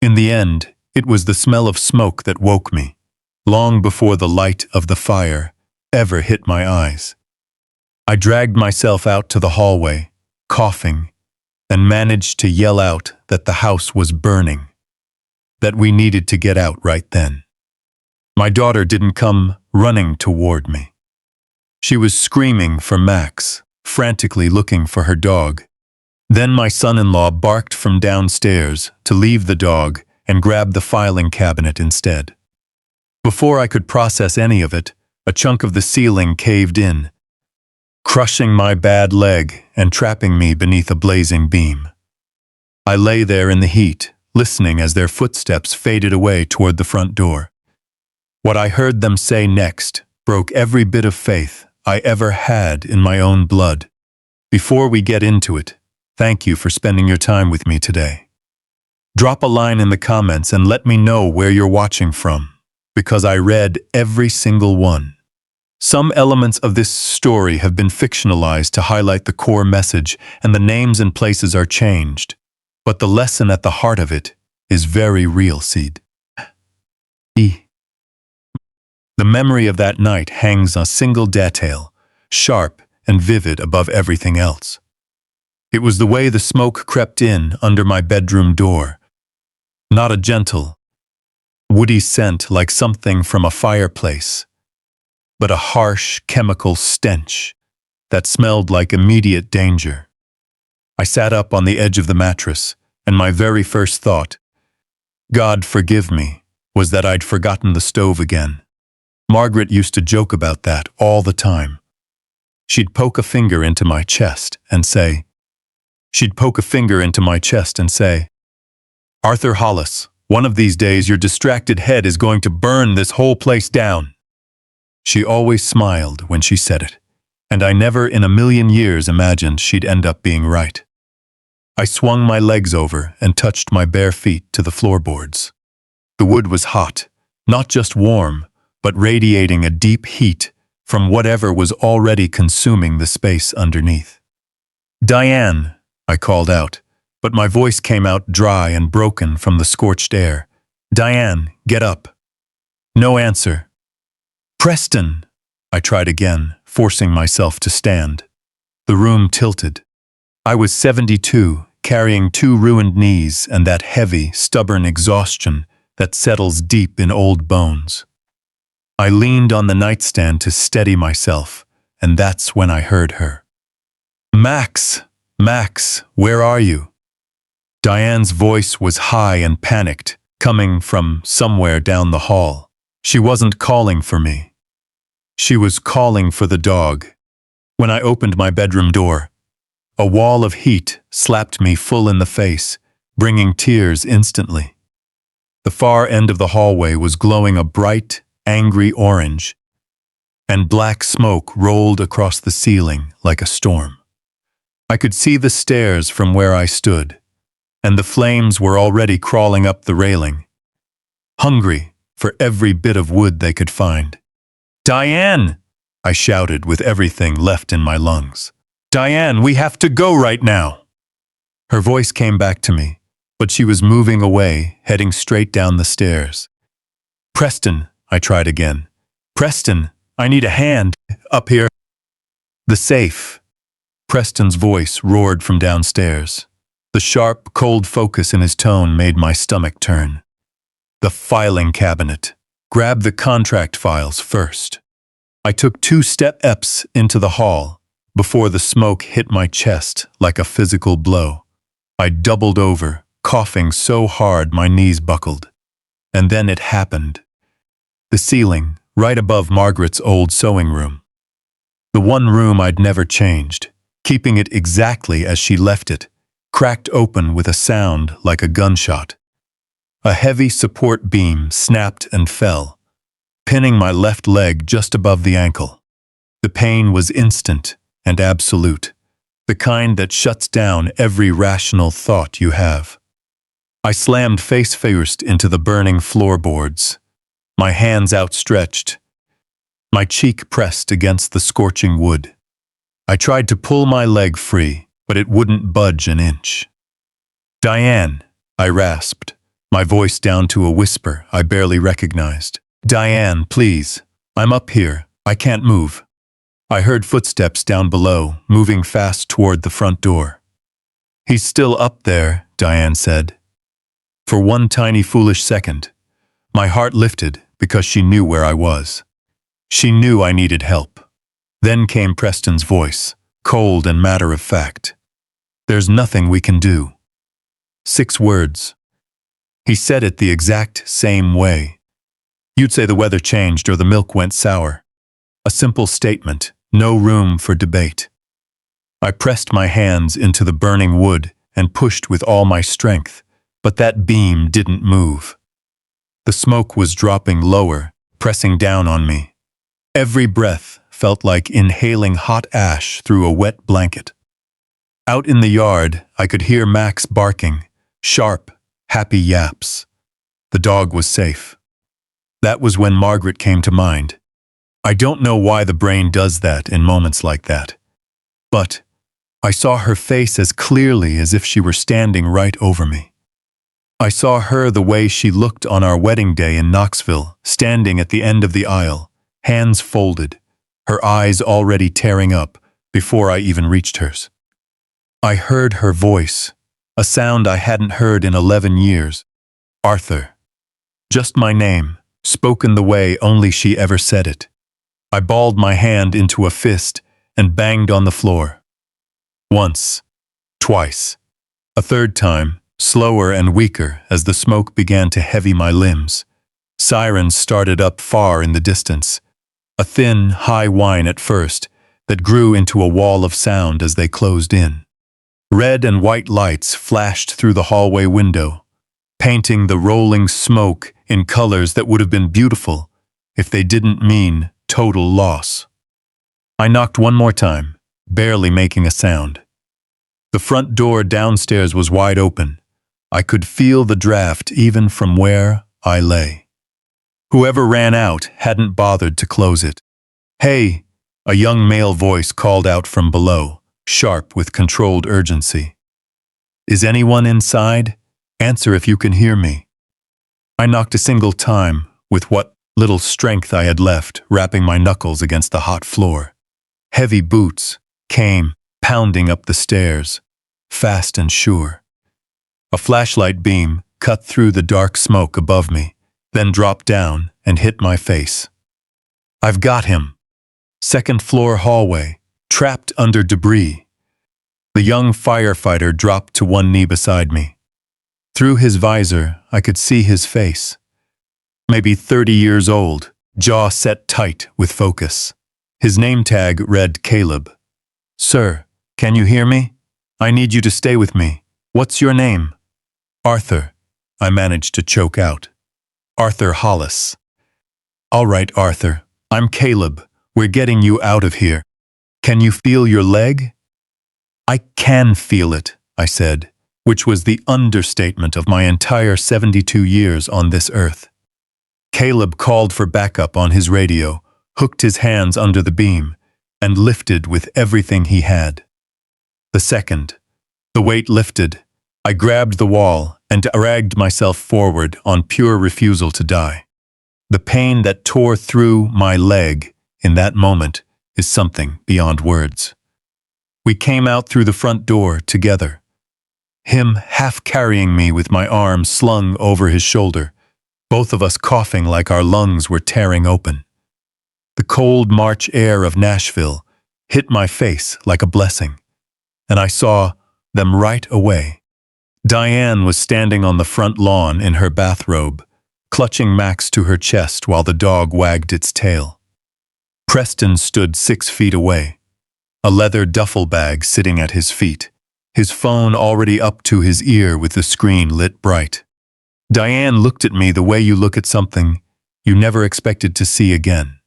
In the end, it was the smell of smoke that woke me, long before the light of the fire ever hit my eyes. I dragged myself out to the hallway, coughing, and managed to yell out that the house was burning, that we needed to get out right then. My daughter didn't come running toward me. She was screaming for Max, frantically looking for her dog. Then my son-in-law barked from downstairs to leave the dog and grab the filing cabinet instead. Before I could process any of it, a chunk of the ceiling caved in, crushing my bad leg and trapping me beneath a blazing beam. I lay there in the heat, listening as their footsteps faded away toward the front door. What I heard them say next broke every bit of faith I ever had in my own blood. Before we get into it, thank you for spending your time with me today. Drop a line in the comments and let me know where you're watching from, because I read every single one. Some elements of this story have been fictionalized to highlight the core message, and the names and places are changed. But the lesson at the heart of it is very real, Seed. The memory of that night hangs a single detail, sharp and vivid above everything else. It was the way the smoke crept in under my bedroom door. Not a gentle, woody scent like something from a fireplace, but a harsh chemical stench that smelled like immediate danger. I sat up on the edge of the mattress, and my very first thought, God forgive me, was that I'd forgotten the stove again. Margaret used to joke about that all the time. She'd poke a finger into my chest and say, Arthur Hollis, one of these days your distracted head is going to burn this whole place down. She always smiled when she said it, and I never in a million years imagined she'd end up being right. I swung my legs over and touched my bare feet to the floorboards. The wood was hot, not just warm, but radiating a deep heat from whatever was already consuming the space underneath. Diane, I called out, but my voice came out dry and broken from the scorched air. Diane, get up. No answer. Preston, I tried again, forcing myself to stand. The room tilted. I was 72, carrying 2 ruined knees and that heavy, stubborn exhaustion that settles deep in old bones. I leaned on the nightstand to steady myself, and that's when I heard her. Max, where are you? Diane's voice was high and panicked, coming from somewhere down the hall. She wasn't calling for me. She was calling for the dog. When I opened my bedroom door, a wall of heat slapped me full in the face, bringing tears instantly. The far end of the hallway was glowing a bright, angry orange, and black smoke rolled across the ceiling like a storm. I could see the stairs from where I stood, and the flames were already crawling up the railing, hungry for every bit of wood they could find. Diane! I shouted with everything left in my lungs. Diane, we have to go right now! Her voice came back to me, but she was moving away, heading straight down the stairs. Preston, I tried again. Preston, I need a hand, up here. The safe. Preston's voice roared from downstairs. The sharp, cold focus in his tone made my stomach turn. The filing cabinet. Grab the contract files first. I took 2 steps into the hall before the smoke hit my chest like a physical blow. I doubled over, coughing so hard my knees buckled. And then it happened. The ceiling, right above Margaret's old sewing room. The one room I'd never changed, keeping it exactly as she left it, cracked open with a sound like a gunshot. A heavy support beam snapped and fell, pinning my left leg just above the ankle. The pain was instant and absolute, the kind that shuts down every rational thought you have. I slammed face first into the burning floorboards, my hands outstretched, my cheek pressed against the scorching wood. I tried to pull my leg free, but it wouldn't budge an inch. Diane, I rasped, my voice down to a whisper I barely recognized. "Diane, please. I'm up here. I can't move." I heard footsteps down below, moving fast toward the front door. "He's still up there," Diane said. For one tiny foolish second, my heart lifted because she knew where I was. She knew I needed help. Then came Preston's voice, cold and matter-of-fact. "There's nothing we can do." 6 words. He said it the exact same way. You'd say the weather changed or the milk went sour. A simple statement, no room for debate. I pressed my hands into the burning wood and pushed with all my strength, but that beam didn't move. The smoke was dropping lower, pressing down on me. Every breath felt like inhaling hot ash through a wet blanket. Out in the yard, I could hear Max barking, sharp, happy yaps. The dog was safe. That was when Margaret came to mind. I don't know why the brain does that in moments like that. But I saw her face as clearly as if she were standing right over me. I saw her the way she looked on our wedding day in Knoxville, standing at the end of the aisle, hands folded, her eyes already tearing up before I even reached hers. I heard her voice, a sound I hadn't heard in 11 years. Arthur. Just my name, spoken the way only she ever said it. I balled my hand into a fist and banged on the floor. Once, twice, a third time, slower and weaker as the smoke began to heavy my limbs. Sirens started up far in the distance, a thin, high whine at first that grew into a wall of sound as they closed in. Red and white lights flashed through the hallway window, painting the rolling smoke in colors that would have been beautiful if they didn't mean total loss. I knocked one more time, barely making a sound. The front door downstairs was wide open. I could feel the draft even from where I lay. Whoever ran out hadn't bothered to close it. "Hey," a young male voice called out from below, sharp with controlled urgency. "Is anyone inside? Answer if you can hear me." I knocked a single time, with what little strength I had left, rapping my knuckles against the hot floor. Heavy boots came pounding up the stairs, fast and sure. A flashlight beam cut through the dark smoke above me, then dropped down and hit my face. "I've got him." Second floor hallway, trapped under debris. The young firefighter dropped to one knee beside me. Through his visor, I could see his face. Maybe 30 years old, jaw set tight with focus. His name tag read Caleb. "Sir, can you hear me? I need you to stay with me. What's your name?" "Arthur," I managed to choke out. "Arthur Hollis." "All right, Arthur. I'm Caleb. We're getting you out of here. Can you feel your leg?" "I can feel it," I said, which was the understatement of my entire 72 years on this earth. Caleb called for backup on his radio, hooked his hands under the beam, and lifted with everything he had. The second the weight lifted, I grabbed the wall and dragged myself forward on pure refusal to die. The pain that tore through my leg in that moment is something beyond words. We came out through the front door together, him half carrying me with my arm slung over his shoulder, both of us coughing like our lungs were tearing open. The cold March air of Nashville hit my face like a blessing, and I saw them right away. Diane was standing on the front lawn in her bathrobe, clutching Max to her chest while the dog wagged its tail. Preston stood 6 feet away, a leather duffel bag sitting at his feet, his phone already up to his ear with the screen lit bright. Diane looked at me the way you look at something you never expected to see again.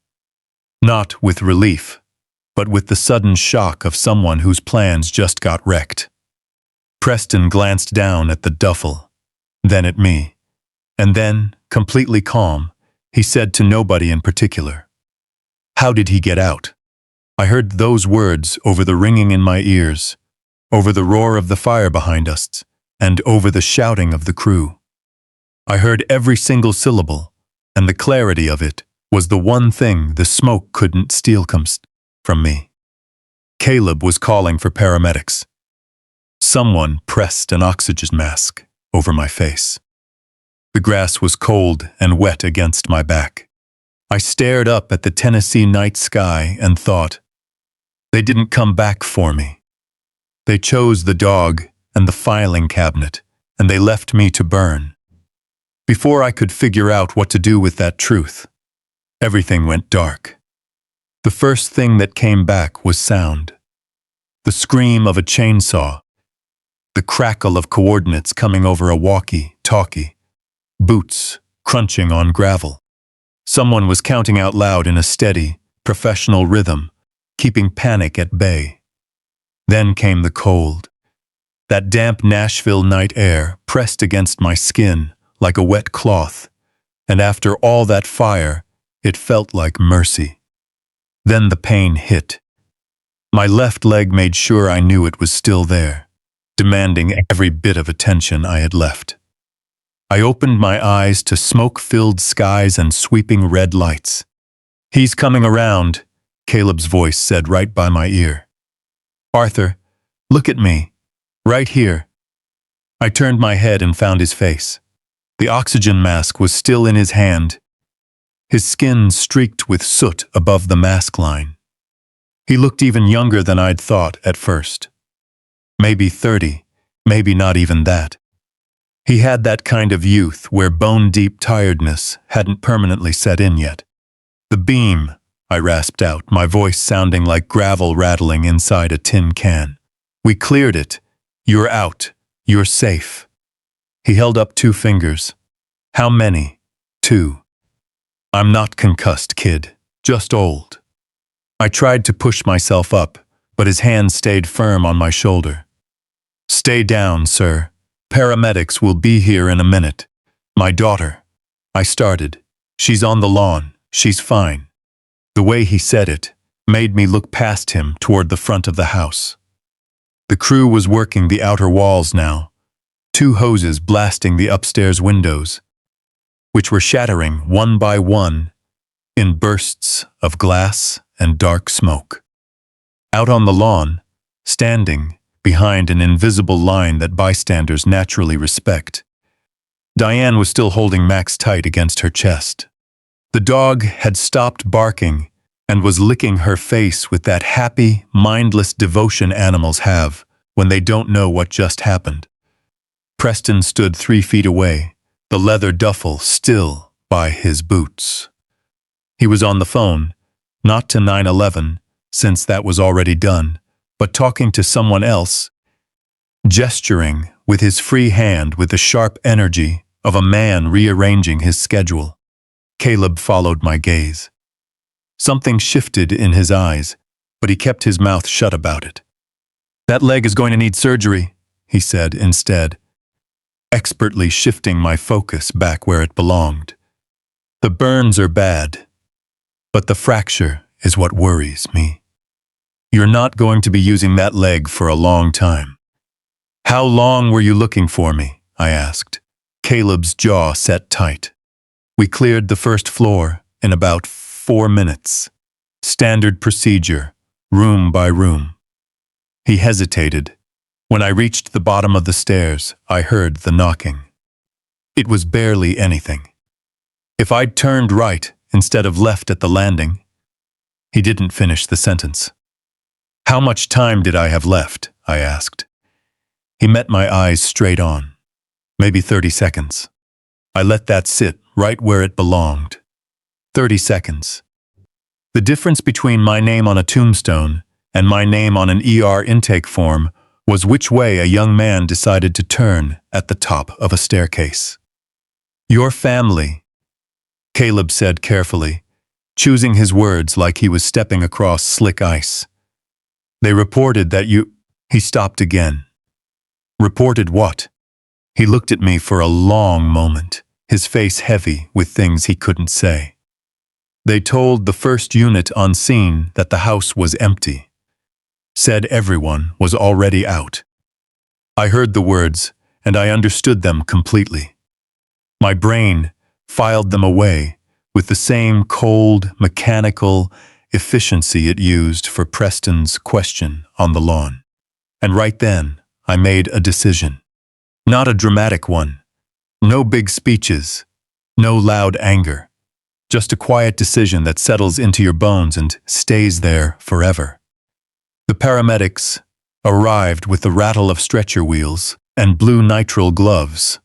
Not with relief, but with the sudden shock of someone whose plans just got wrecked. Preston glanced down at the duffel, then at me, and then, completely calm, he said to nobody in particular, "How did he get out?" I heard those words over the ringing in my ears, over the roar of the fire behind us, and over the shouting of the crew. I heard every single syllable, and the clarity of it was the one thing the smoke couldn't steal from me. Caleb was calling for paramedics. Someone pressed an oxygen mask over my face. The grass was cold and wet against my back. I stared up at the Tennessee night sky and thought, they didn't come back for me. They chose the dog and the filing cabinet, and they left me to burn. Before I could figure out what to do with that truth, everything went dark. The first thing that came back was sound. The scream of a chainsaw, the crackle of coordinates coming over a walkie-talkie, boots crunching on gravel. Someone was counting out loud in a steady, professional rhythm, keeping panic at bay. Then came the cold. That damp Nashville night air pressed against my skin like a wet cloth, and after all that fire, it felt like mercy. Then the pain hit. My left leg made sure I knew it was still there, demanding every bit of attention I had left. I opened my eyes to smoke-filled skies and sweeping red lights. "He's coming around," Caleb's voice said right by my ear. "Arthur, look at me, right here." I turned my head and found his face. The oxygen mask was still in his hand, his skin streaked with soot above the mask line. He looked even younger than I'd thought at first. Maybe 30, maybe not even that. He had that kind of youth where bone-deep tiredness hadn't permanently set in yet. "The beam," I rasped out, my voice sounding like gravel rattling inside a tin can. "We cleared it. You're out. You're safe." He held up 2 fingers. "How many?" "2. "I'm not concussed, kid. Just old." I tried to push myself up, but his hand stayed firm on my shoulder. "Stay down, sir. Paramedics will be here in a minute. My daughter." I started. "She's on the lawn. She's fine." The way he said it made me look past him toward the front of the house. The crew was working the outer walls now, 2 hoses blasting the upstairs windows, which were shattering one by one in bursts of glass and dark smoke. Out on the lawn, standing behind an invisible line that bystanders naturally respect, Diane was still holding Max tight against her chest. The dog had stopped barking and was licking her face with that happy, mindless devotion animals have when they don't know what just happened. Preston stood 3 feet away, the leather duffel still by his boots. He was on the phone, not to 911, since that was already done, but talking to someone else, gesturing with his free hand with the sharp energy of a man rearranging his schedule. Caleb followed my gaze. Something shifted in his eyes, but he kept his mouth shut about it. "That leg is going to need surgery," he said instead, expertly shifting my focus back where it belonged. "The burns are bad, but the fracture is what worries me. You're not going to be using that leg for a long time." "How long were you looking for me?" I asked. Caleb's jaw set tight. "We cleared the first floor in about 4 minutes. Standard procedure, room by room." He hesitated. When I reached the bottom of the stairs, I heard the knocking. It was barely anything. If I'd turned right instead of left at the landing. He didn't finish the sentence. "How much time did I have left?" I asked. He met my eyes straight on. "Maybe 30 seconds. I let that sit right where it belonged. 30 seconds. The difference between my name on a tombstone and my name on an ER intake form was which way a young man decided to turn at the top of a staircase. "Your family," Caleb said carefully, choosing his words like he was stepping across slick ice. "They reported that you—" He stopped again. "Reported what?" He looked at me for a long moment, his face heavy with things he couldn't say. "They told the first unit on scene that the house was empty. Said everyone was already out." I heard the words, and I understood them completely. My brain filed them away with the same cold, mechanical efficiency it used for Preston's question on the lawn. And right then, I made a decision. Not a dramatic one. No big speeches. No loud anger. Just a quiet decision that settles into your bones and stays there forever. The paramedics arrived with the rattle of stretcher wheels and blue nitrile gloves.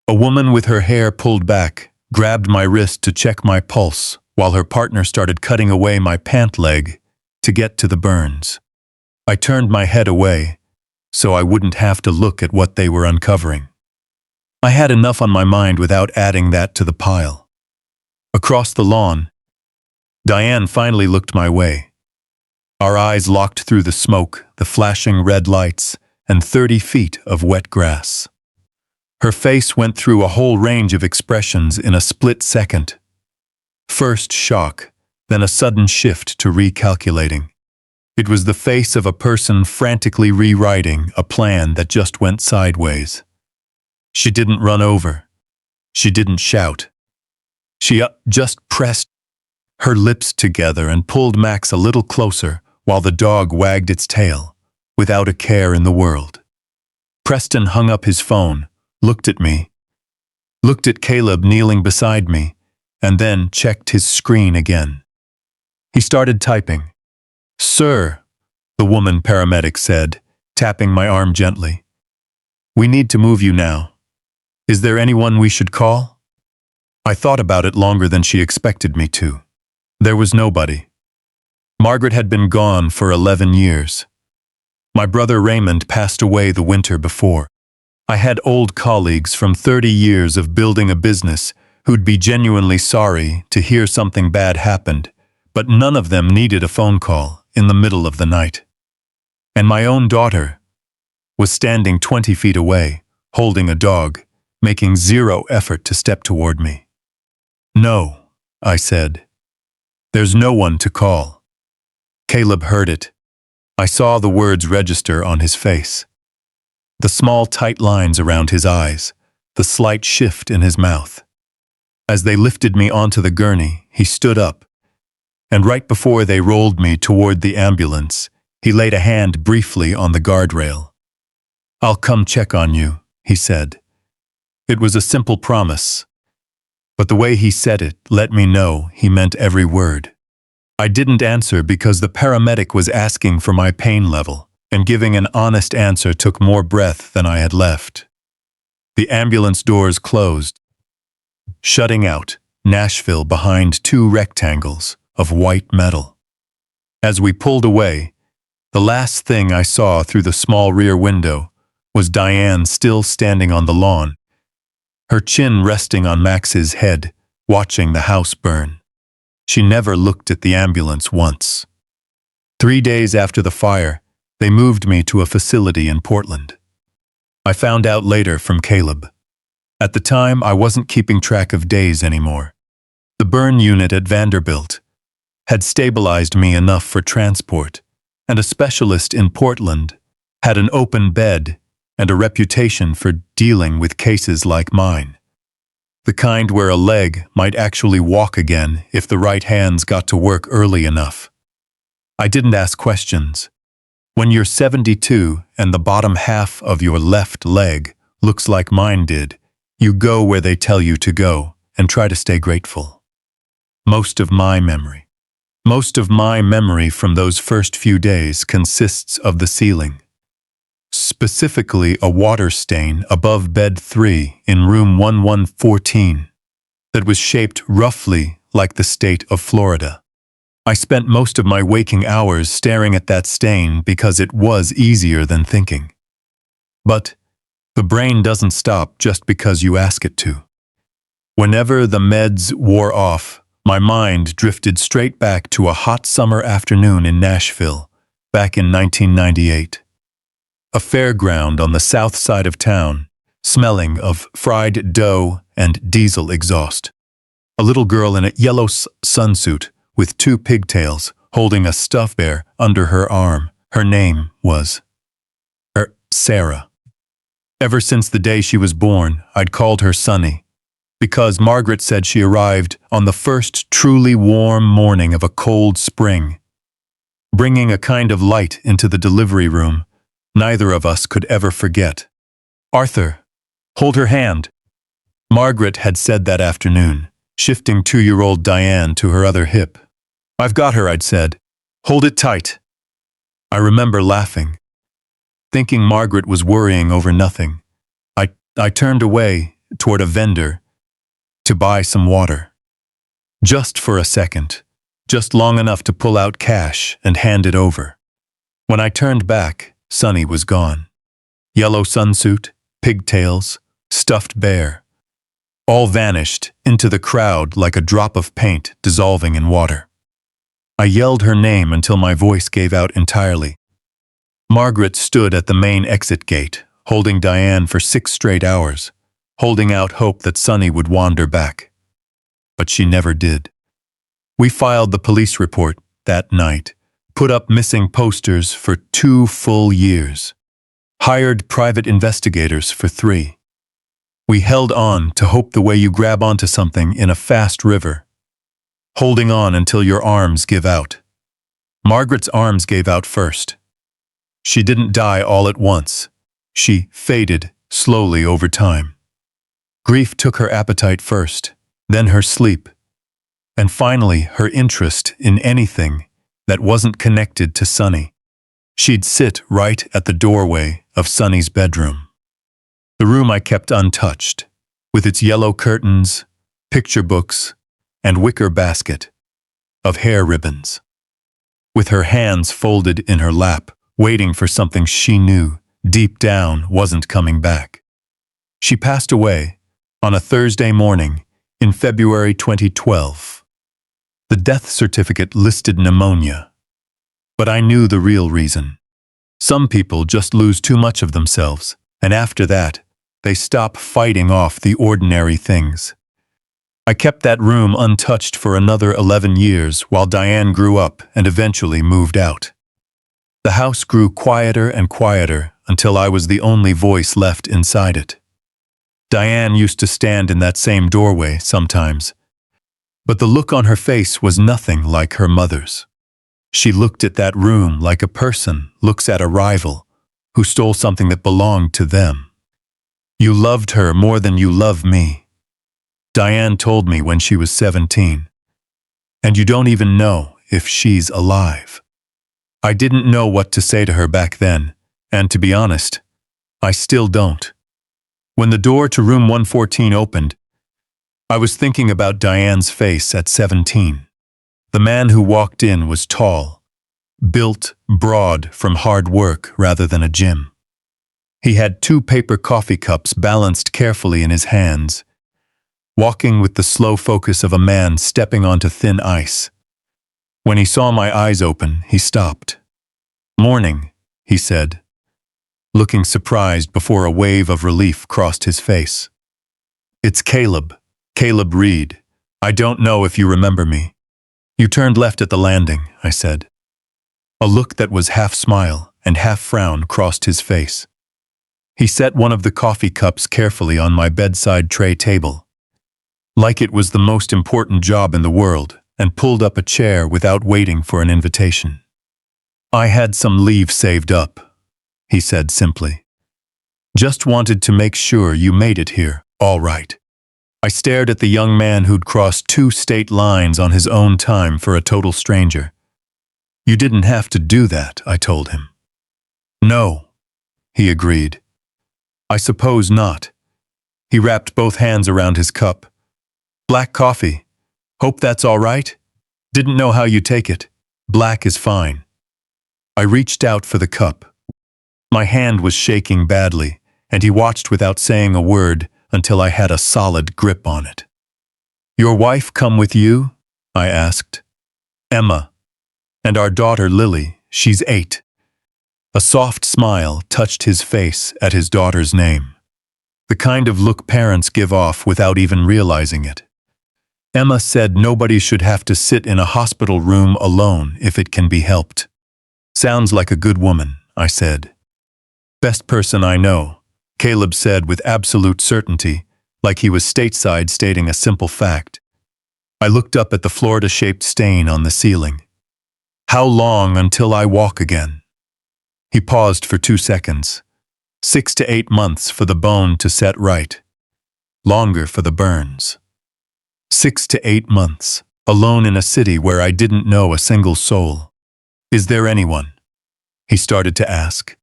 A woman with her hair pulled back grabbed my wrist to check my pulse while her partner started cutting away my pant leg to get to the burns. I turned my head away so I wouldn't have to look at what they were uncovering. I had enough on my mind without adding that to the pile. Across the lawn, Diane finally looked my way. Our eyes locked through the smoke, the flashing red lights, and 30 feet of wet grass. Her face went through a whole range of expressions in a split second. First shock, then a sudden shift to recalculating. It was the face of a person frantically rewriting a plan that just went sideways. She didn't run over. She didn't shout. She just pressed her lips together and pulled Max a little closer while the dog wagged its tail, without a care in the world. Preston hung up his phone, looked at me, looked at Caleb kneeling beside me, and then checked his screen again. He started typing. "Sir," the woman paramedic said, tapping my arm gently. "We need to move you now. Is there anyone we should call?" I thought about it longer than she expected me to. There was nobody. Margaret had been gone for 11 years. My brother Raymond passed away the winter before. I had old colleagues from 30 years of building a business who'd be genuinely sorry to hear something bad happened, but none of them needed a phone call in the middle of the night. And my own daughter was standing 20 feet away, holding a dog, making zero effort to step toward me. "No," I said. "There's no one to call." Caleb heard it. I saw the words register on his face. The small tight lines around his eyes, the slight shift in his mouth. As they lifted me onto the gurney, he stood up, and right before they rolled me toward the ambulance, he laid a hand briefly on the guardrail. "I'll come check on you," he said. It was a simple promise, but the way he said it let me know he meant every word. I didn't answer because the paramedic was asking for my pain level, and giving an honest answer took more breath than I had left. The ambulance doors closed, shutting out Nashville behind two rectangles of white metal. As we pulled away, the last thing I saw through the small rear window was Diane still standing on the lawn, her chin resting on Max's head, watching the house burn. She never looked at the ambulance once. 3 days after the fire, they moved me to a facility in Portland. I found out later from Caleb. At the time, I wasn't keeping track of days anymore. The burn unit at Vanderbilt had stabilized me enough for transport, and a specialist in Portland had an open bed and a reputation for dealing with cases like mine. The kind where a leg might actually walk again if the right hands got to work early enough. I didn't ask questions. When you're 72 and the bottom half of your left leg looks like mine did, you go where they tell you to go and try to stay grateful. Most of my memory from those first few days consists of the ceiling. Specifically a water stain above bed 3 in room 1114 that was shaped roughly like the state of Florida. I spent most of my waking hours staring at that stain because it was easier than thinking. But the brain doesn't stop just because you ask it to. Whenever the meds wore off, my mind drifted straight back to a hot summer afternoon in Nashville, back in 1998. A fairground on the south side of town, smelling of fried dough and diesel exhaust. A little girl in a yellow sunsuit with 2 pigtails holding a stuffed bear under her arm. Her name was Sarah. Ever since the day she was born, I'd called her Sunny, Because Margaret said she arrived on the first truly warm morning of a cold spring, bringing a kind of light into the delivery room neither of us could ever forget. "Arthur, hold her hand," Margaret had said that afternoon, shifting 2-year-old Diane to her other hip. "I've got her," I'd said. "Hold it tight." I remember laughing, thinking Margaret was worrying over nothing. I turned away toward a vendor to buy some water. Just for a second, just long enough to pull out cash and hand it over. When I turned back, Sonny was gone. Yellow sunsuit, pigtails, stuffed bear, all vanished into the crowd like a drop of paint dissolving in water. I yelled her name until my voice gave out entirely. Margaret stood at the main exit gate, holding Diane for 6 straight hours, holding out hope that Sonny would wander back. But she never did. We filed the police report that night, put up missing posters for 2 full years, hired private investigators for 3. We held on to hope the way you grab onto something in a fast river, holding on until your arms give out. Margaret's arms gave out first. She didn't die all at once. She faded slowly over time. Grief took her appetite first, then her sleep, and finally her interest in anything that wasn't connected to Sonny. She'd sit right at the doorway of Sonny's bedroom. The room I kept untouched, with its yellow curtains, picture books, and wicker basket of hair ribbons. With her hands folded in her lap, waiting for something she knew deep down wasn't coming back. She passed away on a Thursday morning in February 2012. The death certificate listed pneumonia, but I knew the real reason. Some people just lose too much of themselves, and after that, they stop fighting off the ordinary things. I kept that room untouched for another 11 years while Diane grew up and eventually moved out. The house grew quieter and quieter until I was the only voice left inside it. Diane used to stand in that same doorway sometimes, but the look on her face was nothing like her mother's. She looked at that room like a person looks at a rival who stole something that belonged to them. "You loved her more than you love me," Diane told me when she was 17. "And you don't even know if she's alive." I didn't know what to say to her back then, and to be honest, I still don't. When the door to room 114 opened, I was thinking about Diane's face at 17. The man who walked in was tall, built broad from hard work rather than a gym. He had 2 paper coffee cups balanced carefully in his hands, walking with the slow focus of a man stepping onto thin ice. When he saw my eyes open, he stopped. "Morning," he said, looking surprised before a wave of relief crossed his face. "It's Caleb Reed. I don't know if you remember me." "You turned left at the landing," I said. A look that was half smile and half frown crossed his face. He set one of the coffee cups carefully on my bedside tray table, like it was the most important job in the world, and pulled up a chair without waiting for an invitation. "I had some leave saved up," he said simply. "Just wanted to make sure you made it here, all right." I stared at the young man who'd crossed 2 state lines on his own time for a total stranger. "You didn't have to do that," I told him. "No," he agreed. "I suppose not." He wrapped both hands around his cup. "Black coffee. Hope that's all right? Didn't know how you take it. Black is fine." I reached out for the cup. My hand was shaking badly, and he watched without saying a word until I had a solid grip on it. "Your wife come with you?" I asked. "Emma. And our daughter Lily, she's 8. A soft smile touched his face at his daughter's name, the kind of look parents give off without even realizing it. "Emma said nobody should have to sit in a hospital room alone if it can be helped." "Sounds like a good woman," I said. "Best person I know," Caleb said with absolute certainty, like he was stateside stating a simple fact. I looked up at the Florida-shaped stain on the ceiling. How long until I walk again? He paused for 2 seconds. 6 to 8 months for the bone to set right. Longer for the burns. 6 to 8 months, alone in a city where I didn't know a single soul. Is there anyone? He started to ask.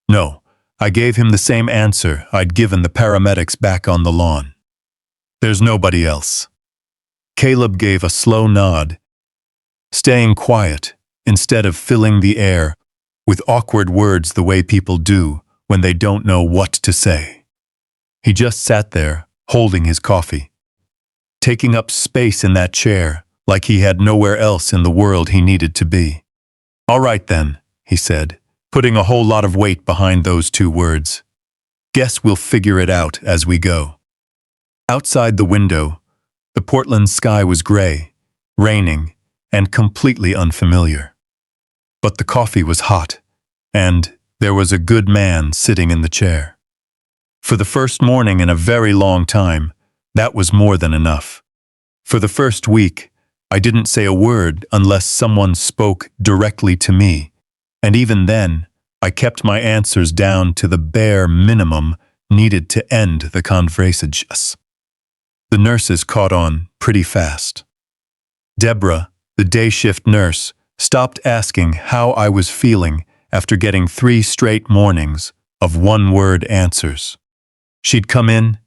No, I gave him the same answer I'd given the paramedics back on the lawn. There's nobody else. Caleb gave a slow nod, staying quiet instead of filling the air with awkward words the way people do when they don't know what to say. He just sat there, holding his coffee, taking up space in that chair like he had nowhere else in the world he needed to be. All right then, he said, putting a whole lot of weight behind those 2 words. Guess we'll figure it out as we go. Outside the window, the Portland sky was gray, raining, and completely unfamiliar. But the coffee was hot, and there was a good man sitting in the chair. For the first morning in a very long time, that was more than enough. For the first week, I didn't say a word unless someone spoke directly to me, and even then, I kept my answers down to the bare minimum needed to end the conversations. The nurses caught on pretty fast. Deborah, the day shift nurse, stopped asking how I was feeling after getting 3 straight mornings of one-word answers. She'd come in,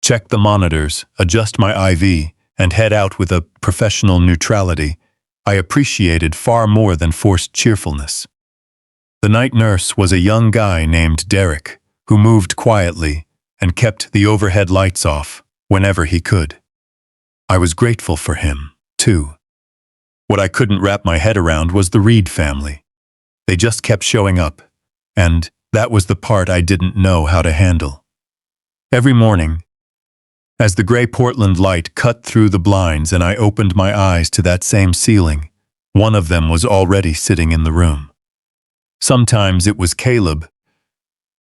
check the monitors, adjust my IV, and head out with a professional neutrality I appreciated far more than forced cheerfulness. The night nurse was a young guy named Derek, who moved quietly and kept the overhead lights off whenever he could. I was grateful for him, too. What I couldn't wrap my head around was the Reed family. They just kept showing up, and that was the part I didn't know how to handle. Every morning, as the gray Portland light cut through the blinds and I opened my eyes to that same ceiling, one of them was already sitting in the room. Sometimes it was Caleb,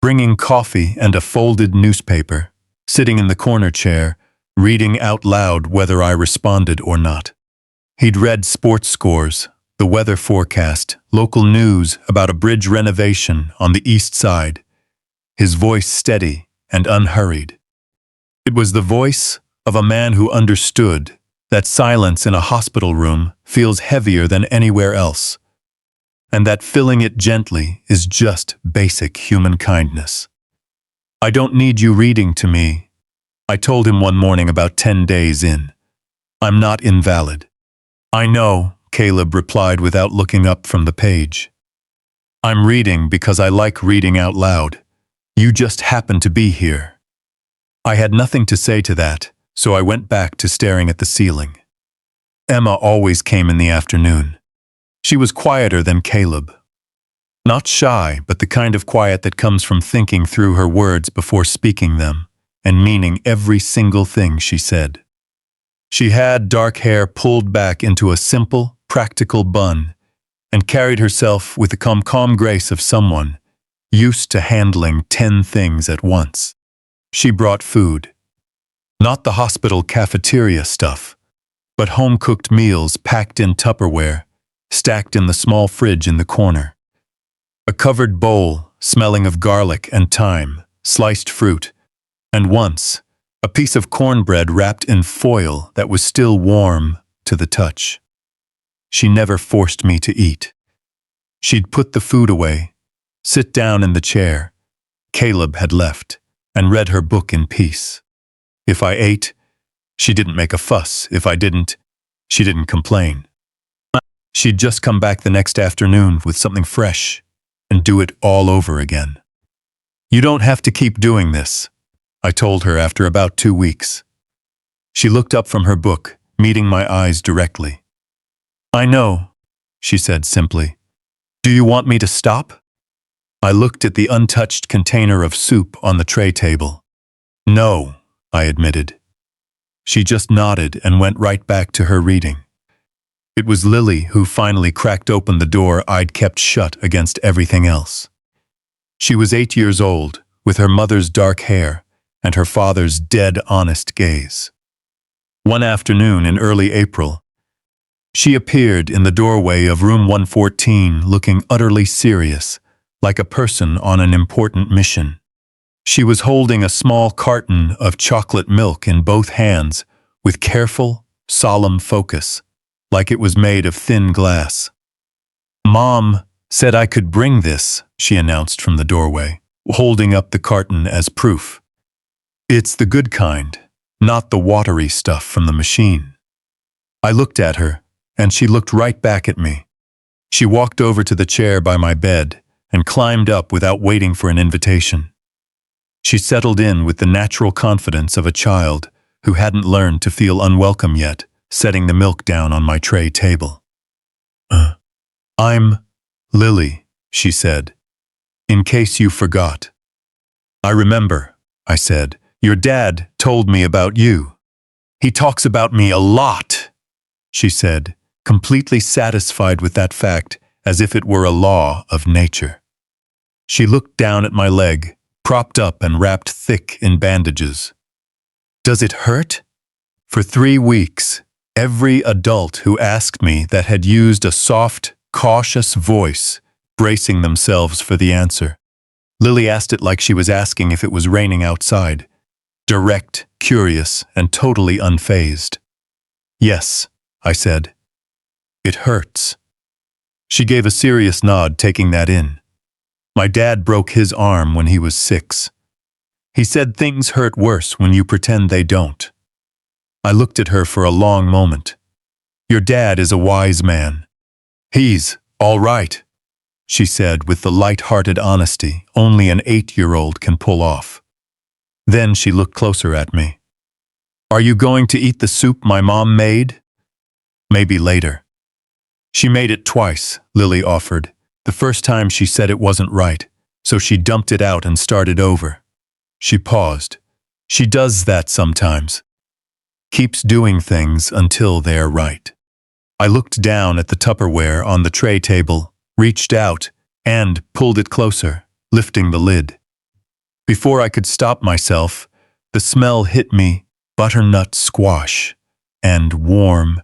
bringing coffee and a folded newspaper, sitting in the corner chair, reading out loud whether I responded or not. He'd read sports scores, the weather forecast, local news about a bridge renovation on the east side, his voice steady and unhurried. It was the voice of a man who understood that silence in a hospital room feels heavier than anywhere else, and that filling it gently is just basic human kindness. I don't need you reading to me, I told him one morning about 10 days in. I'm not invalid. I know, Caleb replied without looking up from the page. I'm reading because I like reading out loud. You just happen to be here. I had nothing to say to that, so I went back to staring at the ceiling. Emma always came in the afternoon. She was quieter than Caleb. Not shy, but the kind of quiet that comes from thinking through her words before speaking them, and meaning every single thing she said. She had dark hair pulled back into a simple, practical bun, and carried herself with the calm grace of someone used to handling 10 things at once. She brought food. Not the hospital cafeteria stuff, but home-cooked meals packed in Tupperware, stacked in the small fridge in the corner. A covered bowl smelling of garlic and thyme, sliced fruit, and once, a piece of cornbread wrapped in foil that was still warm to the touch. She never forced me to eat. She'd put the food away, sit down in the chair Caleb had left, and read her book in peace. If I ate, she didn't make a fuss. If I didn't, she didn't complain. She'd just come back the next afternoon with something fresh and do it all over again. You don't have to keep doing this, I told her after about 2 weeks. She looked up from her book, meeting my eyes directly. I know, she said simply. Do you want me to stop? I looked at the untouched container of soup on the tray table. No, I admitted. She just nodded and went right back to her reading. It was Lily who finally cracked open the door I'd kept shut against everything else. She was 8 years old, with her mother's dark hair, and her father's dead honest gaze. One afternoon in early April, she appeared in the doorway of room 114 looking utterly serious, like a person on an important mission. She was holding a small carton of chocolate milk in both hands with careful, solemn focus, like it was made of thin glass. "Mom said I could bring this," she announced from the doorway, holding up the carton as proof. "It's the good kind, not the watery stuff from the machine." I looked at her, and she looked right back at me. She walked over to the chair by my bed and climbed up without waiting for an invitation. She settled in with the natural confidence of a child who hadn't learned to feel unwelcome yet, setting the milk down on my tray table. "I'm Lily," she said, "in case you forgot." "I remember," I said. "Your dad told me about you." "He talks about me a lot," she said, completely satisfied with that fact, as if it were a law of nature. She looked down at my leg, propped up and wrapped thick in bandages. "Does it hurt?" For 3 weeks, every adult who asked me that had used a soft, cautious voice, bracing themselves for the answer. Lily asked it like she was asking if it was raining outside, direct, curious, and totally unfazed. "Yes," I said. "It hurts." She gave a serious nod, taking that in. "My dad broke his arm when he was 6. He said things hurt worse when you pretend they don't." I looked at her for a long moment. "Your dad is a wise man. He's all right," she said with the light-hearted honesty only an 8-year-old can pull off. Then she looked closer at me. "Are you going to eat the soup my mom made?" "Maybe later." "She made it twice," Lily offered. "The first time she said it wasn't right, so she dumped it out and started over." She paused. "She does that sometimes. Keeps doing things until they are right." I looked down at the Tupperware on the tray table, reached out, and pulled it closer, lifting the lid. Before I could stop myself, the smell hit me, butternut squash, and warm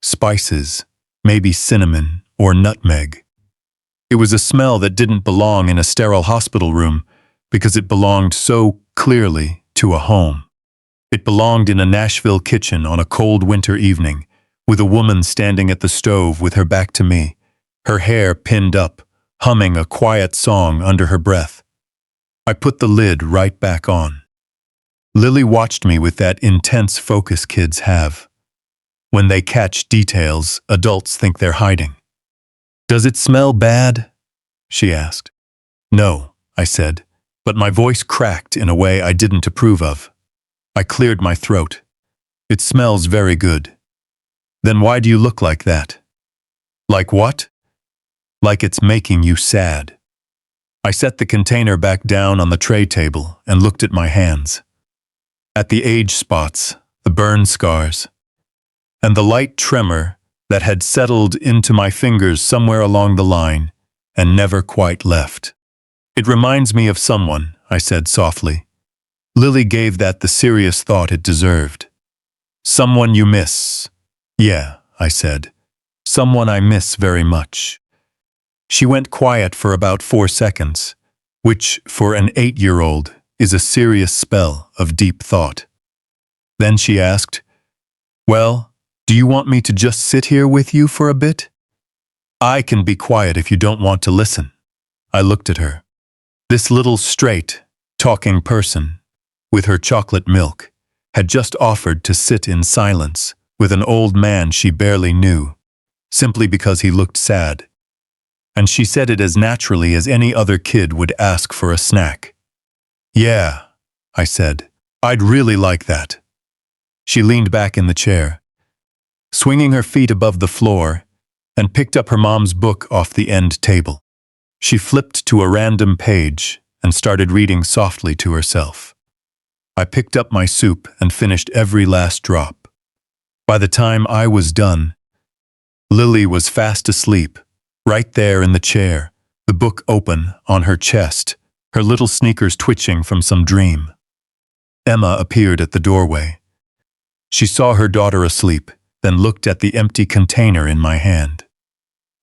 spices, maybe cinnamon or nutmeg. It was a smell that didn't belong in a sterile hospital room because it belonged so clearly to a home. It belonged in a Nashville kitchen on a cold winter evening, with a woman standing at the stove with her back to me, her hair pinned up, humming a quiet song under her breath. I put the lid right back on. Lily watched me with that intense focus kids have. When they catch details, adults think they're hiding. "Does it smell bad?" she asked. "No," I said, but my voice cracked in a way I didn't approve of. I cleared my throat. "It smells very good." "Then why do you look like that?" "Like what?" "Like it's making you sad." I set the container back down on the tray table and looked at my hands. At the age spots, the burn scars, and the light tremor that had settled into my fingers somewhere along the line and never quite left. "It reminds me of someone," I said softly. Lily gave that the serious thought it deserved. "Someone you miss." "Yeah," I said. "Someone I miss very much." She went quiet for about 4 seconds, which, for an 8-year-old, is a serious spell of deep thought. Then she asked, "Well, do you want me to just sit here with you for a bit?" "I can be quiet if you don't want to listen." I looked at her. This little straight, talking person, with her chocolate milk, had just offered to sit in silence with an old man she barely knew, simply because he looked sad. And she said it as naturally as any other kid would ask for a snack. "Yeah," I said, "I'd really like that." She leaned back in the chair, swinging her feet above the floor, and picked up her mom's book off the end table. She flipped to a random page and started reading softly to herself. I picked up my soup and finished every last drop. By the time I was done, Lily was fast asleep, right there in the chair, the book open on her chest, her little sneakers twitching from some dream. Emma appeared at the doorway. She saw her daughter asleep, then looked at the empty container in my hand.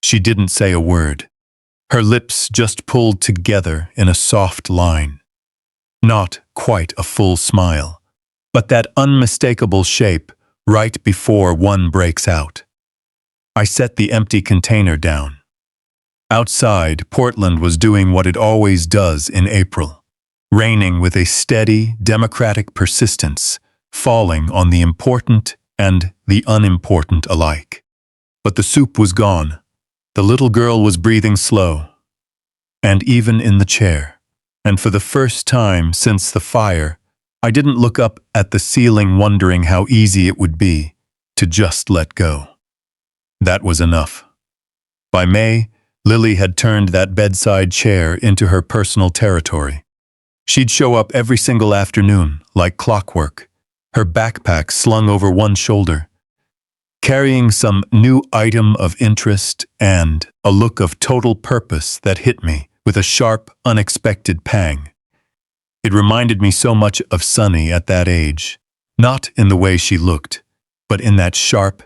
She didn't say a word. Her lips just pulled together in a soft line. Not quite a full smile, but that unmistakable shape right before one breaks out. I set the empty container down. Outside, Portland was doing what it always does in April, raining with a steady, democratic persistence, falling on the important and the unimportant alike. But the soup was gone. The little girl was breathing slow, and even in the chair. And for the first time since the fire, I didn't look up at the ceiling wondering how easy it would be to just let go. That was enough. By May, Lily had turned that bedside chair into her personal territory. She'd show up every single afternoon, like clockwork, her backpack slung over one shoulder, carrying some new item of interest and a look of total purpose that hit me with a sharp, unexpected pang. It reminded me so much of Sunny at that age, not in the way she looked, but in that sharp,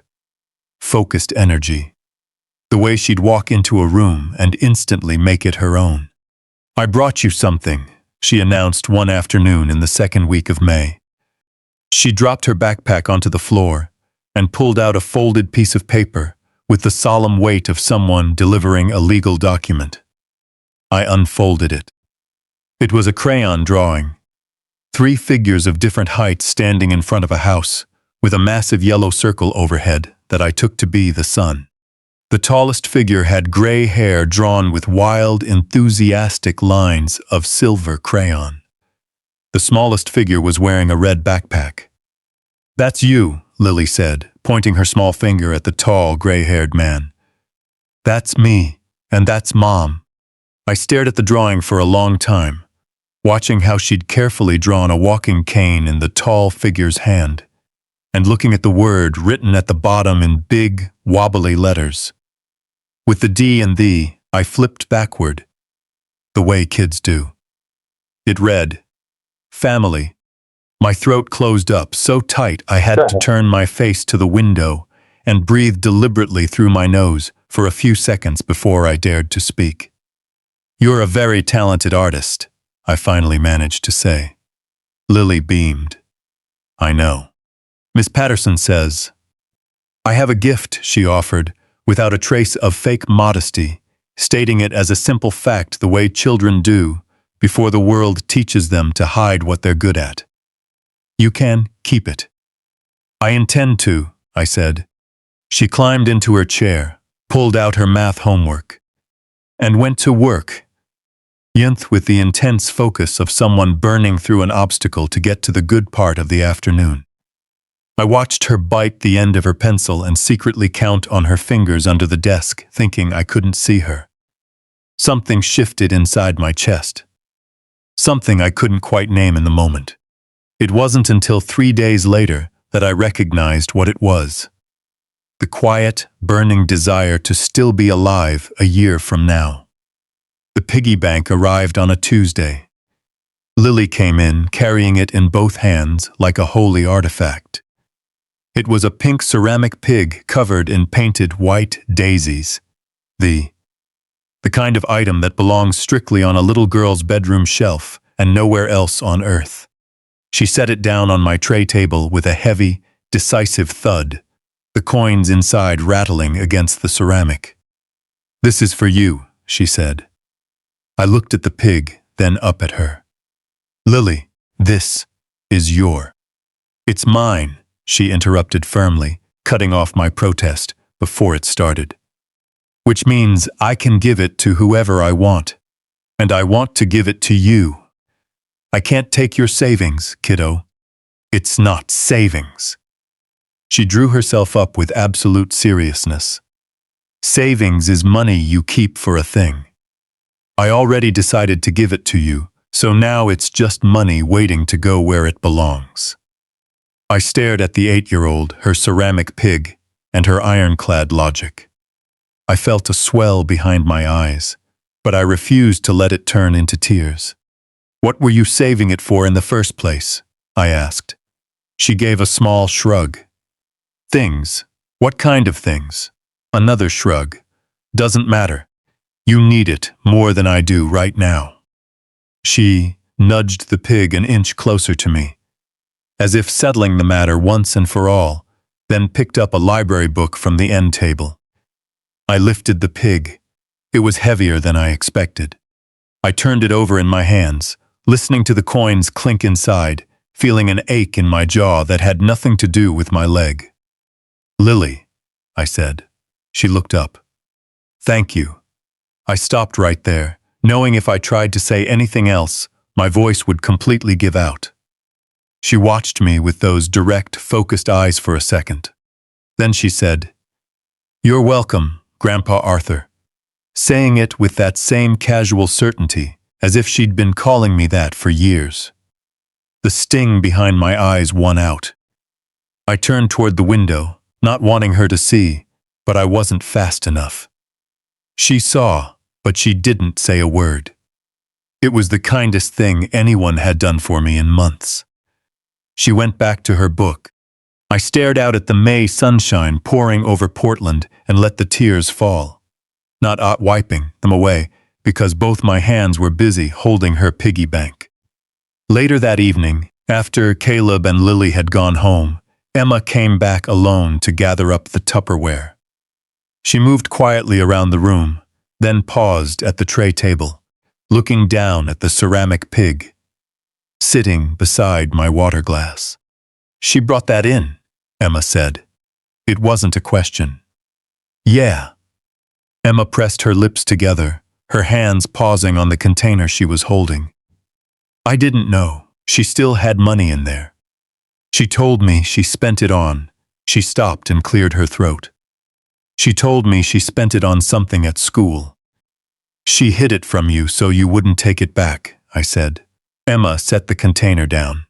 focused energy. The way she'd walk into a room and instantly make it her own. "I brought you something," she announced one afternoon in the second week of May. She dropped her backpack onto the floor and pulled out a folded piece of paper with the solemn weight of someone delivering a legal document. I unfolded it. It was a crayon drawing. 3 figures of different heights standing in front of a house, with a massive yellow circle overhead that I took to be the sun. The tallest figure had gray hair drawn with wild, enthusiastic lines of silver crayon. The smallest figure was wearing a red backpack. "That's you," Lily said, pointing her small finger at the tall, gray-haired man. "That's me, and that's Mom." I stared at the drawing for a long time, watching how she'd carefully drawn a walking cane in the tall figure's hand, and looking at the word written at the bottom in big, wobbly letters. With the D and the, I flipped backward, the way kids do. It read, "Family." My throat closed up so tight I had to turn my face to the window and breathe deliberately through my nose for a few seconds before I dared to speak. "You're a very talented artist," I finally managed to say. Lily beamed. "I know. Miss Patterson says." "I have a gift," she offered, without a trace of fake modesty, stating it as a simple fact the way children do before the world teaches them to hide what they're good at. "You can keep it." "I intend to," I said. She climbed into her chair, pulled out her math homework, and went to work, with the intense focus of someone burning through an obstacle to get to the good part of the afternoon. I watched her bite the end of her pencil and secretly count on her fingers under the desk, thinking I couldn't see her. Something shifted inside my chest. Something I couldn't quite name in the moment. It wasn't until 3 days later that I recognized what it was. The quiet, burning desire to still be alive a year from now. The piggy bank arrived on a Tuesday. Lily came in, carrying it in both hands like a holy artifact. It was a pink ceramic pig covered in painted white daisies. The kind of item that belongs strictly on a little girl's bedroom shelf and nowhere else on earth. She set it down on my tray table with a heavy, decisive thud, the coins inside rattling against the ceramic. "This is for you," she said. I looked at the pig, then up at her. "Lily, this is your." "It's mine," she interrupted firmly, cutting off my protest before it started. "Which means I can give it to whoever I want. And I want to give it to you. I can't take your savings, kiddo. It's not savings." She drew herself up with absolute seriousness. "Savings is money you keep for a thing. I already decided to give it to you, so now it's just money waiting to go where it belongs." I stared at the 8-year-old, her ceramic pig, and her ironclad logic. I felt a swell behind my eyes, but I refused to let it turn into tears. "What were you saving it for in the first place?" I asked. She gave a small shrug. Things. What kind of things? Another shrug. Doesn't matter. You need it more than I do right now. She nudged the pig an inch closer to me, as if settling the matter once and for all, then picked up a library book from the end table. I lifted the pig. It was heavier than I expected. I turned it over in my hands, listening to the coins clink inside, feeling an ache in my jaw that had nothing to do with my leg. Lily, I said. She looked up. Thank you. I stopped right there, knowing if I tried to say anything else, my voice would completely give out. She watched me with those direct, focused eyes for a second. Then she said, You're welcome, Grandpa Arthur, saying it with that same casual certainty, as if she'd been calling me that for years. The sting behind my eyes won out. I turned toward the window, not wanting her to see, but I wasn't fast enough. She saw, but she didn't say a word. It was the kindest thing anyone had done for me in months. She went back to her book. I stared out at the May sunshine pouring over Portland and let the tears fall, not wiping them away because both my hands were busy holding her piggy bank. Later that evening, after Caleb and Lily had gone home, Emma came back alone to gather up the Tupperware. She moved quietly around the room, then paused at the tray table, looking down at the ceramic pig, sitting beside my water glass. She brought that in, Emma said. It wasn't a question. Yeah. Emma pressed her lips together, her hands pausing on the container she was holding. I didn't know. She still had money in there. She told me she spent it on. She stopped and cleared her throat. She told me she spent it on something at school. She hid it from you so you wouldn't take it back, I said. Emma set the container down.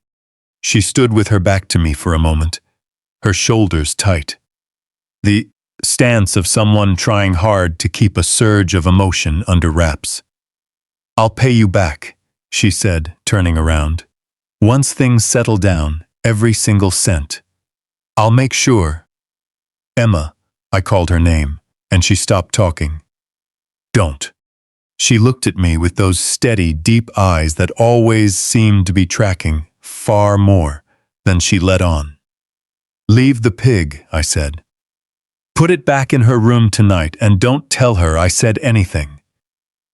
She stood with her back to me for a moment, her shoulders tight. The stance of someone trying hard to keep a surge of emotion under wraps. I'll pay you back, she said, turning around. Once things settle down, every single cent. I'll make sure. Emma, I called her name, and she stopped talking. Don't. She looked at me with those steady, deep eyes that always seemed to be tracking far more than she let on. Leave the pig, I said. Put it back in her room tonight and don't tell her I said anything.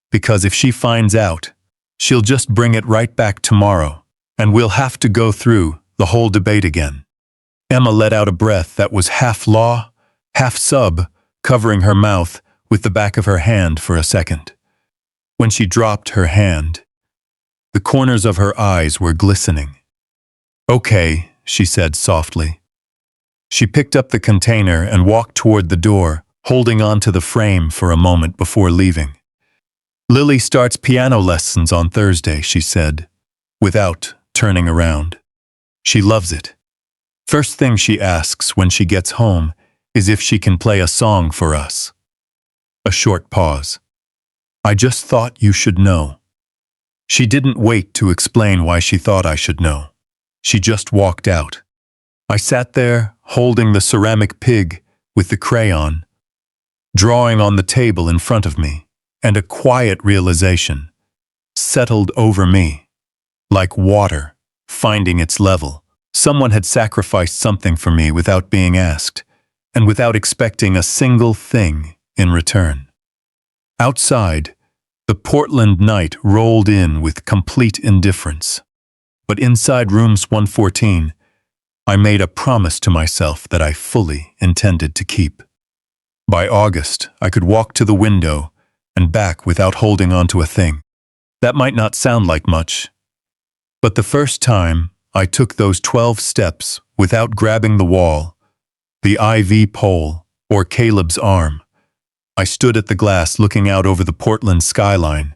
Because if she finds out, she'll just bring it right back tomorrow, and we'll have to go through the whole debate again. Emma let out a breath that was half law, half sub, covering her mouth with the back of her hand for a second. When she dropped her hand, the corners of her eyes were glistening. Okay, she said softly. She picked up the container and walked toward the door, holding on to the frame for a moment before leaving. Lily starts piano lessons on Thursday, she said, without turning around. She loves it. First thing she asks when she gets home is if she can play a song for us. A short pause. I just thought you should know. She didn't wait to explain why she thought I should know. She just walked out. I sat there, holding the ceramic pig with the crayon, drawing on the table in front of me, and a quiet realization settled over me. Like water, finding its level. Someone had sacrificed something for me without being asked, and without expecting a single thing in return. Outside, the Portland night rolled in with complete indifference. But inside rooms 114, I made a promise to myself that I fully intended to keep. By August, I could walk to the window and back without holding on to a thing. That might not sound like much, but the first time I took those 12 steps without grabbing the wall, the IV pole, or Caleb's arm, I stood at the glass looking out over the Portland skyline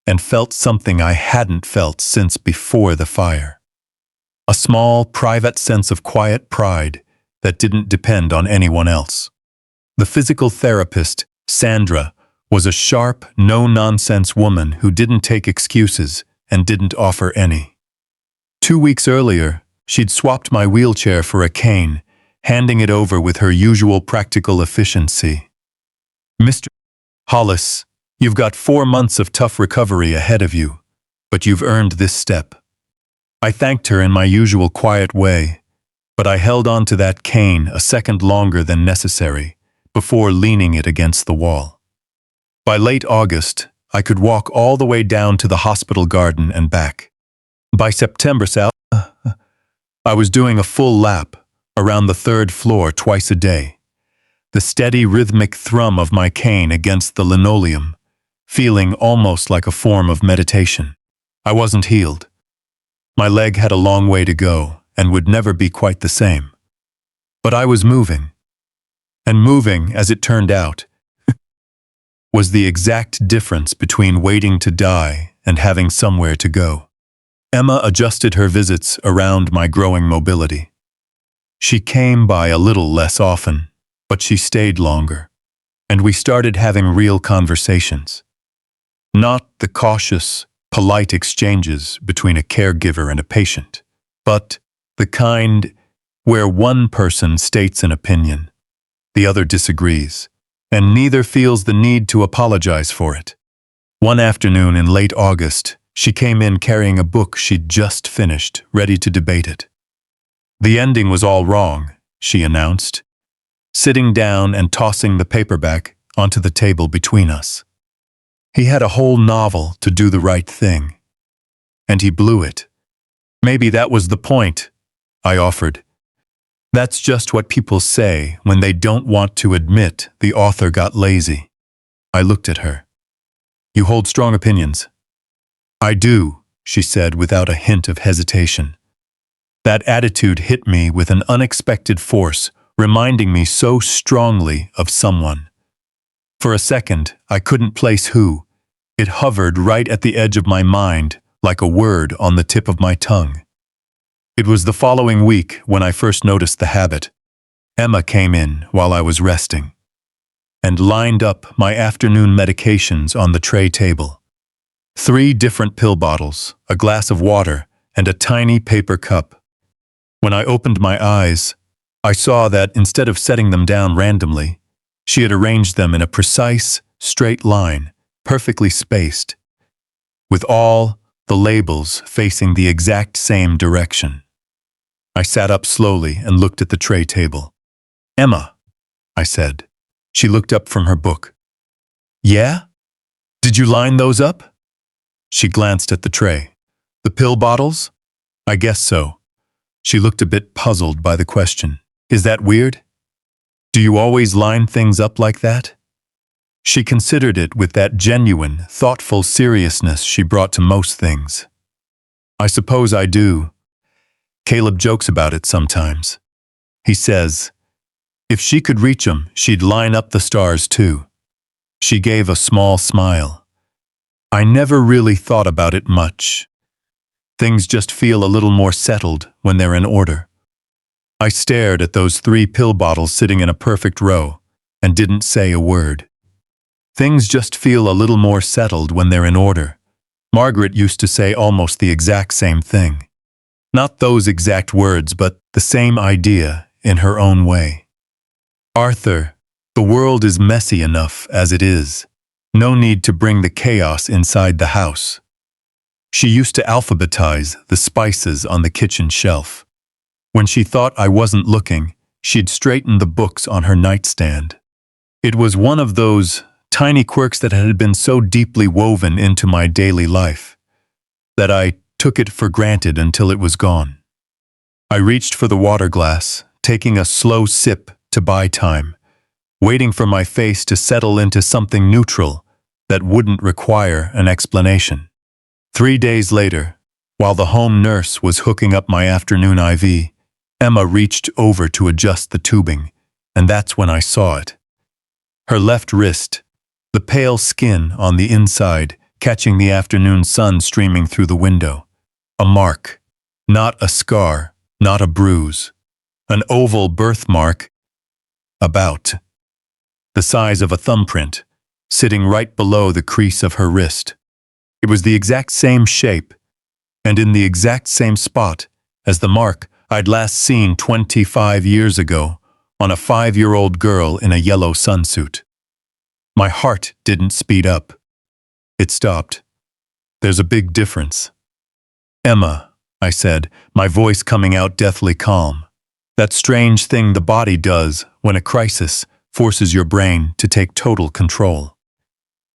and felt something I hadn't felt since before the fire. A small, private sense of quiet pride that didn't depend on anyone else. The physical therapist, Sandra, was a sharp, no-nonsense woman who didn't take excuses and didn't offer any. 2 weeks earlier, she'd swapped my wheelchair for a cane, handing it over with her usual practical efficiency. Mr. Hollis, you've got 4 months of tough recovery ahead of you, but you've earned this step. I thanked her in my usual quiet way, but I held on to that cane a second longer than necessary before leaning it against the wall. By late August, I could walk all the way down to the hospital garden and back. By September, I was doing a full lap around the 3rd floor twice a day, the steady rhythmic thrum of my cane against the linoleum, feeling almost like a form of meditation. I wasn't healed. My leg had a long way to go and would never be quite the same. But I was moving. And moving, as it turned out, was the exact difference between waiting to die and having somewhere to go. Emma adjusted her visits around my growing mobility. She came by a little less often, but she stayed longer, and we started having real conversations. Not the cautious, polite exchanges between a caregiver and a patient, but the kind where one person states an opinion, the other disagrees, and neither feels the need to apologize for it. One afternoon in late August, she came in carrying a book she'd just finished, ready to debate it. The ending was all wrong, she announced, sitting down and tossing the paperback onto the table between us. He had a whole novel to do the right thing, and he blew it. Maybe that was the point, I offered. That's just what people say when they don't want to admit the author got lazy. I looked at her. You hold strong opinions. I do, she said without a hint of hesitation. That attitude hit me with an unexpected force, reminding me so strongly of someone. For a second, I couldn't place who. It hovered right at the edge of my mind, like a word on the tip of my tongue. It was the following week when I first noticed the habit. Emma came in while I was resting and lined up my afternoon medications on the tray table. 3 different pill bottles, a glass of water, and a tiny paper cup. When I opened my eyes, I saw that instead of setting them down randomly, she had arranged them in a precise, straight line, perfectly spaced, with all the labels facing the exact same direction. I sat up slowly and looked at the tray table. Emma, I said. She looked up from her book. Yeah? Did you line those up? She glanced at the tray. The pill bottles? I guess so. She looked a bit puzzled by the question. Is that weird? Do you always line things up like that? She considered it with that genuine, thoughtful seriousness she brought to most things. I suppose I do. Caleb jokes about it sometimes. He says, if she could reach 'em, she'd line up the stars too. She gave a small smile. I never really thought about it much. Things just feel a little more settled when they're in order. I stared at those 3 pill bottles sitting in a perfect row and didn't say a word. Things just feel a little more settled when they're in order. Margaret used to say almost the exact same thing. Not those exact words, but the same idea in her own way. Arthur, the world is messy enough as it is. No need to bring the chaos inside the house. She used to alphabetize the spices on the kitchen shelf. When she thought I wasn't looking, she'd straighten the books on her nightstand. It was one of those tiny quirks that had been so deeply woven into my daily life that I took it for granted until it was gone. I reached for the water glass, taking a slow sip to buy time, waiting for my face to settle into something neutral that wouldn't require an explanation. 3 days later, while the home nurse was hooking up my afternoon IV, Emma reached over to adjust the tubing, and that's when I saw it. Her left wrist, the pale skin on the inside, catching the afternoon sun streaming through the window. A mark, not a scar, not a bruise. An oval birthmark, about the size of a thumbprint, sitting right below the crease of her wrist. It was the exact same shape, and in the exact same spot as the mark I'd last seen 25 years ago on a 5-year-old girl in a yellow sunsuit. My heart didn't speed up. It stopped. There's a big difference. Emma, I said, my voice coming out deathly calm. That strange thing the body does when a crisis forces your brain to take total control.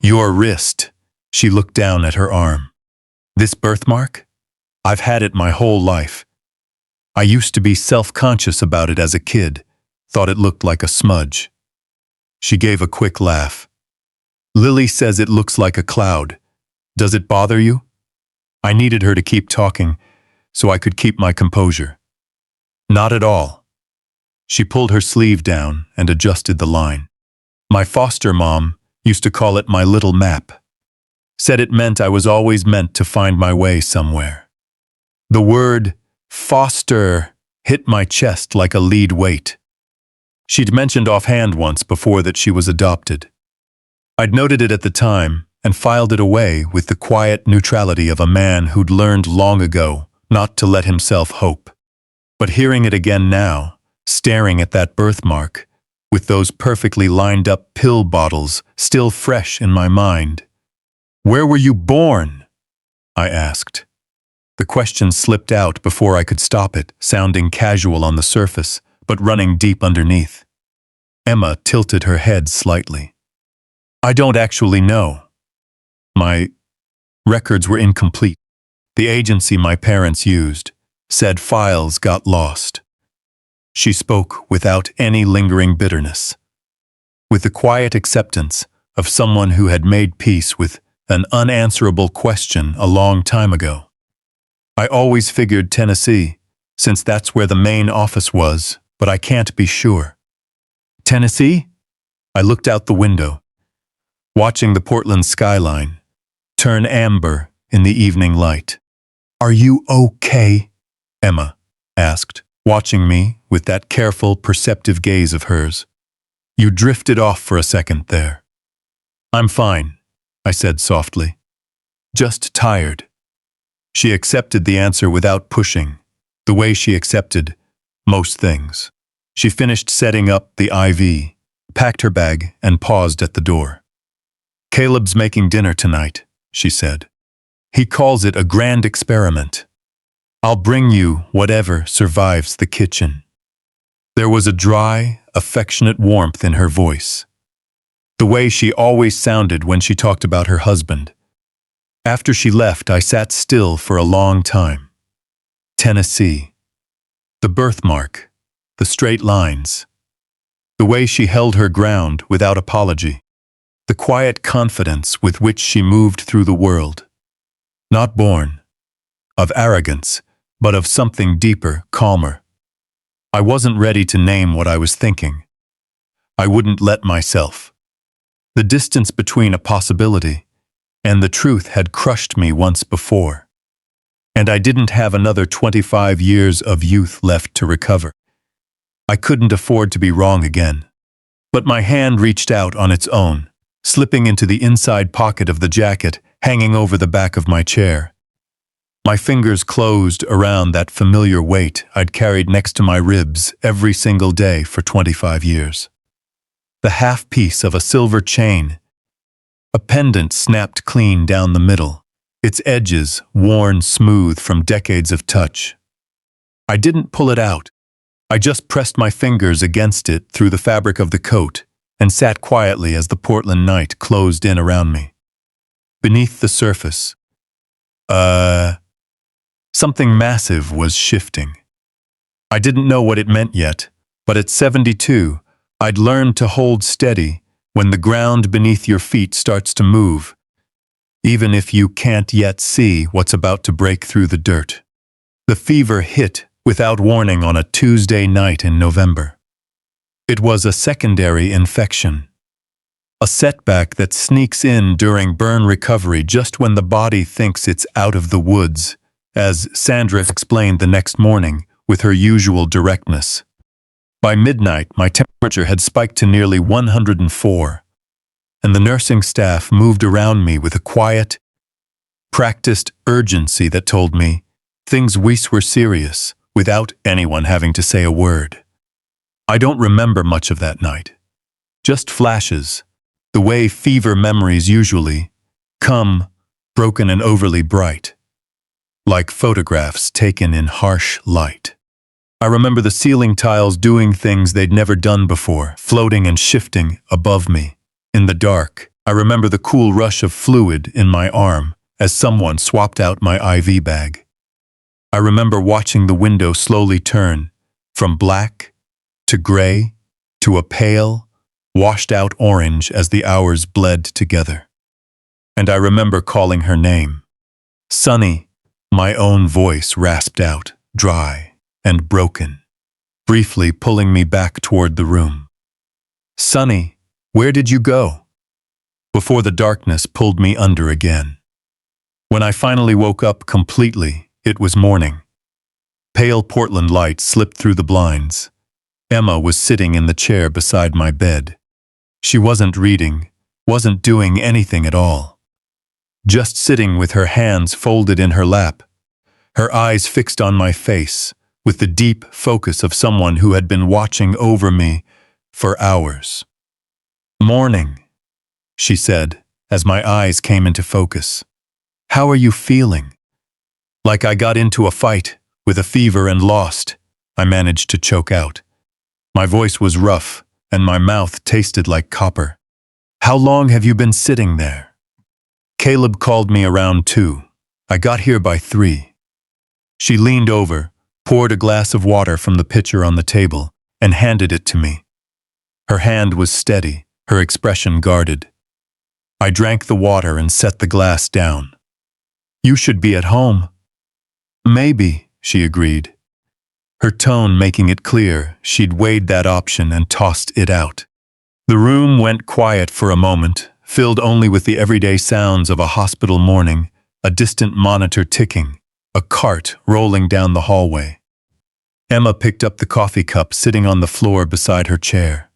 Your wrist. She looked down at her arm. This birthmark? I've had it my whole life. I used to be self-conscious about it as a kid, thought it looked like a smudge. She gave a quick laugh. Lily says it looks like a cloud. Does it bother you? I needed her to keep talking so I could keep my composure. Not at all. She pulled her sleeve down and adjusted the line. My foster mom used to call it my little map. Said it meant I was always meant to find my way somewhere. The word foster hit my chest like a lead weight. She'd mentioned offhand once before that she was adopted. I'd noted it at the time and filed it away with the quiet neutrality of a man who'd learned long ago not to let himself hope. But hearing it again now, staring at that birthmark, with those perfectly lined up pill bottles still fresh in my mind. Where were you born? I asked. The question slipped out before I could stop it, sounding casual on the surface, but running deep underneath. Emma tilted her head slightly. I don't actually know. My records were incomplete. The agency my parents used said files got lost. She spoke without any lingering bitterness, with the quiet acceptance of someone who had made peace with an unanswerable question a long time ago. I always figured Tennessee, since that's where the main office was, but I can't be sure. Tennessee? I looked out the window, watching the Portland skyline turn amber in the evening light. Are you okay? Emma asked, watching me with that careful, perceptive gaze of hers. You drifted off for a second there. I'm fine, I said softly. Just tired. She accepted the answer without pushing, the way she accepted most things. She finished setting up the IV, packed her bag, and paused at the door. Caleb's making dinner tonight, she said. He calls it a grand experiment. I'll bring you whatever survives the kitchen. There was a dry, affectionate warmth in her voice, the way she always sounded when she talked about her husband. After she left, I sat still for a long time. Tennessee. The birthmark, the straight lines, the way she held her ground without apology, the quiet confidence with which she moved through the world. Not born of arrogance, but of something deeper, calmer. I wasn't ready to name what I was thinking. I wouldn't let myself. The distance between a possibility and the truth had crushed me once before. And I didn't have another 25 years of youth left to recover. I couldn't afford to be wrong again. But my hand reached out on its own, slipping into the inside pocket of the jacket hanging over the back of my chair. My fingers closed around that familiar weight I'd carried next to my ribs every single day for 25 years. The half piece of a silver chain, a pendant snapped clean down the middle, its edges worn smooth from decades of touch. I didn't pull it out. I just pressed my fingers against it through the fabric of the coat and sat quietly as the Portland night closed in around me. Beneath the surface, something massive was shifting. I didn't know what it meant yet, but at 72, I'd learned to hold steady when the ground beneath your feet starts to move, even if you can't yet see what's about to break through the dirt. The fever hit without warning on a Tuesday night in November. It was a secondary infection, a setback that sneaks in during burn recovery just when the body thinks it's out of the woods, as Sandra explained the next morning with her usual directness. By midnight, my temperature had spiked to nearly 104, and the nursing staff moved around me with a quiet, practiced urgency that told me things were serious, without anyone having to say a word. I don't remember much of that night. Just flashes, the way fever memories usually come, broken and overly bright, like photographs taken in harsh light. I remember the ceiling tiles doing things they'd never done before, floating and shifting above me. In the dark, I remember the cool rush of fluid in my arm as someone swapped out my IV bag. I remember watching the window slowly turn from black to gray to a pale, washed-out orange as the hours bled together. And I remember calling her name. Sunny, my own voice rasped out, dry and broken, briefly pulling me back toward the room. Sunny, where did you go? Before the darkness pulled me under again. When I finally woke up completely, it was morning. Pale Portland light slipped through the blinds. Emma was sitting in the chair beside my bed. She wasn't reading, wasn't doing anything at all. Just sitting with her hands folded in her lap, her eyes fixed on my face, with the deep focus of someone who had been watching over me for hours. Morning, she said, as my eyes came into focus. How are you feeling? Like I got into a fight, with a fever and lost, I managed to choke out. My voice was rough, and my mouth tasted like copper. How long have you been sitting there? Caleb called me around 2. I got here by 3. She leaned over, poured a glass of water from the pitcher on the table, and handed it to me. Her hand was steady, her expression guarded. I drank the water and set the glass down. You should be at home. Maybe, she agreed. Her tone making it clear she'd weighed that option and tossed it out. The room went quiet for a moment, filled only with the everyday sounds of a hospital morning, a distant monitor ticking, a cart rolling down the hallway. Emma picked up the coffee cup sitting on the floor beside her chair.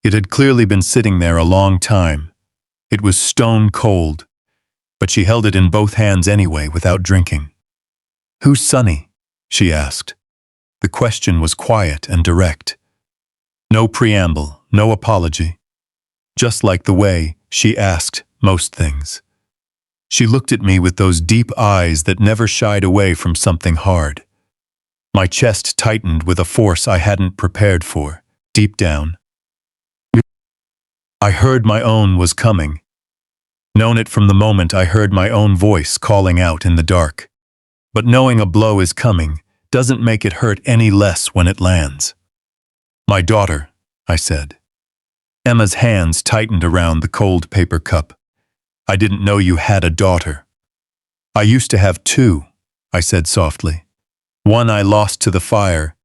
It had clearly been sitting there a long time. It was stone cold, but she held it in both hands anyway without drinking. Who's Sunny? She asked. The question was quiet and direct. No preamble, no apology. Just like the way she asked most things. She looked at me with those deep eyes that never shied away from something hard. My chest tightened with a force I hadn't prepared for, deep down. I heard my own was coming. Known it from the moment I heard my own voice calling out in the dark. But knowing a blow is coming doesn't make it hurt any less when it lands. My daughter, I said. Emma's hands tightened around the cold paper cup. I didn't know you had a daughter. I used to have 2, I said softly. One I lost to the fire,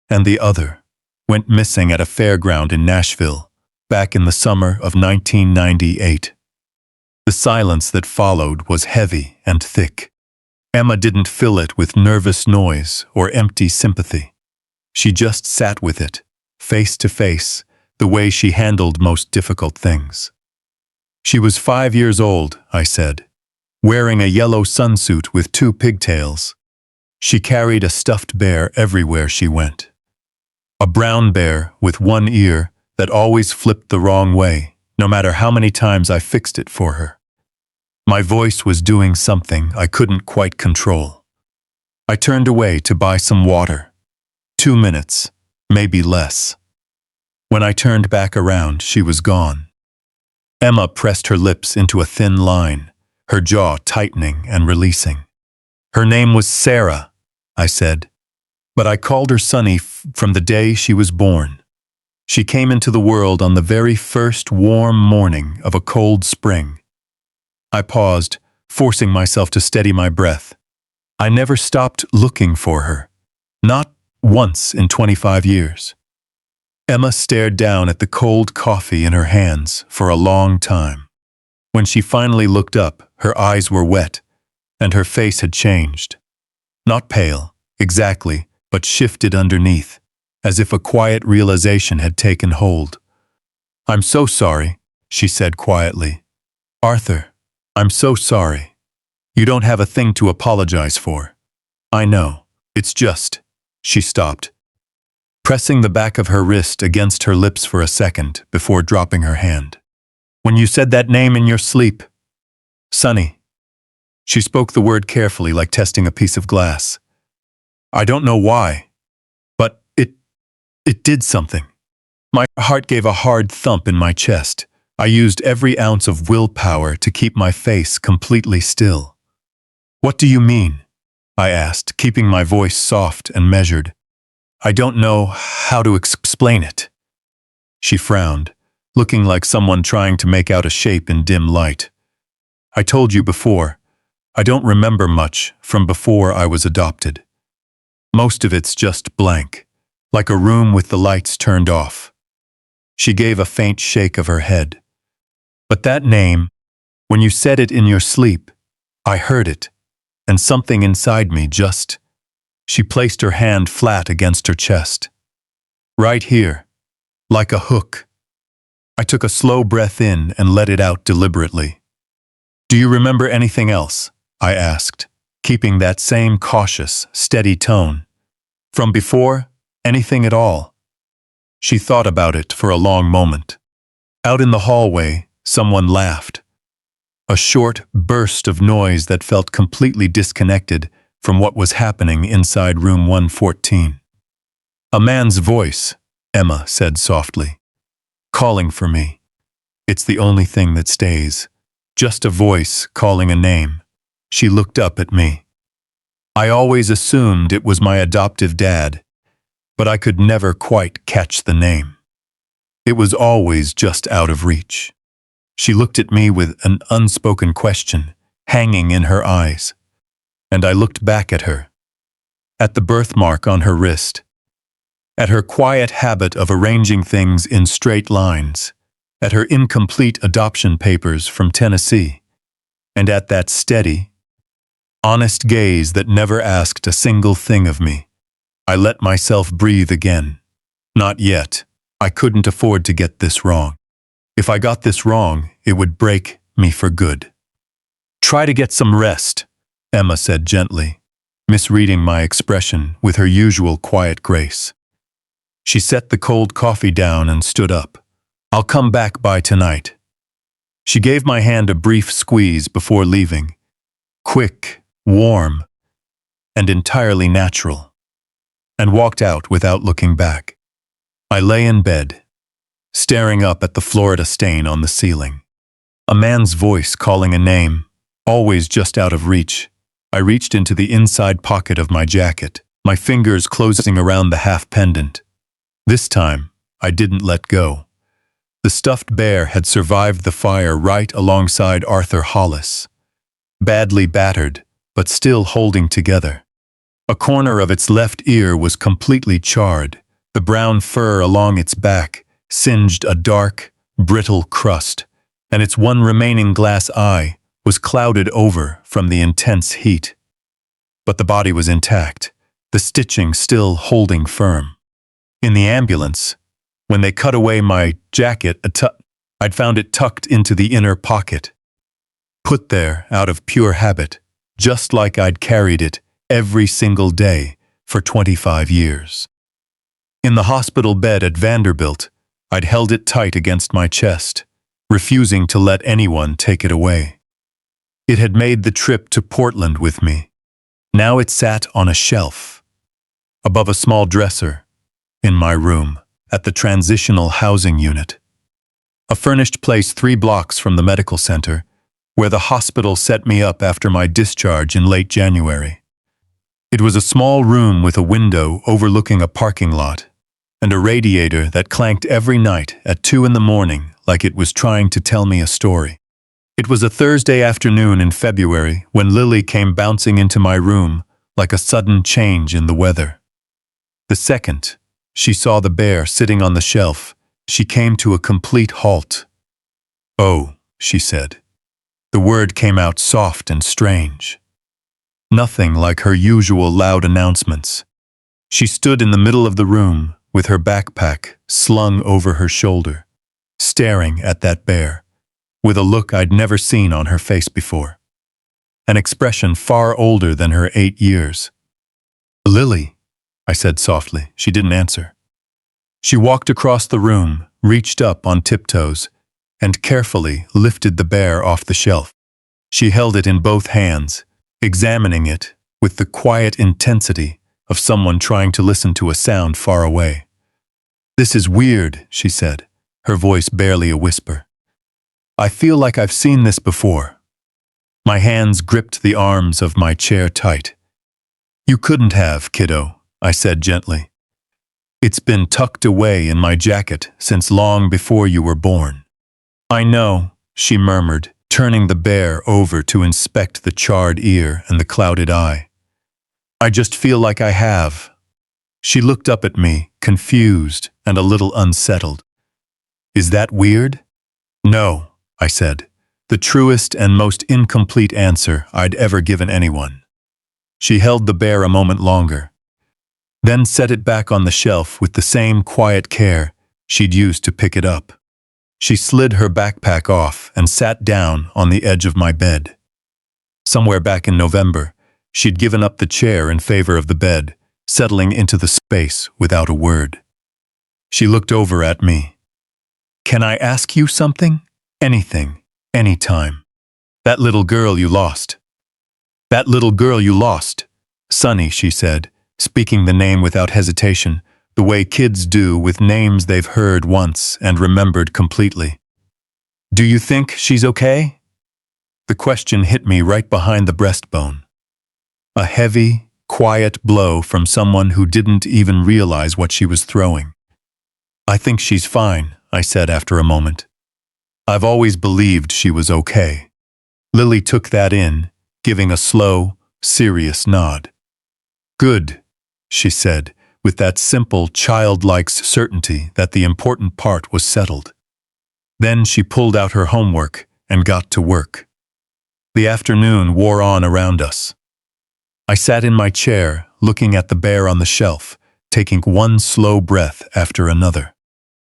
and the other went missing at a fairground in Nashville, back in the summer of 1998. The silence that followed was heavy and thick. Emma didn't fill it with nervous noise or empty sympathy. She just sat with it, face to face, the way she handled most difficult things. She was 5 years old, I said, wearing a yellow sunsuit with 2 pigtails. She carried a stuffed bear everywhere she went. A brown bear with one ear that always flipped the wrong way, no matter how many times I fixed it for her. My voice was doing something I couldn't quite control. I turned away to buy some water. 2 minutes, maybe less. When I turned back around, she was gone. Emma pressed her lips into a thin line, her jaw tightening and releasing. Her name was Sarah, I said, but I called her Sunny from the day she was born. She came into the world on the very first warm morning of a cold spring. I paused, forcing myself to steady my breath. I never stopped looking for her, not once in 25 years. Emma stared down at the cold coffee in her hands for a long time. When she finally looked up, her eyes were wet, and her face had changed. Not pale, exactly, but shifted underneath, as if a quiet realization had taken hold. I'm so sorry, she said quietly. Arthur, I'm so sorry. You don't have a thing to apologize for. I know. It's just, she stopped, pressing the back of her wrist against her lips for a second before dropping her hand. When you said that name in your sleep, Sonny. She spoke the word carefully, like testing a piece of glass. I don't know why, but it did something. My heart gave a hard thump in my chest. I used every ounce of willpower to keep my face completely still. What do you mean? I asked, keeping my voice soft and measured. I don't know how to explain it. She frowned, looking like someone trying to make out a shape in dim light. I told you before, I don't remember much from before I was adopted. Most of it's just blank, like a room with the lights turned off. She gave a faint shake of her head. But that name, when you said it in your sleep, I heard it, and something inside me just... She placed her hand flat against her chest. Right here, like a hook. I took a slow breath in and let it out deliberately. Do you remember anything else? I asked, keeping that same cautious, steady tone. From before, anything at all? She thought about it for a long moment. Out in the hallway, someone laughed. A short burst of noise that felt completely disconnected from what was happening inside room 114. A man's voice, Emma said softly, calling for me. It's the only thing that stays. Just a voice calling a name. She looked up at me. I always assumed it was my adoptive dad, but I could never quite catch the name. It was always just out of reach. She looked at me with an unspoken question hanging in her eyes, and I looked back at her, at the birthmark on her wrist, at her quiet habit of arranging things in straight lines, at her incomplete adoption papers from Tennessee, and at that steady, honest gaze that never asked a single thing of me. I let myself breathe again. Not yet. I couldn't afford to get this wrong. If I got this wrong, it would break me for good. Try to get some rest, Emma said gently, misreading my expression with her usual quiet grace. She set the cold coffee down and stood up. I'll come back by tonight. She gave my hand a brief squeeze before leaving. Quick, warm, and entirely natural. And walked out without looking back. I lay in bed, staring up at the Florida stain on the ceiling. A man's voice calling a name, always just out of reach. I reached into the inside pocket of my jacket, my fingers closing around the half pendant. This time, I didn't let go. The stuffed bear had survived the fire right alongside Arthur Hollis. Badly battered, but still holding together. A corner of its left ear was completely charred. The brown fur along its back singed a dark, brittle crust, and its one remaining glass eye was clouded over from the intense heat. But the body was intact, the stitching still holding firm. In the ambulance, when they cut away my jacket, I'd found it tucked into the inner pocket. Put there out of pure habit, just like I'd carried it every single day for 25 years. In the hospital bed at Vanderbilt, I'd held it tight against my chest, refusing to let anyone take it away. It had made the trip to Portland with me. Now it sat on a shelf, above a small dresser, in my room, at the transitional housing unit. A furnished place 3 blocks from the medical center, where the hospital set me up after my discharge in late January. It was a small room with a window overlooking a parking lot, and a radiator that clanked every night at 2 in the morning like it was trying to tell me a story. It was a Thursday afternoon in February when Lily came bouncing into my room like a sudden change in the weather. The second she saw the bear sitting on the shelf, she came to a complete halt. "Oh," she said. The word came out soft and strange. Nothing like her usual loud announcements. She stood in the middle of the room with her backpack slung over her shoulder, staring at that bear, with a look I'd never seen on her face before. An expression far older than her 8 years. Lily, I said softly. She didn't answer. She walked across the room, reached up on tiptoes, and carefully lifted the bear off the shelf. She held it in both hands, examining it with the quiet intensity of someone trying to listen to a sound far away. "This is weird," she said, her voice barely a whisper. "I feel like I've seen this before." My hands gripped the arms of my chair tight. "You couldn't have, kiddo," I said gently. "It's been tucked away in my jacket since long before you were born." "I know," she murmured, turning the bear over to inspect the charred ear and the clouded eye. "I just feel like I have." She looked up at me, confused and a little unsettled. "Is that weird?" "No," I said, the truest and most incomplete answer I'd ever given anyone. She held the bear a moment longer, then set it back on the shelf with the same quiet care she'd used to pick it up. She slid her backpack off and sat down on the edge of my bed. Somewhere back in November, she'd given up the chair in favor of the bed, settling into the space without a word. She looked over at me. "Can I ask you something? Anything, anytime. That little girl you lost." "That little girl you lost." "Sunny," she said, speaking the name without hesitation, the way kids do with names they've heard once and remembered completely. "Do you think she's okay?" The question hit me right behind the breastbone. A heavy, quiet blow from someone who didn't even realize what she was throwing. "I think she's fine," I said after a moment. "I've always believed she was okay." Lily took that in, giving a slow, serious nod. "Good," she said, with that simple, childlike certainty that the important part was settled. Then she pulled out her homework and got to work. The afternoon wore on around us. I sat in my chair, looking at the bear on the shelf, taking one slow breath after another.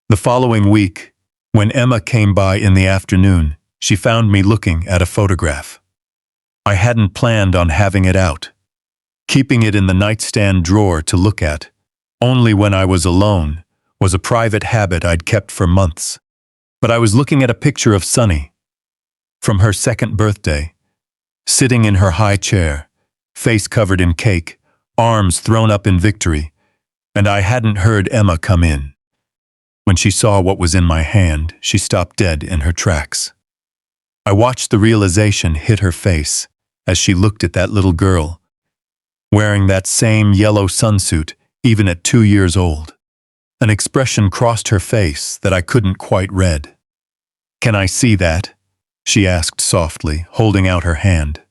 The following week, when Emma came by in the afternoon, she found me looking at a photograph. I hadn't planned on having it out, keeping it in the nightstand drawer to look at. Only when I was alone was a private habit I'd kept for months. But I was looking at a picture of Sunny, from her second birthday, sitting in her high chair, face covered in cake, arms thrown up in victory, and I hadn't heard Emma come in. When she saw what was in my hand, she stopped dead in her tracks. I watched the realization hit her face as she looked at that little girl, wearing that same yellow sunsuit even at 2 years old. An expression crossed her face that I couldn't quite read. "Can I see that?" she asked softly, holding out her hand.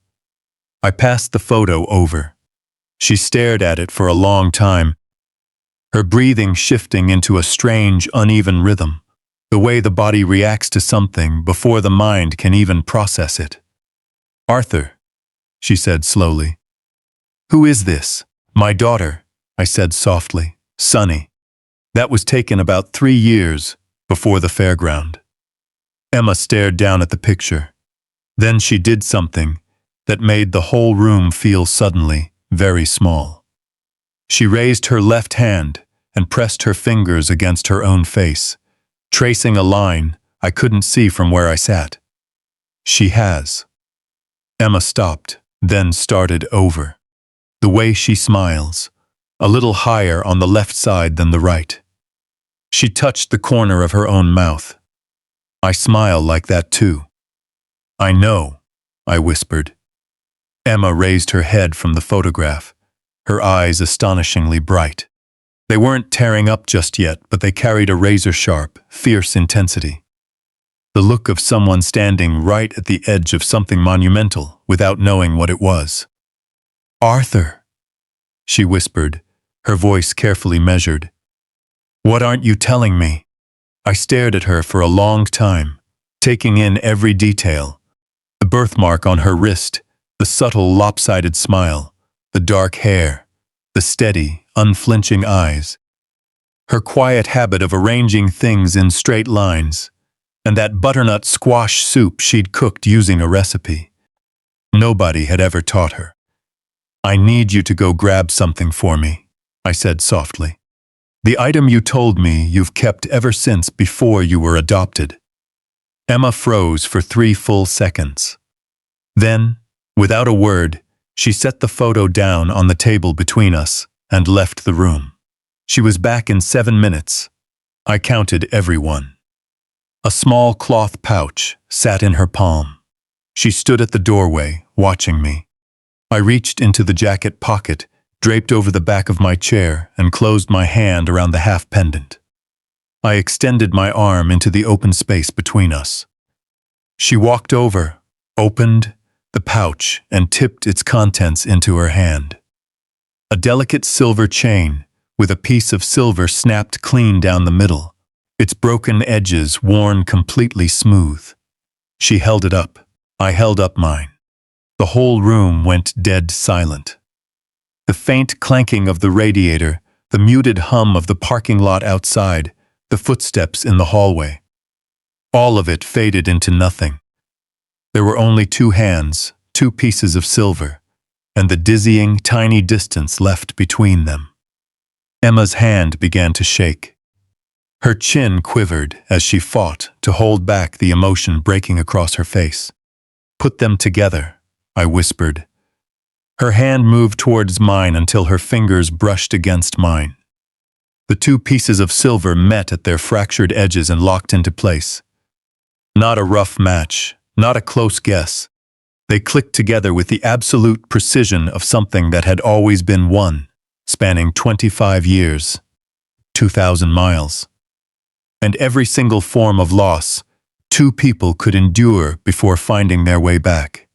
I passed the photo over. She stared at it for a long time, her breathing shifting into a strange, uneven rhythm, the way the body reacts to something before the mind can even process it. "Arthur," she said slowly. "Who is this?" "My daughter," I said softly. "Sunny. That was taken about 3 years before the fairground." Emma stared down at the picture. Then she did something that made the whole room feel suddenly very small. She raised her left hand and pressed her fingers against her own face, tracing a line I couldn't see from where I sat. "She has." Emma stopped, then started over. The way she smiles, a little higher on the left side than the right. She touched the corner of her own mouth. "I smile like that too." "I know," I whispered. Emma raised her head from the photograph, her eyes astonishingly bright. They weren't tearing up just yet, but they carried a razor-sharp, fierce intensity. The look of someone standing right at the edge of something monumental without knowing what it was. "Arthur," she whispered, her voice carefully measured. "What aren't you telling me?" I stared at her for a long time, taking in every detail. The birthmark on her wrist, the subtle lopsided smile, the dark hair, the steady, unflinching eyes, her quiet habit of arranging things in straight lines, and that butternut squash soup she'd cooked using a recipe nobody had ever taught her. I need you to go grab something for me, I said softly. The item you told me you've kept ever since before you were adopted. Emma froze for 3 full seconds. Then, without a word, she set the photo down on the table between us and left the room. She was back in 7 minutes. I counted everyone. A small cloth pouch sat in her palm. She stood at the doorway, watching me. I reached into the jacket pocket, draped over the back of my chair, and closed my hand around the half pendant. I extended my arm into the open space between us. She walked over, opened the pouch, and tipped its contents into her hand. A delicate silver chain, with a piece of silver snapped clean down the middle, its broken edges worn completely smooth. She held it up. I held up mine. The whole room went dead silent. The faint clanking of the radiator, the muted hum of the parking lot outside, the footsteps in the hallway. All of it faded into nothing. There were only 2 hands, 2 pieces of silver, and the dizzying, tiny distance left between them. Emma's hand began to shake. Her chin quivered as she fought to hold back the emotion breaking across her face. Put them together, I whispered. Her hand moved towards mine until her fingers brushed against mine. The 2 pieces of silver met at their fractured edges and locked into place. Not a rough match, not a close guess. They clicked together with the absolute precision of something that had always been one, spanning 25 years, 2,000 miles. And every single form of loss 2 people could endure before finding their way back.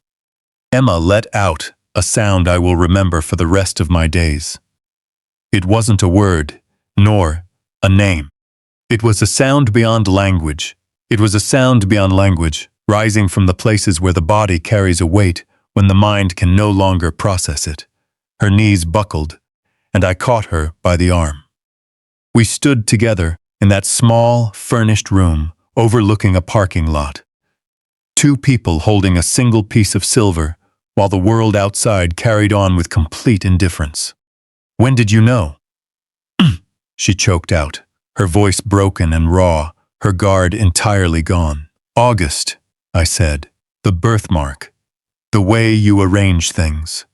Emma let out a sound I will remember for the rest of my days. It wasn't a word, nor a name. It was a sound beyond language. It was a sound beyond language, rising from the places where the body carries a weight when the mind can no longer process it. Her knees buckled, and I caught her by the arm. We stood together in that small, furnished room overlooking a parking lot. 2 people holding a single piece of silver, while the world outside carried on with complete indifference. When did you know? She choked out, her voice broken and raw, her guard entirely gone. August, I said. The birthmark. The way you arrange things.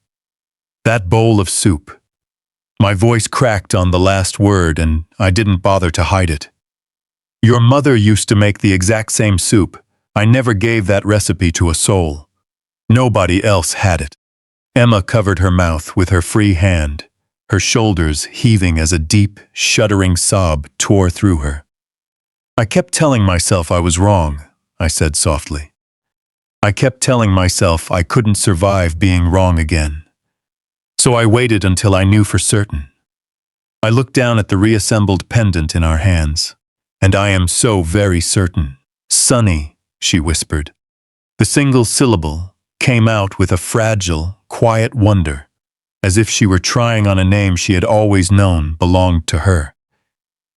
That bowl of soup. My voice cracked on the last word, and I didn't bother to hide it. Your mother used to make the exact same soup. I never gave that recipe to a soul. Nobody else had it. Emma covered her mouth with her free hand, her shoulders heaving as a deep, shuddering sob tore through her. I kept telling myself I was wrong, I said softly. I kept telling myself I couldn't survive being wrong again. So I waited until I knew for certain. I looked down at the reassembled pendant in our hands, and I am so very certain. Sunny, she whispered. The single syllable came out with a fragile, quiet wonder, as if she were trying on a name she had always known belonged to her.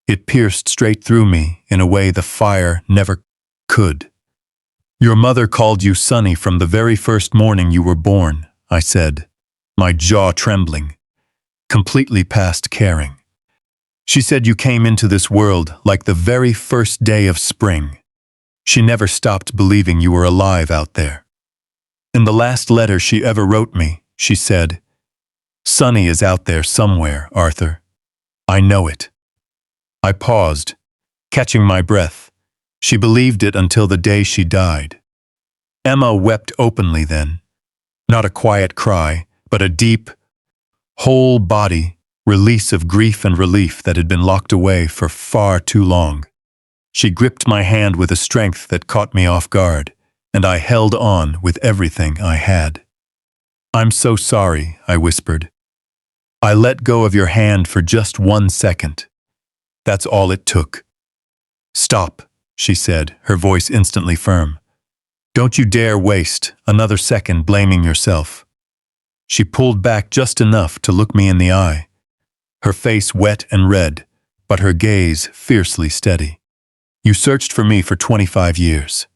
It pierced straight through me in a way the fire never could. Your mother called you Sunny from the very first morning you were born, I said, my jaw trembling, completely past caring. She said you came into this world like the very first day of spring. She never stopped believing you were alive out there. In the last letter she ever wrote me, she said, Sunny is out there somewhere, Arthur. I know it. I paused, catching my breath. She believed it until the day she died. Emma wept openly then. Not a quiet cry, but a deep, whole body release of grief and relief that had been locked away for far too long. She gripped my hand with a strength that caught me off guard, and I held on with everything I had. I'm so sorry, I whispered. I let go of your hand for just 1 second. That's all it took. Stop, she said, her voice instantly firm. Don't you dare waste another second blaming yourself. She pulled back just enough to look me in the eye, her face wet and red, but her gaze fiercely steady. You searched for me for 25 years.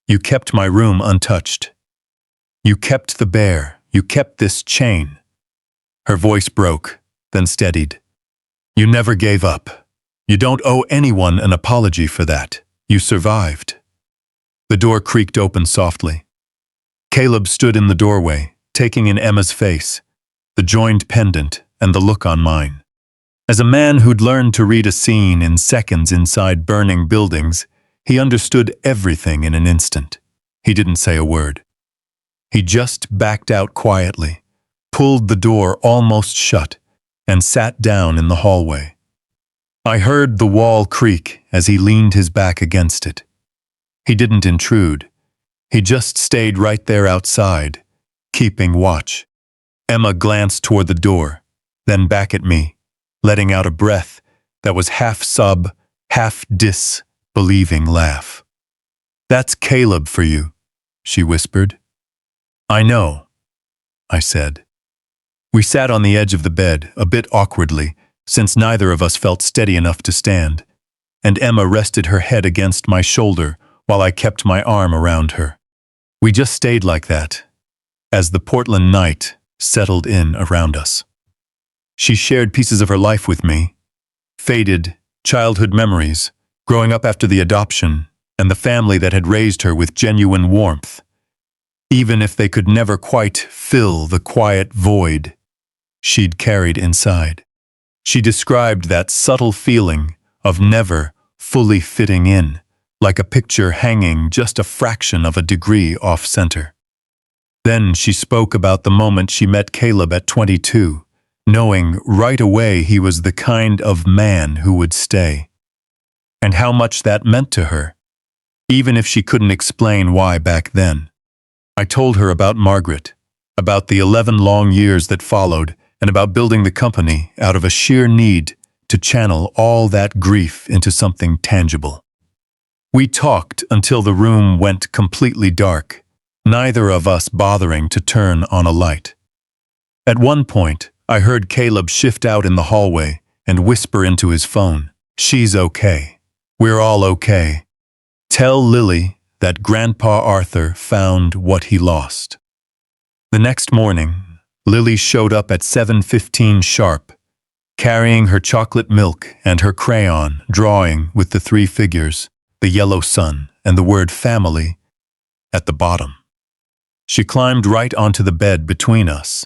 You kept my room untouched. You kept the bear. You kept this chain. Her voice broke, then steadied. You never gave up. You don't owe anyone an apology for that. You survived. The door creaked open softly. Caleb stood in the doorway, taking in Emma's face, the joined pendant and the look on mine. As a man who'd learned to read a scene in seconds inside burning buildings, he understood everything in an instant. He didn't say a word. He just backed out quietly, pulled the door almost shut, and sat down in the hallway. I heard the wall creak as he leaned his back against it. He didn't intrude. He just stayed right there outside, keeping watch. Emma glanced toward the door, then back at me, letting out a breath that was half sob, half disbelieving laugh. That's Caleb for you, she whispered. I know, I said. We sat on the edge of the bed, a bit awkwardly, since neither of us felt steady enough to stand, and Emma rested her head against my shoulder while I kept my arm around her. We just stayed like that, as the Portland night settled in around us. She shared pieces of her life with me, faded childhood memories, growing up after the adoption, and the family that had raised her with genuine warmth, even if they could never quite fill the quiet void she'd carried inside. She described that subtle feeling of never fully fitting in, like a picture hanging just a fraction of a degree off-center. Then she spoke about the moment she met Caleb at 22, knowing right away he was the kind of man who would stay, and how much that meant to her, even if she couldn't explain why back then. I told her about Margaret, about the 11 long years that followed, and about building the company out of a sheer need to channel all that grief into something tangible. We talked until the room went completely dark, neither of us bothering to turn on a light. At one point, I heard Caleb shift out in the hallway and whisper into his phone, "She's okay. We're all okay. Tell Lily that Grandpa Arthur found what he lost." The next morning, Lily showed up at 7:15 sharp, carrying her chocolate milk and her crayon, drawing with the 3 figures, the yellow sun and the word family, at the bottom. She climbed right onto the bed between us,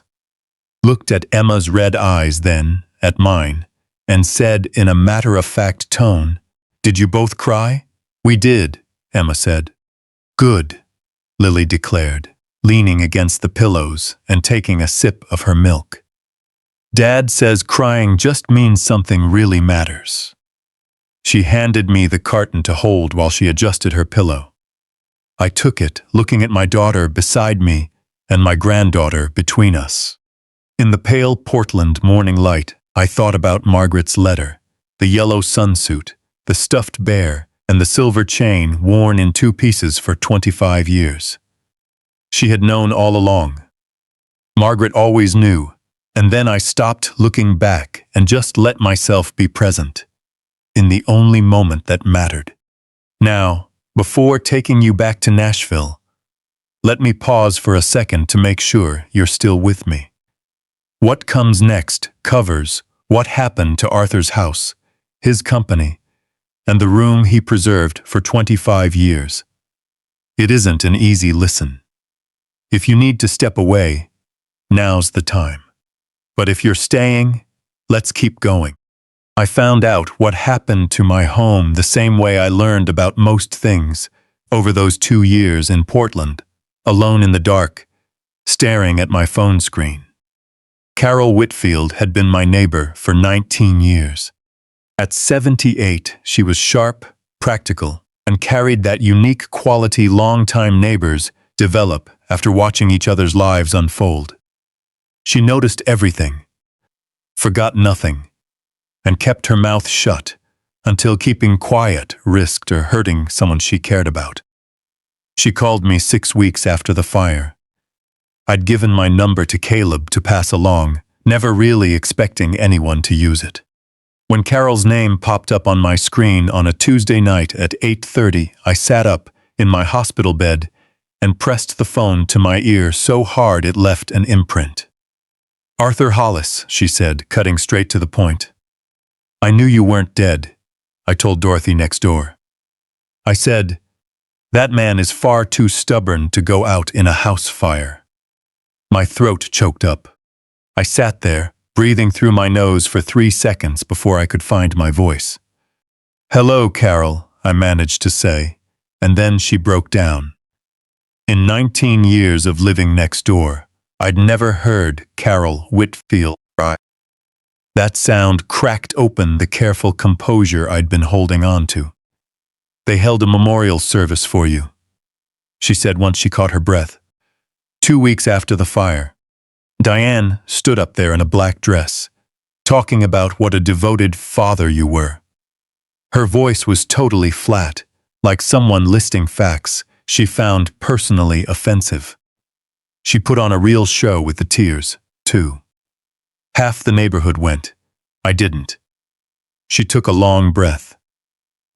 looked at Emma's red eyes, then at mine, and said in a matter-of-fact tone, "Did you both cry?" "We did," Emma said. "Good," Lily declared, leaning against the pillows and taking a sip of her milk. "Dad says crying just means something really matters." She handed me the carton to hold while she adjusted her pillow. I took it, looking at my daughter beside me and my granddaughter between us. In the pale Portland morning light, I thought about Margaret's letter, the yellow sunsuit, the stuffed bear, and the silver chain worn in 2 pieces for 25 years. She had known all along. Margaret always knew, and then I stopped looking back and just let myself be present, in the only moment that mattered. Now, before taking you back to Nashville, let me pause for a second to make sure you're still with me. What comes next covers what happened to Arthur's house, his company, and the room he preserved for 25 years. It isn't an easy listen. If you need to step away, now's the time. But if you're staying, let's keep going. I found out what happened to my home the same way I learned about most things over those 2 years in Portland, alone in the dark, staring at my phone screen. Carol Whitfield had been my neighbor for 19 years. At 78, she was sharp, practical, and carried that unique quality longtime neighbors develop after watching each other's lives unfold. She noticed everything, forgot nothing, and kept her mouth shut until keeping quiet risked her hurting someone she cared about. She called me 6 weeks after the fire. I'd given my number to Caleb to pass along, never really expecting anyone to use it. When Carol's name popped up on my screen on a Tuesday night at 8:30, I sat up in my hospital bed and pressed the phone to my ear so hard it left an imprint. Arthur Hollis, she said, cutting straight to the point. I knew you weren't dead, I told Dorothy next door. I said, that man is far too stubborn to go out in a house fire. My throat choked up. I sat there, breathing through my nose for 3 seconds before I could find my voice. Hello, Carol, I managed to say, and then she broke down. In 19 years of living next door, I'd never heard Carol Whitfield cry. That sound cracked open the careful composure I'd been holding on to. They held a memorial service for you, she said once she caught her breath. 2 weeks after the fire, Diane stood up there in a black dress, talking about what a devoted father you were. Her voice was totally flat, like someone listing facts she found personally offensive. She put on a real show with the tears, too. Half the neighborhood went. I didn't. She took a long breath.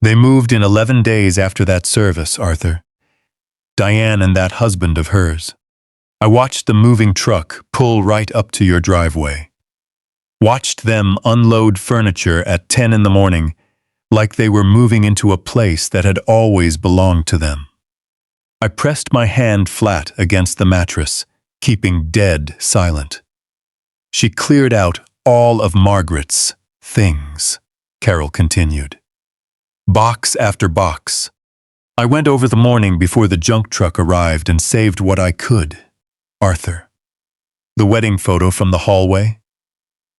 They moved in 11 days after that service, Arthur. Diane and that husband of hers. I watched the moving truck pull right up to your driveway. Watched them unload furniture at 10 in the morning, like they were moving into a place that had always belonged to them. I pressed my hand flat against the mattress, keeping dead silent. She cleared out all of Margaret's things, Carol continued. Box after box. I went over the morning before the junk truck arrived and saved what I could. Arthur. The wedding photo from the hallway.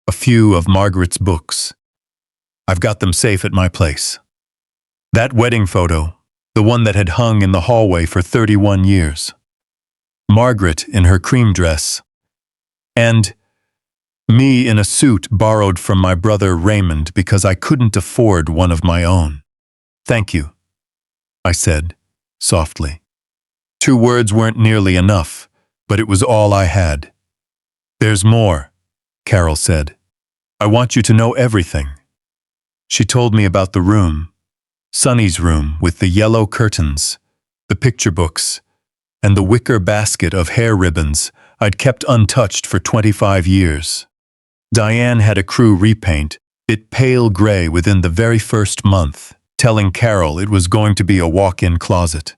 A few of Margaret's books. I've got them safe at my place. That wedding photo, the one that had hung in the hallway for 31 years. Margaret in her cream dress. And me in a suit borrowed from my brother Raymond because I couldn't afford one of my own. Thank you, I said, softly. 2 words weren't nearly enough, but it was all I had. There's more, Carol said. I want you to know everything. She told me about the room, Sonny's room with the yellow curtains, the picture books, and the wicker basket of hair ribbons I'd kept untouched for 25 years. Diane had a crew repaint it pale gray within the very first month, telling Carol it was going to be a walk-in closet.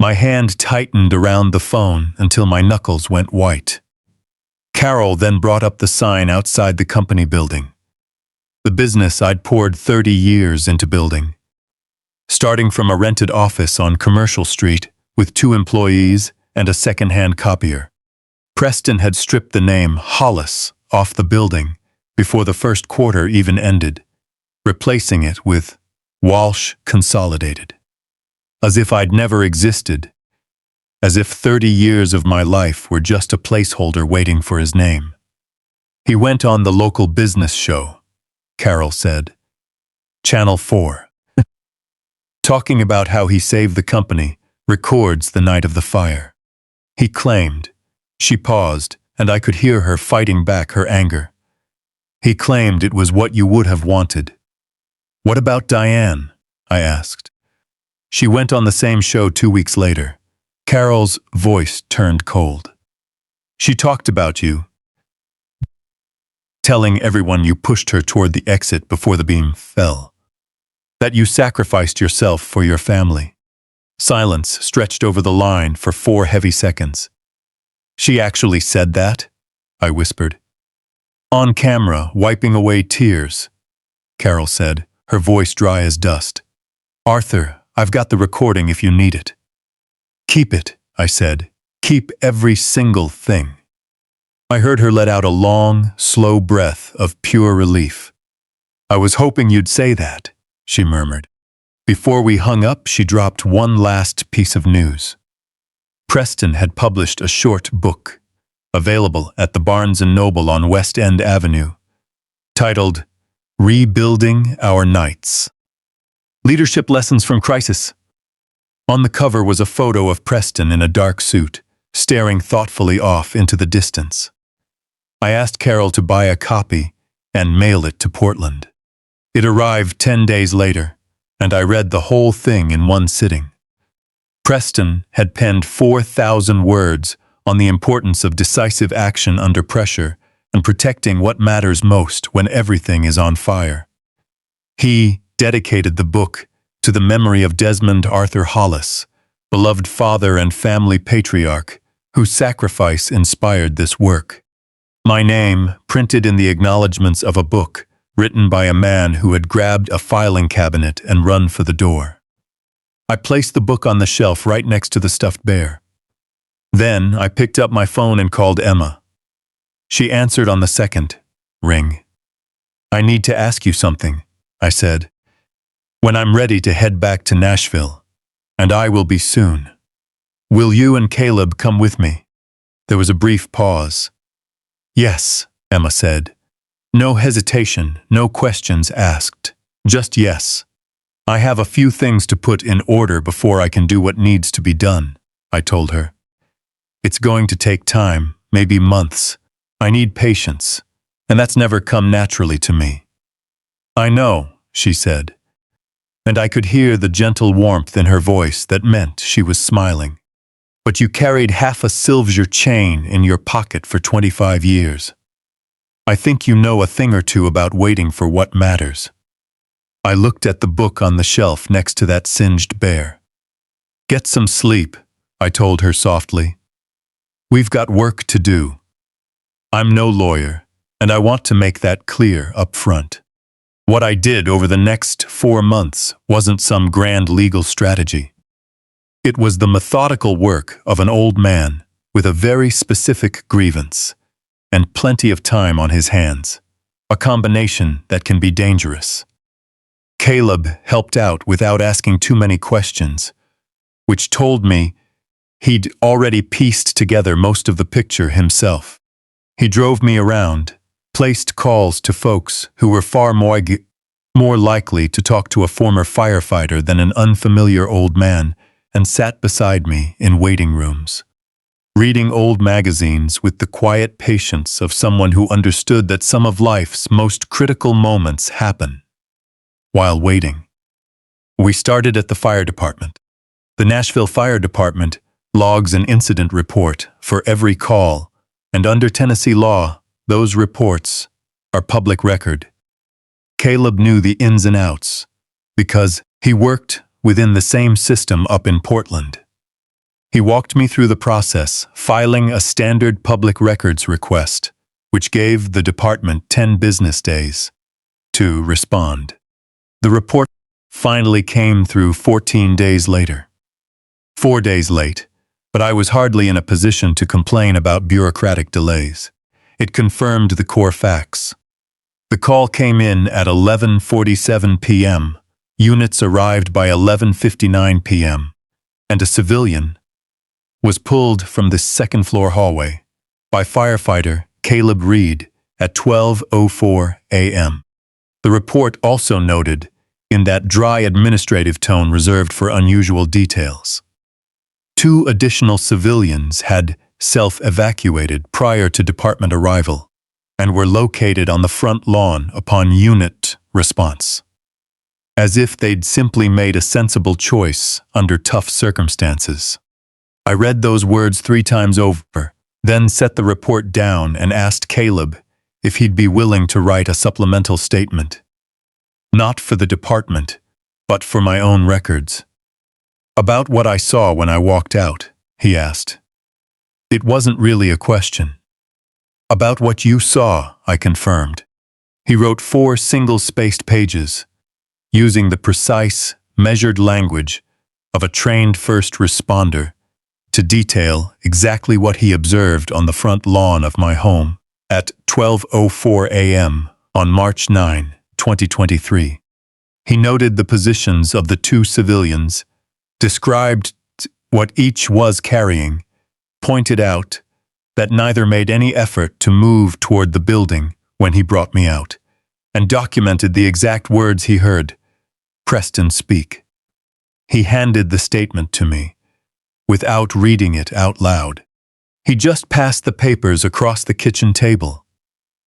My hand tightened around the phone until my knuckles went white. Carol then brought up the sign outside the company building. The business I'd poured 30 years into building. Starting from a rented office on Commercial Street with 2 employees and a second-hand copier. Preston had stripped the name Hollis off the building before the first quarter even ended, replacing it with Walsh Consolidated. As if I'd never existed. As if 30 years of my life were just a placeholder waiting for his name. He went on the local business show, Carol said. Channel 4. Talking about how he saved the company, records the night of the fire. He claimed. She paused, and I could hear her fighting back her anger. He claimed it was what you would have wanted. What about Diane? I asked. She went on the same show 2 weeks later. Carol's voice turned cold. She talked about you, telling everyone you pushed her toward the exit before the beam fell. That you sacrificed yourself for your family. Silence stretched over the line for 4 heavy seconds. She actually said that? I whispered. On camera, wiping away tears, Carol said, her voice dry as dust. Arthur, I've got the recording if you need it. Keep it, I said. Keep every single thing. I heard her let out a long, slow breath of pure relief. I was hoping you'd say that, she murmured. Before we hung up, she dropped one last piece of news. Preston had published a short book, available at the Barnes & Noble on West End Avenue, titled Rebuilding Our Nights. Leadership Lessons from Crisis. On the cover was a photo of Preston in a dark suit, staring thoughtfully off into the distance. I asked Carol to buy a copy and mail it to Portland. It arrived 10 days later, and I read the whole thing in one sitting. Preston had penned 4,000 words on the importance of decisive action under pressure and protecting what matters most when everything is on fire. He dedicated the book to the memory of Desmond Arthur Hollis, beloved father and family patriarch, whose sacrifice inspired this work. My name, printed in the acknowledgments of a book, written by a man who had grabbed a filing cabinet and run for the door. I placed the book on the shelf right next to the stuffed bear. Then I picked up my phone and called Emma. She answered on the second ring. "I need to ask you something," I said. "When I'm ready to head back to Nashville, and I will be soon. Will you and Caleb come with me?" There was a brief pause. "Yes," Emma said. No hesitation, no questions asked. Just yes. "I have a few things to put in order before I can do what needs to be done," I told her. "It's going to take time, maybe months. I need patience, and that's never come naturally to me." "I know," she said, and I could hear the gentle warmth in her voice that meant she was smiling. "But you carried half a silver chain in your pocket for 25 years. I think you know a thing or two about waiting for what matters." I looked at the book on the shelf next to that singed bear. "Get some sleep," I told her softly. "We've got work to do. I'm no lawyer, and I want to make that clear up front. What I did over the next 4 months wasn't some grand legal strategy. It was the methodical work of an old man with a very specific grievance and plenty of time on his hands, a combination that can be dangerous. Caleb helped out without asking too many questions, which told me he'd already pieced together most of the picture himself. He drove me around, placed calls to folks who were far more likely to talk to a former firefighter than an unfamiliar old man, and sat beside me in waiting rooms, reading old magazines with the quiet patience of someone who understood that some of life's most critical moments happen while waiting. We started at the fire department. The Nashville Fire Department logs an incident report for every call, and under Tennessee law, those reports are public record. Caleb knew the ins and outs because he worked within the same system up in Portland. He walked me through the process, filing a standard public records request, which gave the department 10 business days to respond. The report finally came through 14 days later. 4 days late, but I was hardly in a position to complain about bureaucratic delays. It confirmed the core facts. The call came in at 11:47 p.m., units arrived by 11:59 p.m., and a civilian was pulled from the second-floor hallway by firefighter Caleb Reed at 12:04 a.m. The report also noted, in that dry administrative tone reserved for unusual details, 2 additional civilians had self-evacuated prior to department arrival and were located on the front lawn upon unit response, as if they'd simply made a sensible choice under tough circumstances. I read those words 3 times over, then set the report down and asked Caleb if he'd be willing to write a supplemental statement. Not for the department, but for my own records. About what I saw when I walked out, he asked. It wasn't really a question. About what you saw, I confirmed. He wrote 4 single-spaced pages, using the precise, measured language of a trained first responder to detail exactly what he observed on the front lawn of my home at 12:04 a.m. on March 9, 2023. He noted the positions of the 2 civilians, described what each was carrying, pointed out that neither made any effort to move toward the building when he brought me out, and documented the exact words he heard Preston speak. He handed the statement to me, without reading it out loud. He just passed the papers across the kitchen table,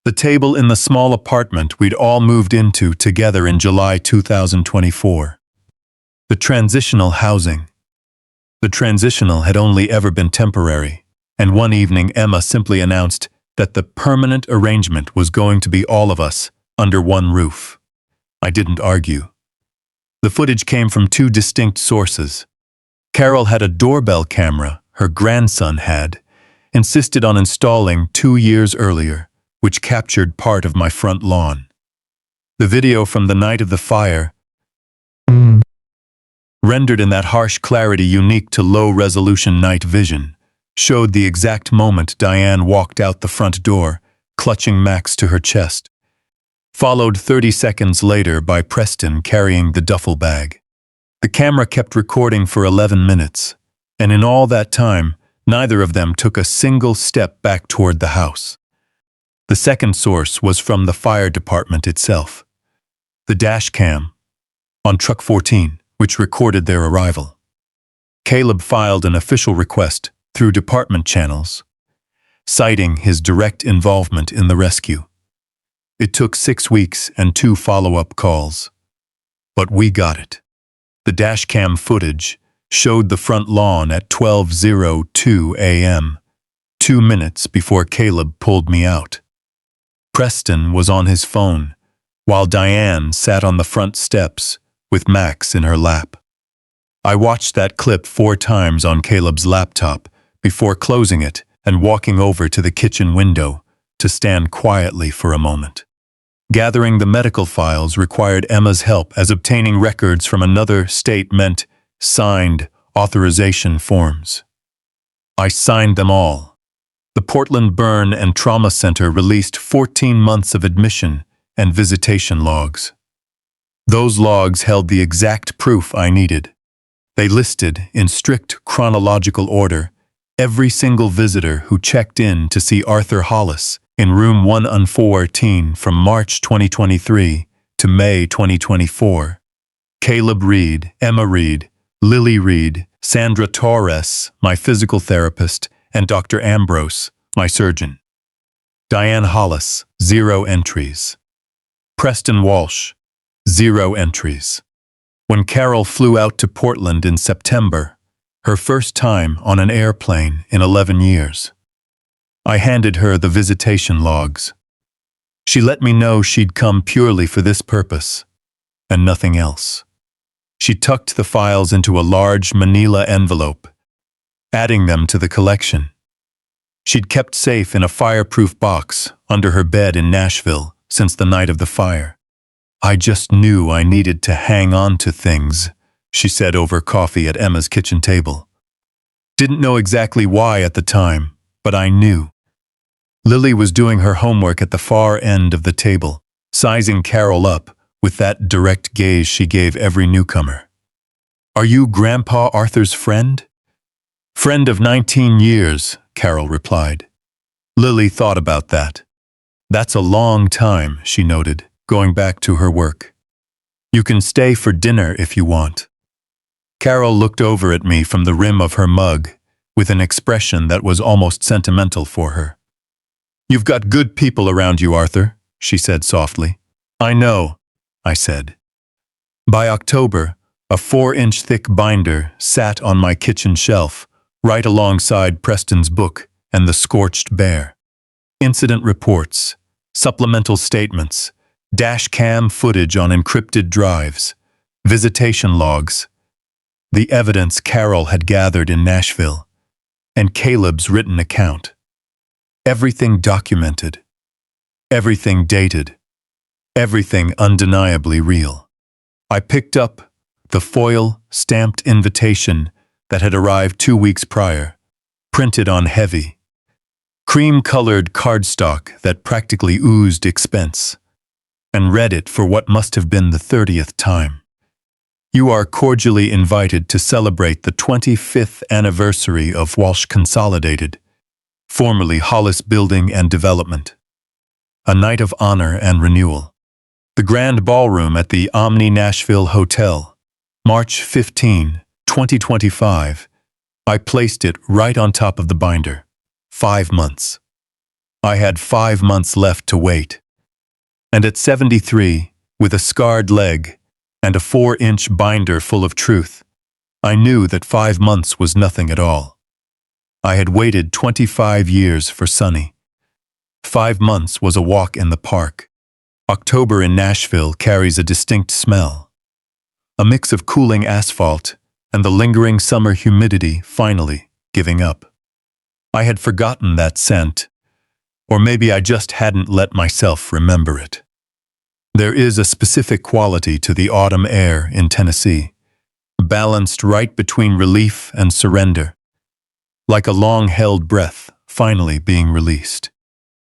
the table in the small apartment we'd all moved into together in July 2024. The transitional housing. The transitional had only ever been temporary, and one evening Emma simply announced, that the permanent arrangement was going to be all of us under one roof. I didn't argue. The footage came from two distinct sources. Carol had a doorbell camera her grandson had insisted on installing 2 years earlier, which captured part of my front lawn. The video from the night of the fire, rendered in that harsh clarity unique to low-resolution night vision, showed the exact moment Diane walked out the front door, clutching Max to her chest, followed 30 seconds later by Preston carrying the duffel bag. The camera kept recording for 11 minutes, and in all that time, neither of them took a single step back toward the house. The second source was from the fire department itself. The dash cam on truck 14, which recorded their arrival. Caleb filed an official request through department channels, citing his direct involvement in the rescue. It took 6 weeks and 2 follow-up calls. But we got it. The dashcam footage showed the front lawn at 12:02 a.m., 2 minutes before Caleb pulled me out. Preston was on his phone, while Diane sat on the front steps with Max in her lap. I watched that clip 4 times on Caleb's laptop before closing it and walking over to the kitchen window to stand quietly for a moment. Gathering the medical files required Emma's help, as obtaining records from another state meant signed authorization forms. I signed them all. The Portland Burn and Trauma Center released 14 months of admission and visitation logs. Those logs held the exact proof I needed. They listed, in strict chronological order, every single visitor who checked in to see Arthur Hollis in room 114 from March 2023 to May 2024. Caleb Reed, Emma Reed, Lily Reed, Sandra Torres, my physical therapist, and Dr. Ambrose, my surgeon. Diane Hollis, 0 entries. Preston Walsh, 0 entries. When Carol flew out to Portland in September, her first time on an airplane in 11 years, I handed her the visitation logs. She let me know she'd come purely for this purpose, and nothing else. She tucked the files into a large manila envelope, adding them to the collection. She'd kept safe in a fireproof box under her bed in Nashville since the night of the fire. I just knew I needed to hang on to things, she said over coffee at Emma's kitchen table. Didn't know exactly why at the time, but I knew. Lily was doing her homework at the far end of the table, sizing Carol up with that direct gaze she gave every newcomer. "Are you Grandpa Arthur's friend?" "Friend of 19 years, Carol replied. Lily thought about that. "That's a long time," she noted, going back to her work. "You can stay for dinner if you want." Carol looked over at me from the rim of her mug with an expression that was almost sentimental for her. "You've got good people around you, Arthur," she said softly. "I know," I said. By October, a 4-inch thick binder sat on my kitchen shelf, right alongside Preston's book and the scorched bear. Incident reports, supplemental statements, dash cam footage on encrypted drives, visitation logs, the evidence Carol had gathered in Nashville, and Caleb's written account. Everything documented, everything dated, everything undeniably real. I picked up the foil-stamped invitation that had arrived 2 weeks prior, printed on heavy, cream-colored cardstock that practically oozed expense, and read it for what must have been the 30th time. "You are cordially invited to celebrate the 25th anniversary of Walsh Consolidated, formerly Hollis Building and Development. A night of honor and renewal. The Grand Ballroom at the Omni Nashville Hotel, March 15, 2025. I placed it right on top of the binder. 5 months. I had 5 months left to wait. And at 73, with a scarred leg and a 4-inch binder full of truth, I knew that 5 months was nothing at all. I had waited 25 years for Sonny. 5 months was a walk in the park. October in Nashville carries a distinct smell, a mix of cooling asphalt and the lingering summer humidity finally giving up. I had forgotten that scent, or maybe I just hadn't let myself remember it. There is a specific quality to the autumn air in Tennessee, balanced right between relief and surrender, like a long-held breath finally being released.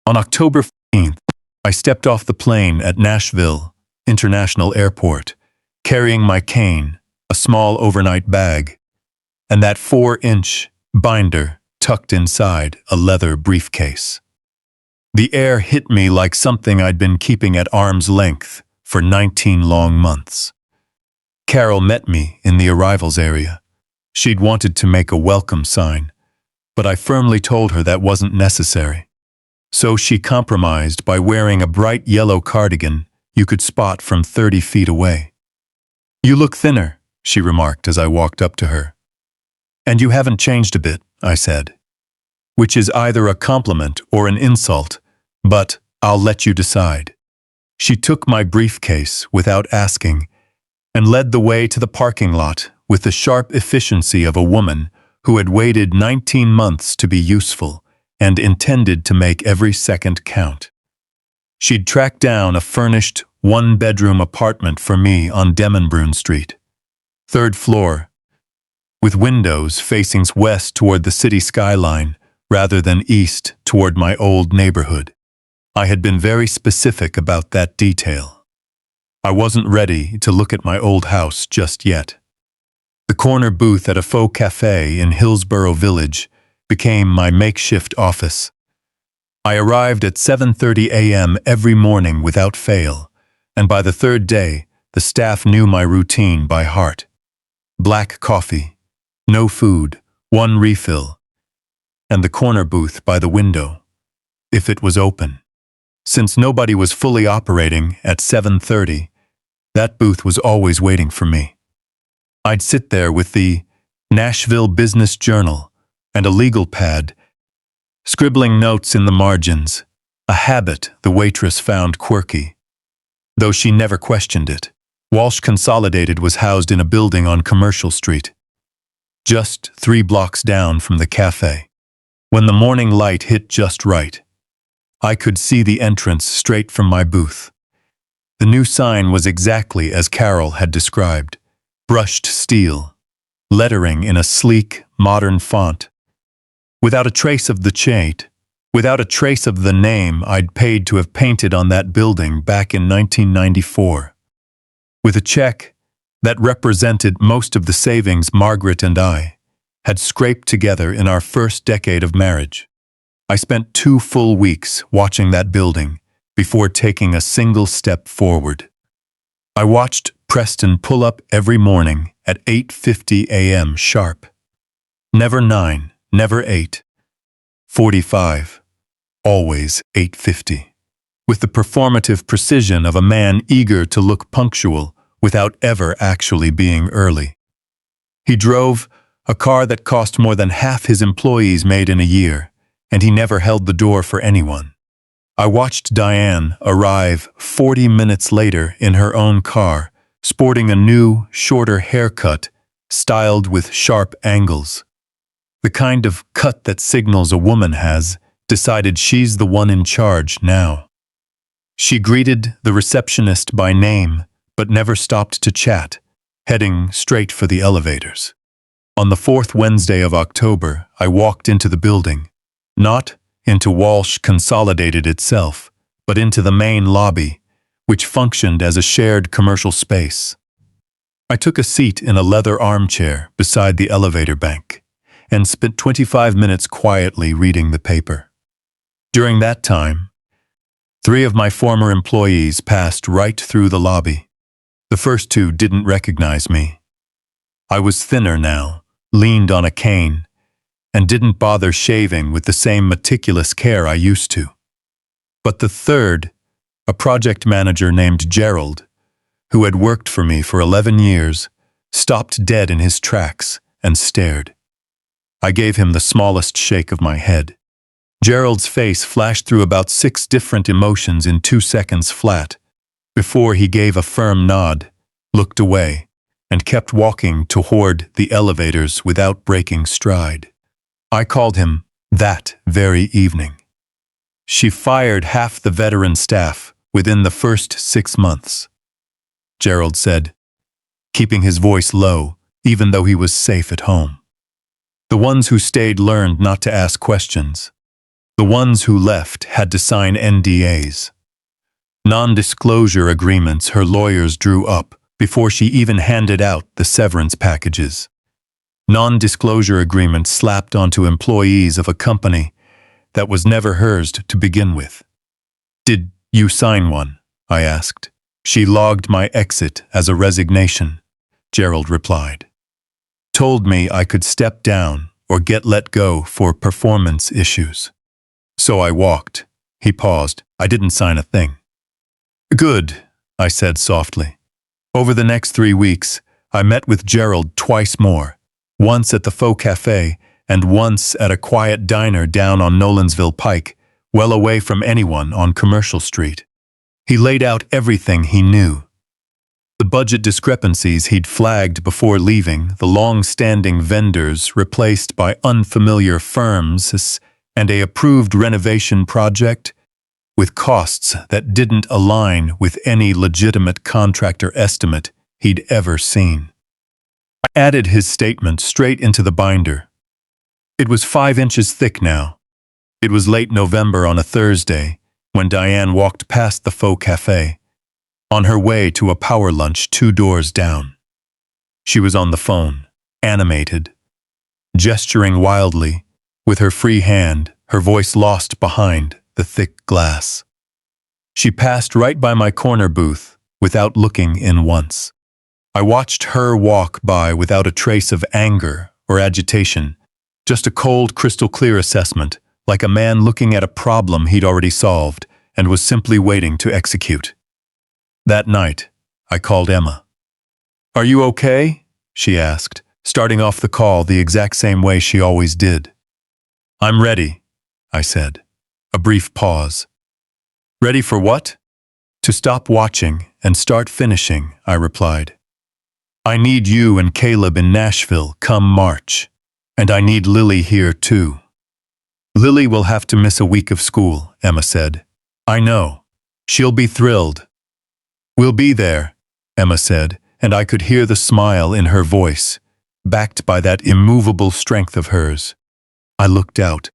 On October 15th, I stepped off the plane at Nashville International Airport, carrying my cane, a small overnight bag, and that 4-inch binder tucked inside a leather briefcase. The air hit me like something I'd been keeping at arm's length for 19 long months. Carol met me in the arrivals area. She'd wanted to make a welcome sign, but I firmly told her that wasn't necessary. So she compromised by wearing a bright yellow cardigan you could spot from 30 feet away. "You look thinner," she remarked as I walked up to her. "And you haven't changed a bit," I said, which is either a compliment or an insult, but I'll let you decide. She took my briefcase without asking and led the way to the parking lot with the sharp efficiency of a woman who had waited 19 months to be useful and intended to make every second count. She'd tracked down a furnished, one-bedroom apartment for me on Demonbrun Street, 3rd floor, with windows facing west toward the city skyline rather than east toward my old neighborhood. I had been very specific about that detail. I wasn't ready to look at my old house just yet. The corner booth at a faux cafe in Hillsborough Village became my makeshift office. I arrived at 7:30 a.m. every morning without fail, and by the 3rd day, the staff knew my routine by heart. Black coffee, no food, 1 refill, and the corner booth by the window, if it was open. Since nobody was fully operating at 7:30, that booth was always waiting for me. I'd sit there with the Nashville Business Journal and a legal pad, scribbling notes in the margins, a habit the waitress found quirky, though she never questioned it. Walsh Consolidated was housed in a building on Commercial Street, just 3 blocks down from the cafe. When the morning light hit just right, I could see the entrance straight from my booth. The new sign was exactly as Carol had described: brushed steel, lettering in a sleek, modern font, without a trace of the shade, without a trace of the name I'd paid to have painted on that building back in 1994. With a check that represented most of the savings Margaret and I had scraped together in our first decade of marriage. I spent 2 full weeks watching that building before taking a single step forward. I watched Preston pull up every morning at 8:50 a.m. sharp. Never 9, never 8:45, always 8:50. With the performative precision of a man eager to look punctual without ever actually being early. He drove a car that cost more than half his employees made in a year, and he never held the door for anyone. I watched Diane arrive 40 minutes later in her own car, sporting a new, shorter haircut styled with sharp angles. The kind of cut that signals a woman has decided she's the one in charge now. She greeted the receptionist by name, but never stopped to chat, heading straight for the elevators. On the 4th Wednesday of October, I walked into the building, not into Walsh Consolidated itself, but into the main lobby, which functioned as a shared commercial space. I took a seat in a leather armchair beside the elevator bank and spent 25 minutes quietly reading the paper. During that time, 3 of my former employees passed right through the lobby. The first 2 didn't recognize me. I was thinner now, leaned on a cane, and didn't bother shaving with the same meticulous care I used to. But the third, a project manager named Gerald, who had worked for me for 11 years, stopped dead in his tracks and stared. I gave him the smallest shake of my head. Gerald's face flashed through about 6 different emotions in 2 seconds flat, before he gave a firm nod, looked away, and kept walking toward the elevators without breaking stride. I called him that very evening. She fired half the veteran staff within the first 6 months, Gerald said, keeping his voice low, even though he was safe at home. The ones who stayed learned not to ask questions. The ones who left had to sign NDAs. Non-disclosure agreements her lawyers drew up before she even handed out the severance packages. Non-disclosure agreements slapped onto employees of a company that was never hers to begin with. "Did you sign one?" I asked. "She logged my exit as a resignation," Gerald replied. "Told me I could step down or get let go for performance issues. So I walked." He paused. "I didn't sign a thing." "Good," I said softly. Over the next 3 weeks, I met with Gerald twice more, once at the Faux Cafe and once at a quiet diner down on Nolensville Pike, well away from anyone on Commercial Street. He laid out everything he knew. The budget discrepancies he'd flagged before leaving, the long-standing vendors replaced by unfamiliar firms, and a approved renovation project with costs that didn't align with any legitimate contractor estimate he'd ever seen. I added his statement straight into the binder. It was 5 inches thick now. It was late November on a Thursday when Diane walked past the Faux Cafe, on her way to a power lunch 2 doors down. She was on the phone, animated, gesturing wildly, with her free hand, her voice lost behind the thick glass. She passed right by my corner booth without looking in once. I watched her walk by without a trace of anger or agitation, just a cold, crystal-clear assessment, like a man looking at a problem he'd already solved and was simply waiting to execute. That night, I called Emma. "Are you okay?" she asked, starting off the call the exact same way she always did. "I'm ready," I said. A brief pause. "Ready for what?" "To stop watching and start finishing," I replied. "I need you and Caleb in Nashville come March, and I need Lily here too." "Lily will have to miss a week of school," Emma said. "I know. She'll be thrilled." "We'll be there," Emma said, and I could hear the smile in her voice, backed by that immovable strength of hers. I looked out.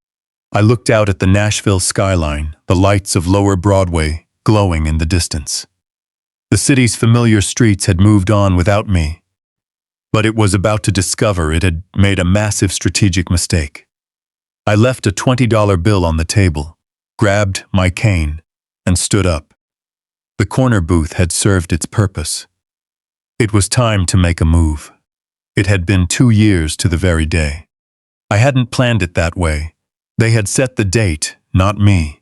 At the Nashville skyline, the lights of Lower Broadway glowing in the distance. The city's familiar streets had moved on without me, but it was about to discover it had made a massive strategic mistake. I left a $20 bill on the table, grabbed my cane, and stood up. The corner booth had served its purpose. It was time to make a move. It had been 2 years to the very day. I hadn't planned it that way. They had set the date, not me.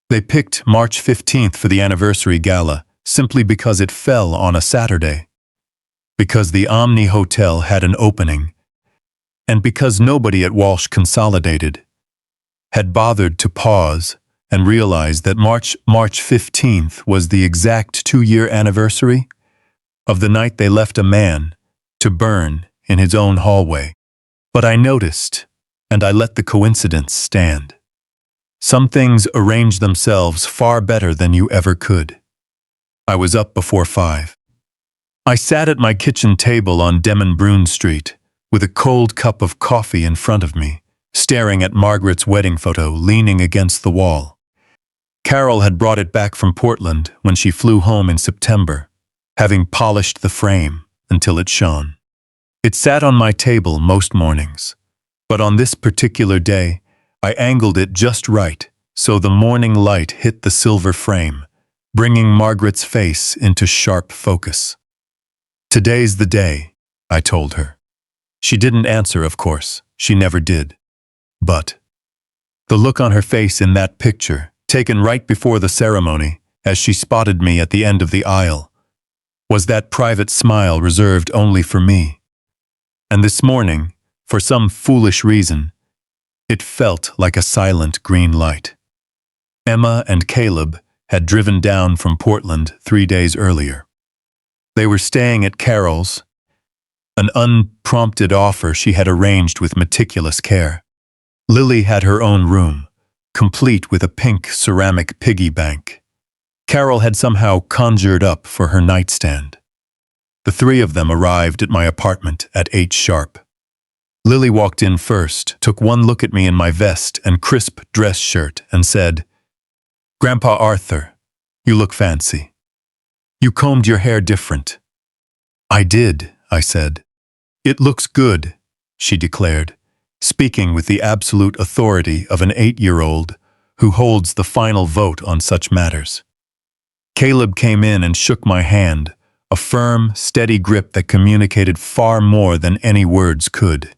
They picked March 15th for the anniversary gala simply because it fell on a Saturday, because the Omni Hotel had an opening, and because nobody at Walsh Consolidated had bothered to pause and realize that March 15th was the exact 2-year anniversary of the night they left a man to burn in his own hallway. But I noticed, and I let the coincidence stand. Some things arrange themselves far better than you ever could. I was up before 5. I sat at my kitchen table on Demon Street with a cold cup of coffee in front of me, staring at Margaret's wedding photo leaning against the wall. Carol had brought it back from Portland when she flew home in September, having polished the frame until it shone. It sat on my table most mornings, but on this particular day, I angled it just right so the morning light hit the silver frame, bringing Margaret's face into sharp focus. "Today's the day," I told her. She didn't answer, of course. She never did. But the look on her face in that picture, taken right before the ceremony, as she spotted me at the end of the aisle, was that private smile reserved only for me. And this morning, for some foolish reason, It felt like a silent green light. Emma and Caleb had driven down from Portland 3 days earlier. They were staying at Carol's, an unprompted offer she had arranged with meticulous care. Lily had her own room, complete with a pink ceramic piggy bank. Carol had somehow conjured up for her nightstand. The three of them arrived at my apartment at 8 sharp. Lily walked in first, took one look at me in my vest and crisp dress shirt, and said, "Grandpa Arthur, you look fancy. You combed your hair different." "I did," I said. "It looks good," she declared, speaking with the absolute authority of an 8-year-old who holds the final vote on such matters. Caleb came in and shook my hand, a firm, steady grip that communicated far more than any words could.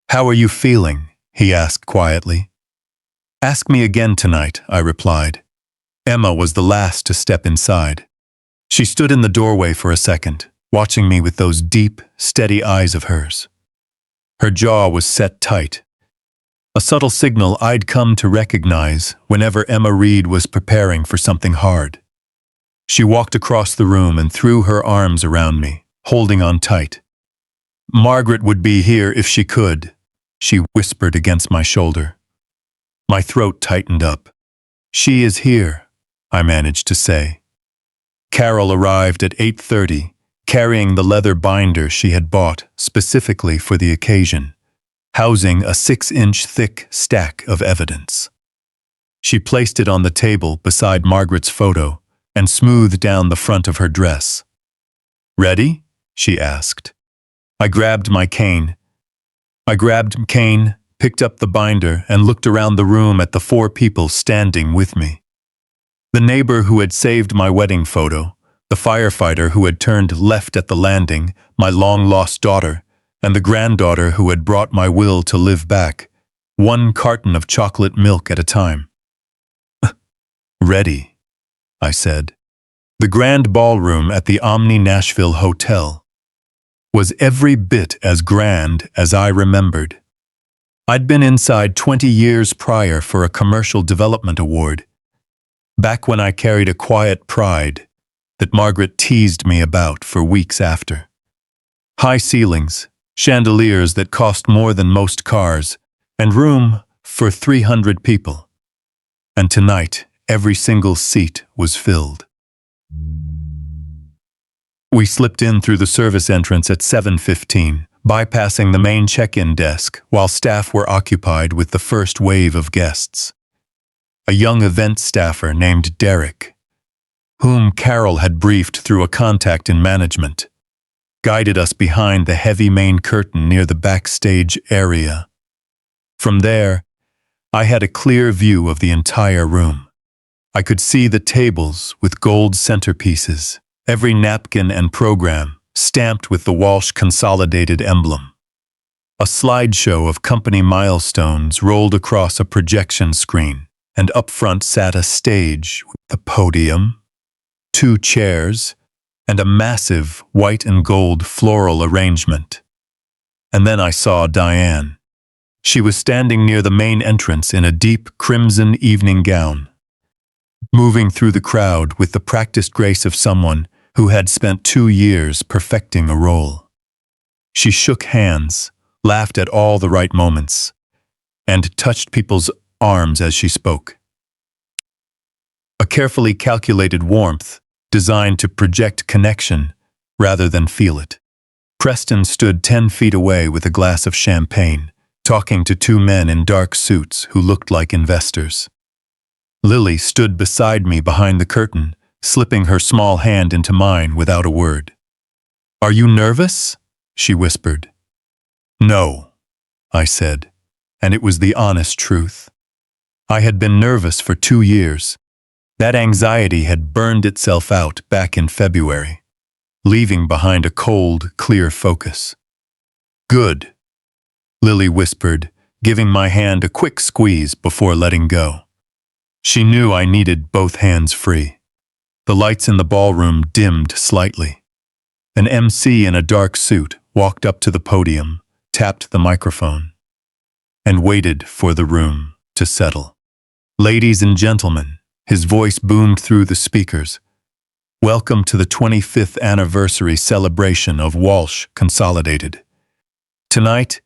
"How are you feeling?" he asked quietly. "Ask me again tonight," I replied. Emma was the last to step inside. She stood in the doorway for a second, watching me with those deep, steady eyes of hers. Her jaw was set tight, a subtle signal I'd come to recognize whenever Emma Reed was preparing for something hard. She walked across the room and threw her arms around me, holding on tight. "Margaret would be here if she could," she whispered against my shoulder. My throat tightened up. "She is here," I managed to say. Carol arrived at 8:30, carrying the leather binder she had bought specifically for the occasion, housing a 6-inch thick stack of evidence. She placed it on the table beside Margaret's photo and smoothed down the front of her dress. "Ready?" she asked. I grabbed cane, picked up the binder, and looked around the room at the 4 people standing with me. The neighbor who had saved my wedding photo, the firefighter who had turned left at the landing, my long-lost daughter, and the granddaughter who had brought my will to live back, 1 carton of chocolate milk at a time. "Ready," I said. The grand ballroom at the Omni Nashville Hotel was every bit as grand as I remembered. I'd been inside 20 years prior for a commercial development award, back when I carried a quiet pride that Margaret teased me about for weeks after. High ceilings, chandeliers that cost more than most cars, and room for 300 people. And tonight, every single seat was filled. We slipped in through the service entrance at 7:15, bypassing the main check-in desk while staff were occupied with the first wave of guests. A young event staffer named Derek, whom Carol had briefed through a contact in management, guided us behind the heavy main curtain near the backstage area. From there, I had a clear view of the entire room. I could see the tables with gold centerpieces, every napkin and program stamped with the Walsh Consolidated emblem. A slideshow of company milestones rolled across a projection screen, and up front sat a stage with a podium, 2 chairs, and a massive white and gold floral arrangement. And then I saw Diane. She was standing near the main entrance in a deep crimson evening gown, moving through the crowd with the practiced grace of someone who had spent 2 years perfecting a role. She shook hands, laughed at all the right moments, and touched people's arms as she spoke. A carefully calculated warmth designed to project connection rather than feel it. Preston stood 10 feet away with a glass of champagne, talking to 2 men in dark suits who looked like investors. Lily stood beside me behind the curtain, slipping her small hand into mine without a word. "Are you nervous?" she whispered. "No," I said, and it was the honest truth. I had been nervous for 2 years. That anxiety had burned itself out back in February, leaving behind a cold, clear focus. "Good," Lily whispered, giving my hand a quick squeeze before letting go. She knew I needed both hands free. The lights in the ballroom dimmed slightly. An MC in a dark suit walked up to the podium, tapped the microphone. and waited for the room to settle. Ladies and gentlemen, his voice boomed through the speakers. Welcome to the 25th anniversary celebration of Walsh Consolidated. Tonight,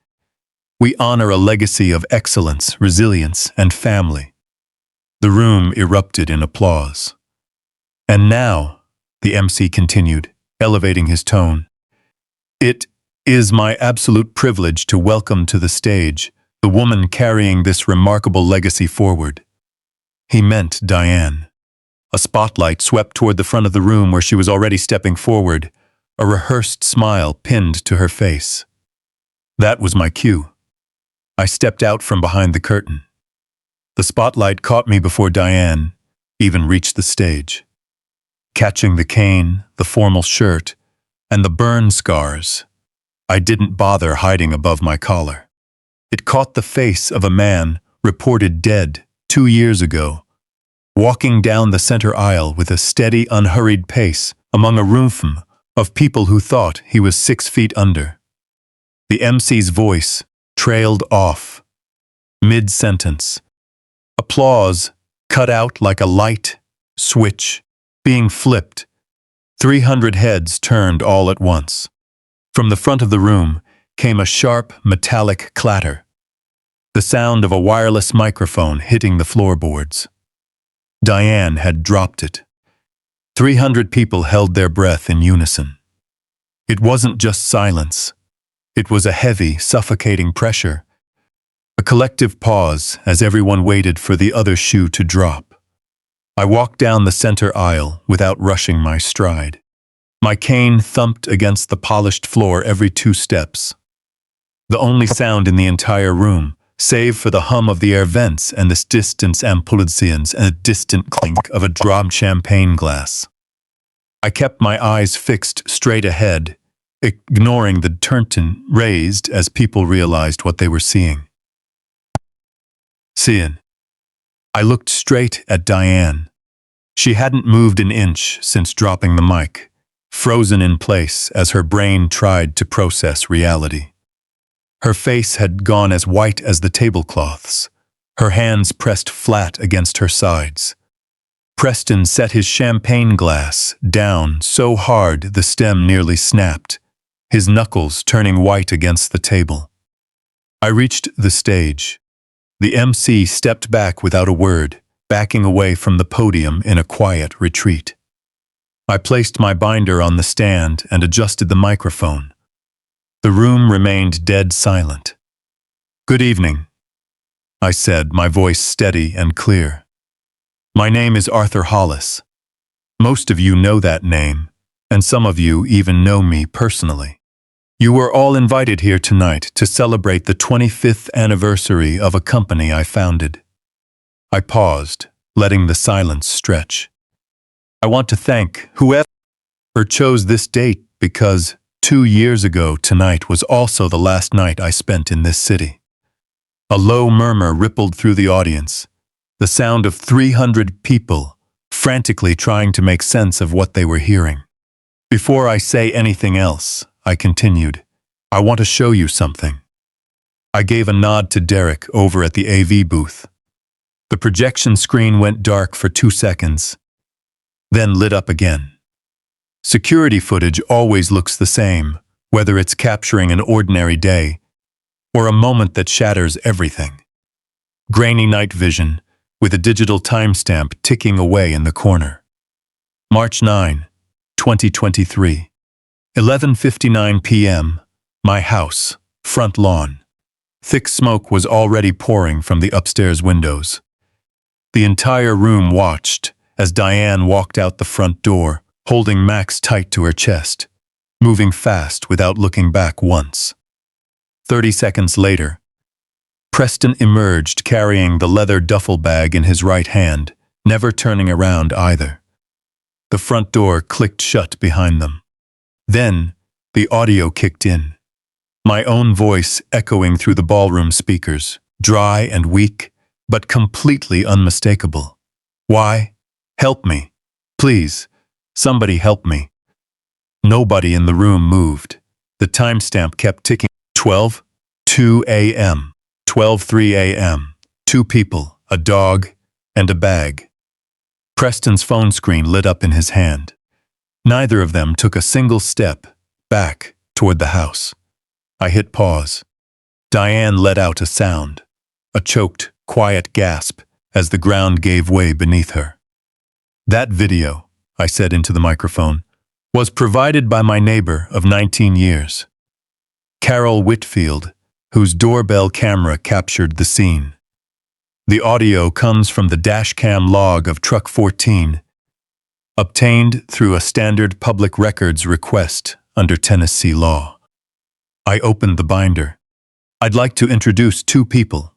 we honor a legacy of excellence, resilience, and family. The room erupted in applause. And now, the MC continued, elevating his tone, it is my absolute privilege to welcome to the stage the woman carrying this remarkable legacy forward. He meant Diane. A spotlight swept toward the front of the room where she was already stepping forward, a rehearsed smile pinned to her face. That was my cue. I stepped out from behind the curtain. The spotlight caught me before Diane even reached the stage. Catching the cane, the formal shirt, and the burn scars, I didn't bother hiding above my collar. It caught the face of a man reported dead 2 years ago, walking down the center aisle with a steady, unhurried pace among a room of people who thought he was 6 feet under. The MC's voice trailed off, mid-sentence. Applause cut out like a light switch being flipped. 300 heads turned all at once. From the front of the room came a sharp, metallic clatter, the sound of a wireless microphone hitting the floorboards. Diane had dropped it. 300 people held their breath in unison. It wasn't just silence. It was a heavy, suffocating pressure. A collective pause as everyone waited for the other shoe to drop. I walked down the center aisle without rushing my stride. My cane thumped against the polished floor every 2 steps. The only sound in the entire room, save for the hum of the air vents and the distant ampullations and a distant clink of a dropped champagne glass. I kept my eyes fixed straight ahead, ignoring the curtain raised as people realized what they were seeing. I looked straight at Diane. She hadn't moved an inch since dropping the mic, frozen in place as her brain tried to process reality. Her face had gone as white as the tablecloths, her hands pressed flat against her sides. Preston set his champagne glass down so hard the stem nearly snapped, his knuckles turning white against the table. I reached the stage. The MC stepped back without a word, backing away from the podium in a quiet retreat. I placed my binder on the stand and adjusted the microphone. The room remained dead silent. "Good evening," I said, my voice steady and clear. "My name is Arthur Hollis. Most of you know that name, and some of you even know me personally. You were all invited here tonight to celebrate the 25th anniversary of a company I founded." I paused, letting the silence stretch. "I want to thank whoever chose this date because 2 years ago tonight was also the last night I spent in this city." A low murmur rippled through the audience, the sound of 300 people frantically trying to make sense of what they were hearing. "Before I say anything else," I continued, "I want to show you something." I gave a nod to Derek over at the AV booth. The projection screen went dark for 2 seconds, then lit up again. Security footage always looks the same, whether it's capturing an ordinary day or a moment that shatters everything. Grainy night vision with a digital timestamp ticking away in the corner. March 9, 2023. 11:59 p.m., my house, front lawn. Thick smoke was already pouring from the upstairs windows. The entire room watched as Diane walked out the front door, holding Max tight to her chest, moving fast without looking back once. 30 seconds later, Preston emerged carrying the leather duffel bag in his right hand, never turning around either. The front door clicked shut behind them. Then, the audio kicked in. My own voice echoing through the ballroom speakers, dry and weak, but completely unmistakable. "Why? Help me. Please. Somebody help me." Nobody in the room moved. The timestamp kept ticking. 12:02 a.m. 12:03 a.m. 2 people, a dog, and a bag. Preston's phone screen lit up in his hand. Neither of them took a single step back toward the house. I hit pause. Diane let out a sound, a choked, quiet gasp as the ground gave way beneath her. That video, I said into the microphone, was provided by my neighbor of 19 years, Carol Whitfield, whose doorbell camera captured the scene. The audio comes from the dashcam log of Truck 14, obtained through a standard public records request under Tennessee law. I opened the binder. I'd like to introduce 2 people.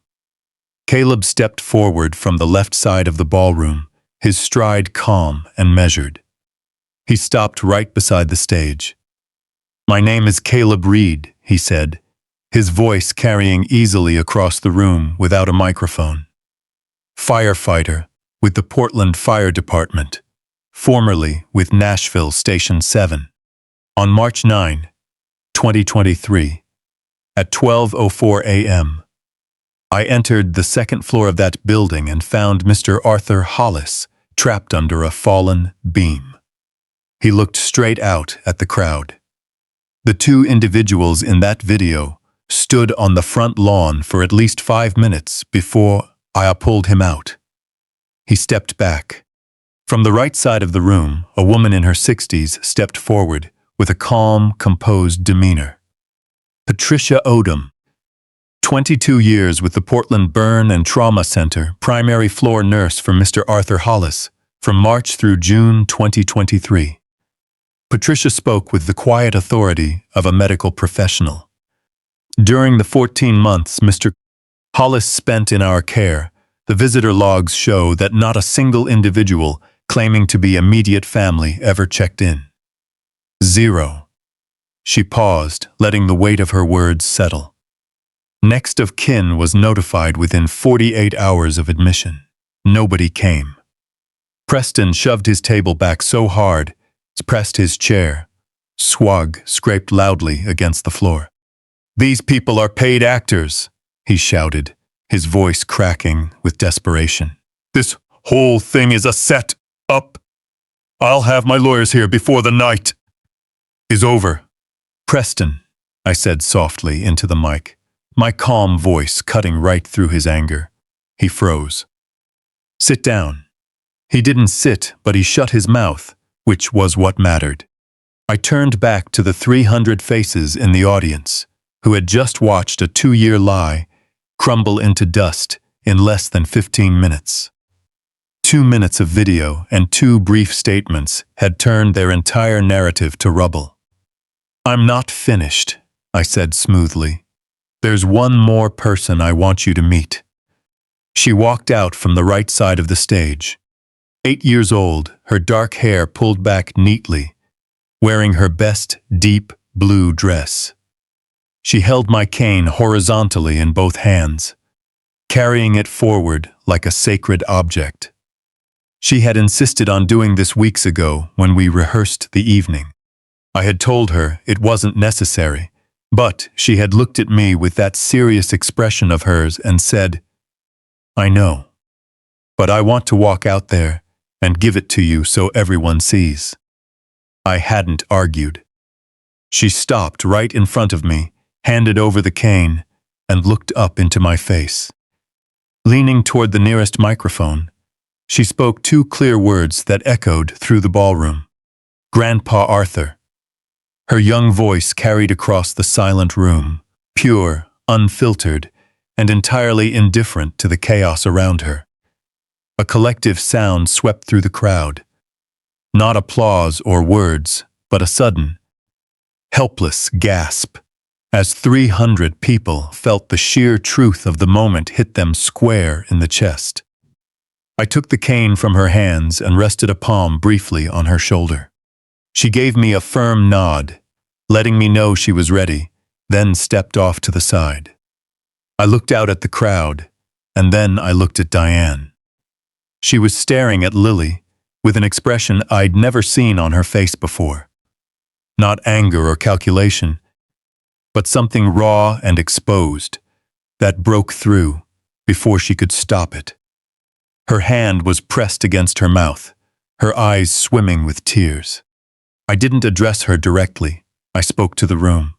Caleb stepped forward from the left side of the ballroom, his stride calm and measured. He stopped right beside the stage. "My name is Caleb Reed," he said, his voice carrying easily across the room without a microphone. "Firefighter with the Portland Fire Department, formerly with Nashville Station 7. On March 9, 2023, at 12:04 a.m., I entered the second floor of that building and found Mr. Arthur Hollis trapped under a fallen beam. He looked straight out at the crowd. The 2 individuals in that video stood on the front lawn for at least 5 minutes before I pulled him out. He stepped back. From the right side of the room, a woman in her 60s stepped forward with a calm, composed demeanor. Patricia Odom, 22 years with the Portland Burn and Trauma Center, primary floor nurse for Mr. Arthur Hollis, from March through June 2023. Patricia spoke with the quiet authority of a medical professional. During the 14 months Mr. Hollis spent in our care, the visitor logs show that not a single individual claiming to be immediate family ever checked in. 0. She paused, letting the weight of her words settle. Next of kin was notified within 48 hours of admission. Nobody came. Preston shoved his table back so hard, pressed his chair. Swag scraped loudly against the floor. "These people are paid actors," he shouted, his voice cracking with desperation. "This whole thing is a set-up. I'll have my lawyers here before the night is over." "Preston," I said softly into the mic, my calm voice cutting right through his anger. He froze. "Sit down." He didn't sit, but he shut his mouth, which was what mattered. I turned back to the 300 faces in the audience, who had just watched a 2-year lie crumble into dust in less than 15 minutes. 2 minutes of video and 2 brief statements had turned their entire narrative to rubble. "I'm not finished," I said smoothly. "There's one more person I want you to meet." She walked out from the right side of the stage. 8 years old, her dark hair pulled back neatly, wearing her best deep blue dress. She held my cane horizontally in both hands, carrying it forward like a sacred object. She had insisted on doing this weeks ago when we rehearsed the evening. I had told her it wasn't necessary, but she had looked at me with that serious expression of hers and said, "I know, but I want to walk out there and give it to you so everyone sees." I hadn't argued. She stopped right in front of me, handed over the cane, and looked up into my face. Leaning toward the nearest microphone, she spoke 2 clear words that echoed through the ballroom. "Grandpa Arthur." Her young voice carried across the silent room, pure, unfiltered, and entirely indifferent to the chaos around her. A collective sound swept through the crowd. Not applause or words, but a sudden, helpless gasp, as 300 people felt the sheer truth of the moment hit them square in the chest. I took the cane from her hands and rested a palm briefly on her shoulder. She gave me a firm nod, letting me know she was ready, then stepped off to the side. I looked out at the crowd, and then I looked at Diane. She was staring at Lily with an expression I'd never seen on her face before. Not anger or calculation, but something raw and exposed that broke through before she could stop it. Her hand was pressed against her mouth, her eyes swimming with tears. I didn't address her directly. I spoke to the room.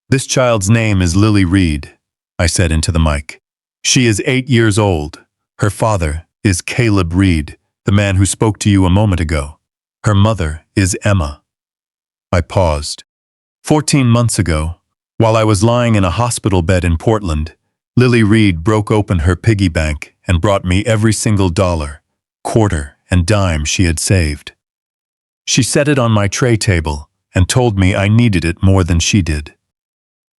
"This child's name is Lily Reed," I said into the mic. "She is 8 years old. Her father is Caleb Reed, the man who spoke to you a moment ago. Her mother is Emma." I paused. 14 months ago, while I was lying in a hospital bed in Portland, Lily Reed broke open her piggy bank and brought me every single dollar, quarter, and dime she had saved. She set it on my tray table and told me I needed it more than she did.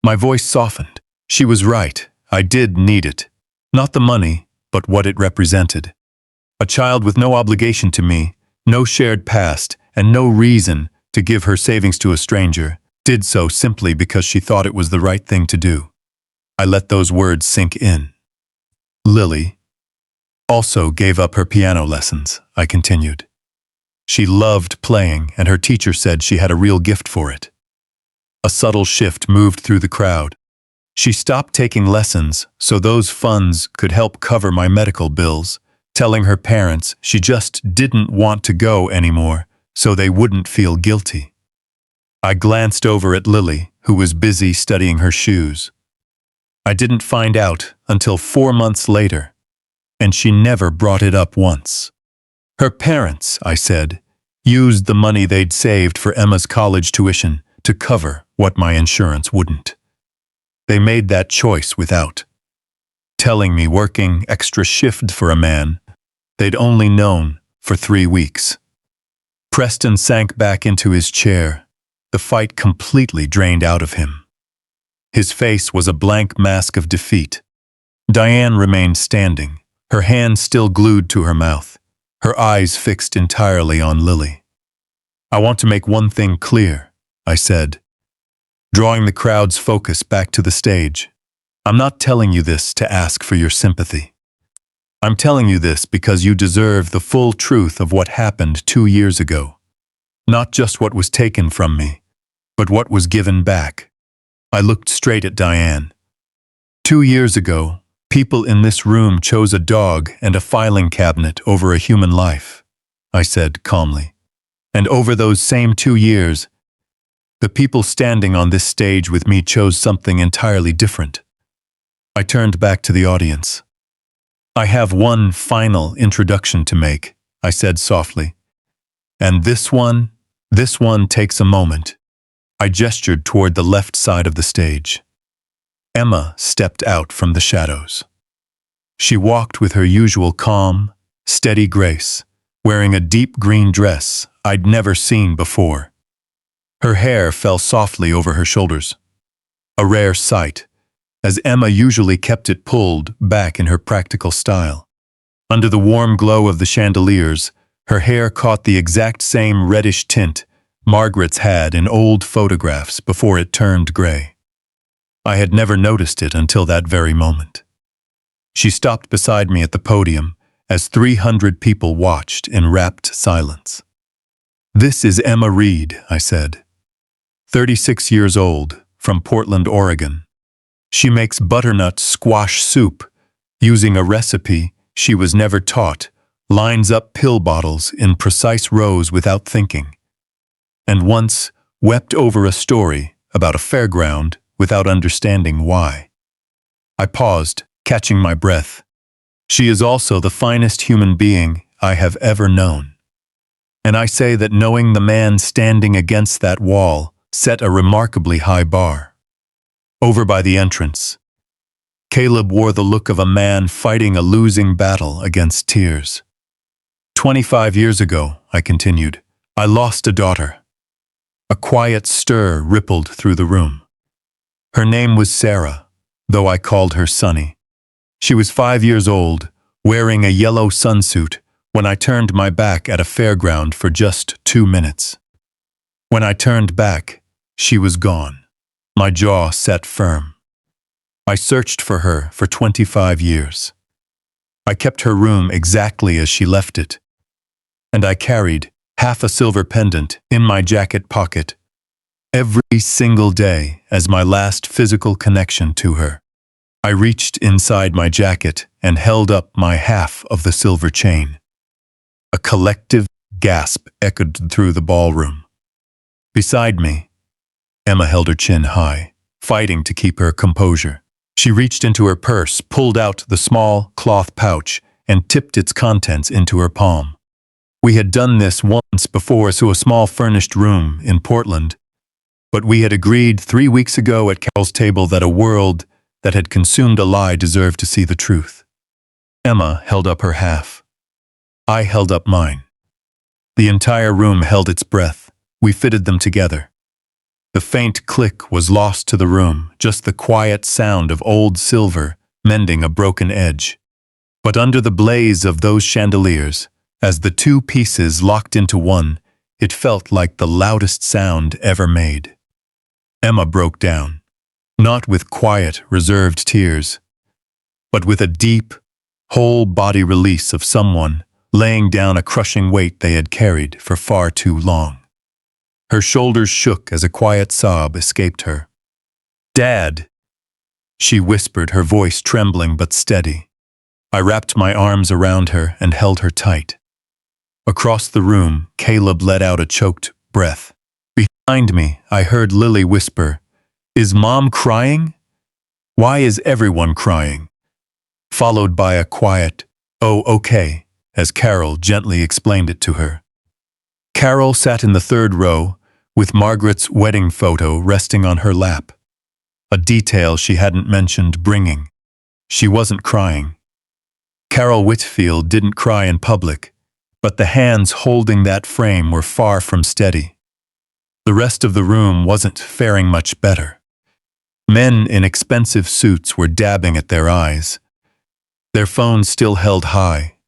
My voice softened. She was right. I did need it. Not the money, but what it represented. A child with no obligation to me, no shared past, and no reason to give her savings to a stranger, did so simply because she thought it was the right thing to do. I let those words sink in. Lily also gave up her piano lessons, I continued. She loved playing, and her teacher said she had a real gift for it. A subtle shift moved through the crowd. She stopped taking lessons so those funds could help cover my medical bills, telling her parents she just didn't want to go anymore so they wouldn't feel guilty. I glanced over at Lily, who was busy studying her shoes. I didn't find out until 4 months later, and she never brought it up once. Her parents, I said, used the money they'd saved for Emma's college tuition to cover what my insurance wouldn't. They made that choice without telling me working extra shift for a man they'd only known for 3 weeks. Preston sank back into his chair, the fight completely drained out of him. His face was a blank mask of defeat. Diane remained standing, her hand still glued to her mouth, her eyes fixed entirely on Lily. "I want to make one thing clear," I said, drawing the crowd's focus back to the stage. "I'm not telling you this to ask for your sympathy. I'm telling you this because you deserve the full truth of what happened 2 years ago. Not just what was taken from me, but what was given back." I looked straight at Diane. 2 years ago, people in this room chose a dog and a filing cabinet over a human life, I said calmly. And over those same 2 years, the people standing on this stage with me chose something entirely different. I turned back to the audience. "I have one final introduction to make," I said softly. "And this one takes a moment." I gestured toward the left side of the stage. Emma stepped out from the shadows. She walked with her usual calm, steady grace, wearing a deep green dress I'd never seen before. Her hair fell softly over her shoulders, a rare sight, as Emma usually kept it pulled back in her practical style. Under the warm glow of the chandeliers, her hair caught the exact same reddish tint Margaret's had in old photographs before it turned gray. I had never noticed it until that very moment. She stopped beside me at the podium as 300 people watched in rapt silence. "This is Emma Reed," I said. 36 years old, from Portland, Oregon. She makes butternut squash soup using a recipe she was never taught, lines up pill bottles in precise rows without thinking, and once wept over a story about a fairground without understanding why. I paused, catching my breath. She is also the finest human being I have ever known. And I say that knowing the man standing against that wall set a remarkably high bar. Over by the entrance, Caleb wore the look of a man fighting a losing battle against tears. 25 years ago, I continued, I lost a daughter. A quiet stir rippled through the room. Her name was Sarah, though I called her Sunny. She was 5 years old, wearing a yellow sunsuit, when I turned my back at a fairground for just 2 minutes. When I turned back, she was gone. My jaw set firm. I searched for her for 25 years. I kept her room exactly as she left it, and I carried half a silver pendant in my jacket pocket every single day as my last physical connection to her. I reached inside my jacket and held up my half of the silver chain. A collective gasp echoed through the ballroom. Beside me, Emma held her chin high, fighting to keep her composure. She reached into her purse, pulled out the small cloth pouch, and tipped its contents into her palm. We had done this once before to a small furnished room in Portland, but we had agreed 3 weeks ago at Carol's table that a world that had consumed a lie deserved to see the truth. Emma held up her half. I held up mine. The entire room held its breath. We fitted them together. The faint click was lost to the room, just the quiet sound of old silver mending a broken edge. But under the blaze of those chandeliers, as the two pieces locked into one, it felt like the loudest sound ever made. Emma broke down, not with quiet, reserved tears, but with a deep, whole-body release of someone laying down a crushing weight they had carried for far too long. Her shoulders shook as a quiet sob escaped her. "Dad," she whispered, her voice trembling but steady. I wrapped my arms around her and held her tight. Across the room, Caleb let out a choked breath. Behind me, I heard Lily whisper, "Is Mom crying? Why is everyone crying?" Followed by a quiet, "Oh, okay," as Carol gently explained it to her. Carol sat in the third row, with Margaret's wedding photo resting on her lap. A detail she hadn't mentioned bringing. She wasn't crying. Carol Whitfield didn't cry in public, but the hands holding that frame were far from steady. The rest of the room wasn't faring much better. Men in expensive suits were dabbing at their eyes. Their phones still held high,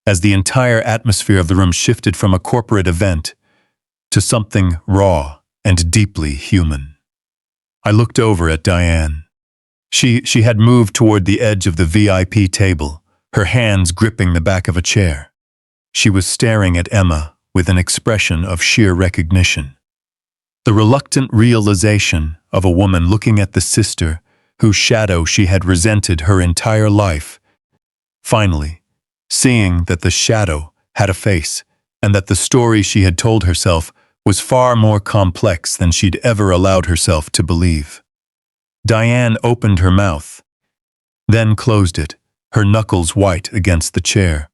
as the entire atmosphere of the room shifted from a corporate event to something raw and deeply human. I looked over at Diane. She had moved toward the edge of the VIP table, her hands gripping the back of a chair. She was staring at Emma with an expression of sheer recognition. The reluctant realization of a woman looking at the sister whose shadow she had resented her entire life. Finally, seeing that the shadow had a face and that the story she had told herself was far more complex than she'd ever allowed herself to believe. Diane opened her mouth, then closed it, her knuckles white against the chair.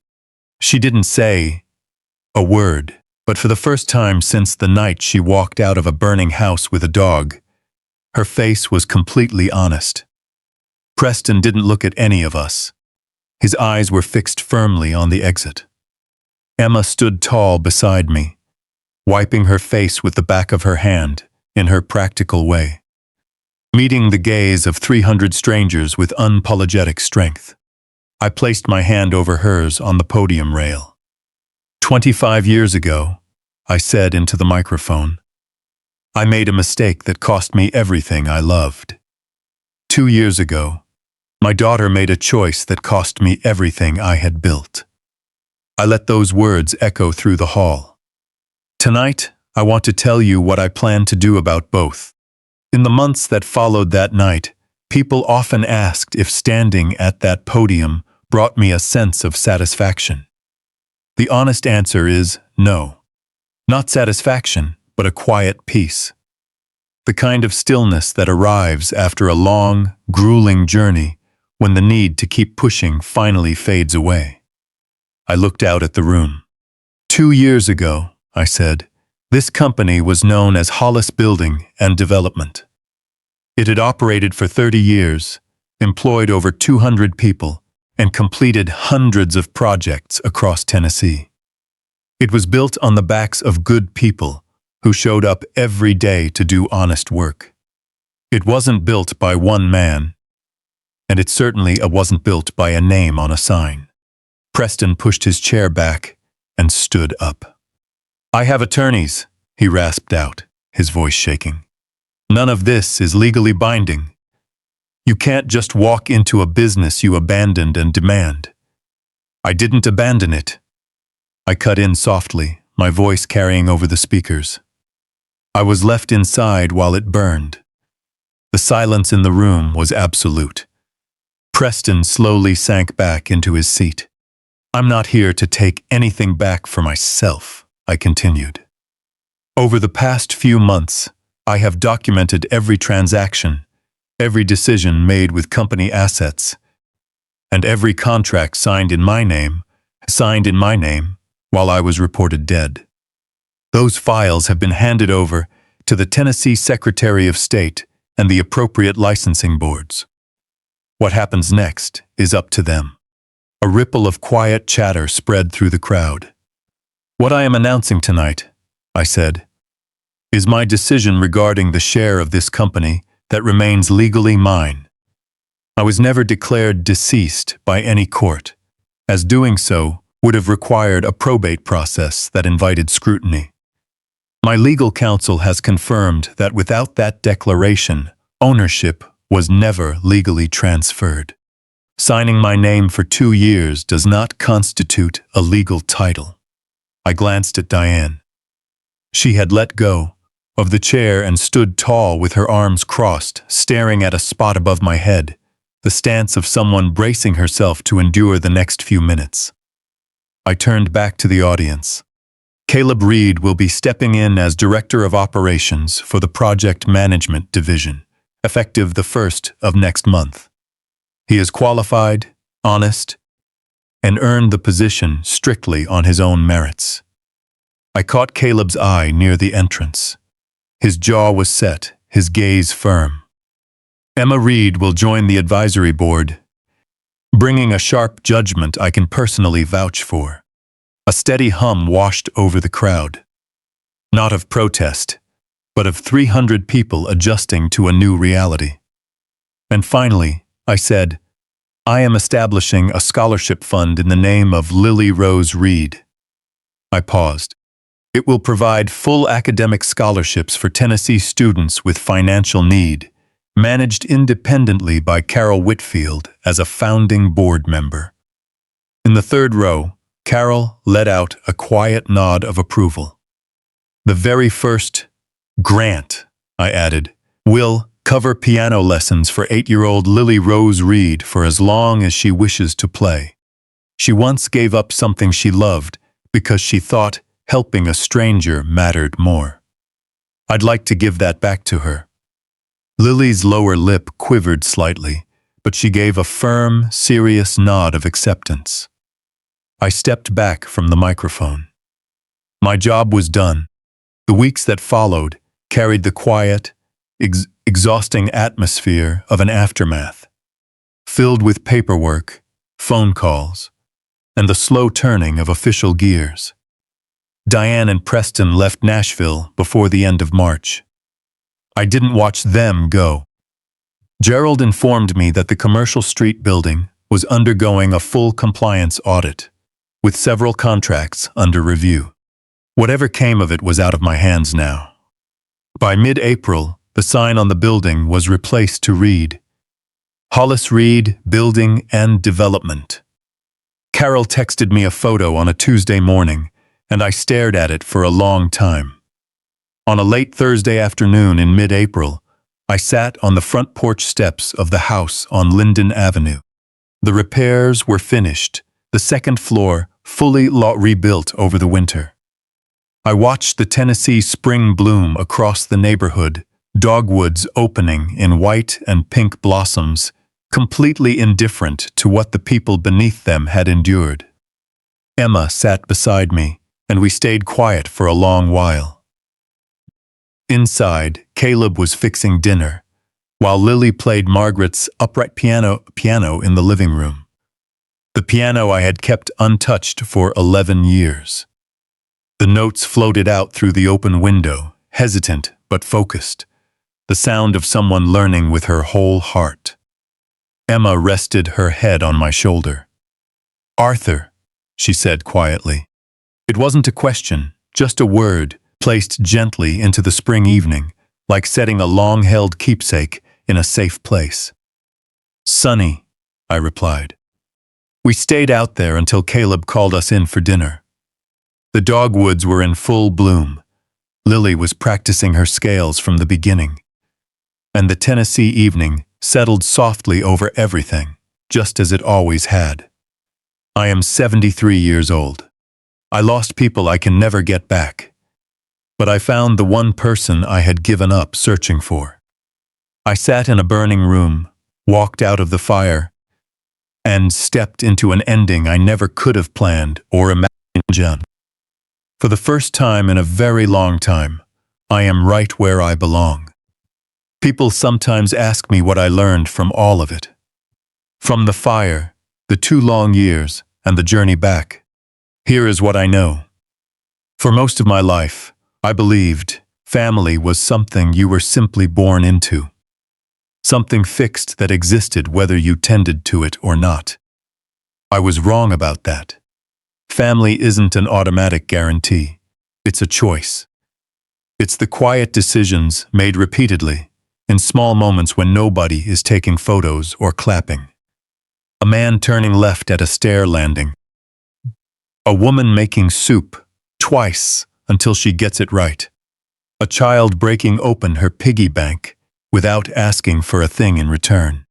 She didn't say a word, but for the first time since the night she walked out of a burning house with a dog, her face was completely honest. Preston didn't look at any of us. His eyes were fixed firmly on the exit. Emma stood tall beside me, wiping her face with the back of her hand in her practical way, meeting the gaze of 300 strangers with unapologetic strength. I placed my hand over hers on the podium rail. 25 years ago, I said into the microphone, I made a mistake that cost me everything I loved. 2 years ago, my daughter made a choice that cost me everything I had built. I let those words echo through the hall. Tonight, I want to tell you what I plan to do about both. In the months that followed that night, people often asked if standing at that podium brought me a sense of satisfaction. The honest answer is no. Not satisfaction, but a quiet peace. The kind of stillness that arrives after a long, grueling journey when the need to keep pushing finally fades away. I looked out at the room. 2 years ago, I said, this company was known as Hollis Building and Development. It had operated for 30 years, employed over 200 people, and completed hundreds of projects across Tennessee. It was built on the backs of good people who showed up every day to do honest work. It wasn't built by one man, and it certainly wasn't built by a name on a sign. Preston pushed his chair back and stood up. I have attorneys, he rasped out, his voice shaking. None of this is legally binding. You can't just walk into a business you abandoned and demand. I didn't abandon it. I cut in softly, my voice carrying over the speakers. I was left inside while it burned. The silence in the room was absolute. Preston slowly sank back into his seat. I'm not here to take anything back for myself, I continued. Over the past few months, I have documented every transaction, every decision made with company assets, and every contract signed in my name while I was reported dead. Those files have been handed over to the Tennessee Secretary of State and the appropriate licensing boards. What happens next is up to them. A ripple of quiet chatter spread through the crowd. What I am announcing tonight, I said, is my decision regarding the share of this company that remains legally mine. I was never declared deceased by any court, as doing so would have required a probate process that invited scrutiny. My legal counsel has confirmed that without that declaration, ownership was never legally transferred. Signing my name for 2 years does not constitute a legal title. I glanced at Diane. She had let go of the chair and stood tall with her arms crossed, staring at a spot above my head, the stance of someone bracing herself to endure the next few minutes. I turned back to the audience. Caleb Reed will be stepping in as Director of Operations for the Project Management Division, effective the 1st of next month. He is qualified, honest, and earned the position strictly on his own merits. I caught Caleb's eye near the entrance. His jaw was set, his gaze firm. Emma Reed will join the advisory board, bringing a sharp judgment I can personally vouch for. A steady hum washed over the crowd. Not of protest, but of 300 people adjusting to a new reality. And finally, I said, I am establishing a scholarship fund in the name of Lily Rose Reed. I paused. It will provide full academic scholarships for Tennessee students with financial need, managed independently by Carol Whitfield as a founding board member. In the third row, Carol let out a quiet nod of approval. The very first grant, I added, will cover piano lessons for 8-year-old Lily Rose Reed for as long as she wishes to play. She once gave up something she loved because she thought helping a stranger mattered more. I'd like to give that back to her. Lily's lower lip quivered slightly, but she gave a firm, serious nod of acceptance. I stepped back from the microphone. My job was done. The weeks that followed carried the quiet, exhausting atmosphere of an aftermath, filled with paperwork, phone calls, and the slow turning of official gears. Diane and Preston left Nashville before the end of March. I didn't watch them go. Gerald informed me that the Commercial Street building was undergoing a full compliance audit, with several contracts under review. Whatever came of it was out of my hands now. By mid-April, the sign on the building was replaced to read, Hollis Reed Building and Development. Carol texted me a photo on a Tuesday morning, and I stared at it for a long time. On a late Thursday afternoon in mid-April, I sat on the front porch steps of the house on Linden Avenue. The repairs were finished, the second floor fully rebuilt over the winter. I watched the Tennessee spring bloom across the neighborhood, dogwoods opening in white and pink blossoms, completely indifferent to what the people beneath them had endured. Emma sat beside me, and we stayed quiet for a long while. Inside, Caleb was fixing dinner, while Lily played Margaret's upright piano in the living room. The piano I had kept untouched for 11 years. The notes floated out through the open window, hesitant but focused, the sound of someone learning with her whole heart. Emma rested her head on my shoulder. Arthur, she said quietly. It wasn't a question, just a word, placed gently into the spring evening, like setting a long-held keepsake in a safe place. Sonny, I replied. We stayed out there until Caleb called us in for dinner. The dogwoods were in full bloom. Lily was practicing her scales from the beginning. And the Tennessee evening settled softly over everything, just as it always had. I am 73 years old. I lost people I can never get back. But I found the one person I had given up searching for. I sat in a burning room, walked out of the fire, and stepped into an ending I never could have planned or imagined. For the first time in a very long time, I am right where I belong. People sometimes ask me what I learned from all of it. From the fire, the 2 long years, and the journey back. Here is what I know. For most of my life, I believed family was something you were simply born into. Something fixed that existed whether you tended to it or not. I was wrong about that. Family isn't an automatic guarantee. It's a choice. It's the quiet decisions made repeatedly, in small moments when nobody is taking photos or clapping. A man turning left at a stair landing. A woman making soup twice until she gets it right. A child breaking open her piggy bank without asking for a thing in return.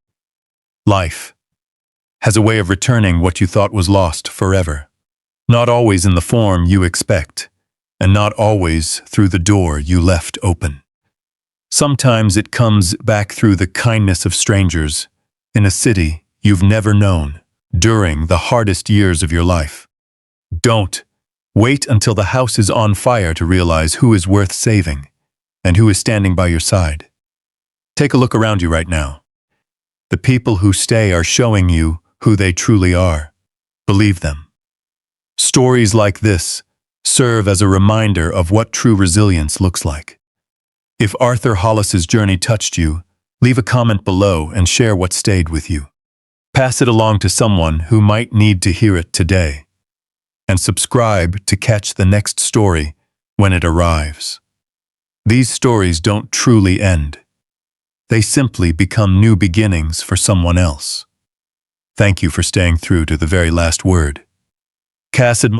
Life has a way of returning what you thought was lost forever. Not always in the form you expect, and not always through the door you left open. Sometimes it comes back through the kindness of strangers in a city you've never known during the hardest years of your life. Don't wait until the house is on fire to realize who is worth saving and who is standing by your side. Take a look around you right now. The people who stay are showing you who they truly are. Believe them. Stories like this serve as a reminder of what true resilience looks like. If Arthur Hollis's journey touched you, leave a comment below and share what stayed with you. Pass it along to someone who might need to hear it today. And subscribe to catch the next story when it arrives. These stories don't truly end. They simply become new beginnings for someone else. Thank you for staying through to the very last word. Kassid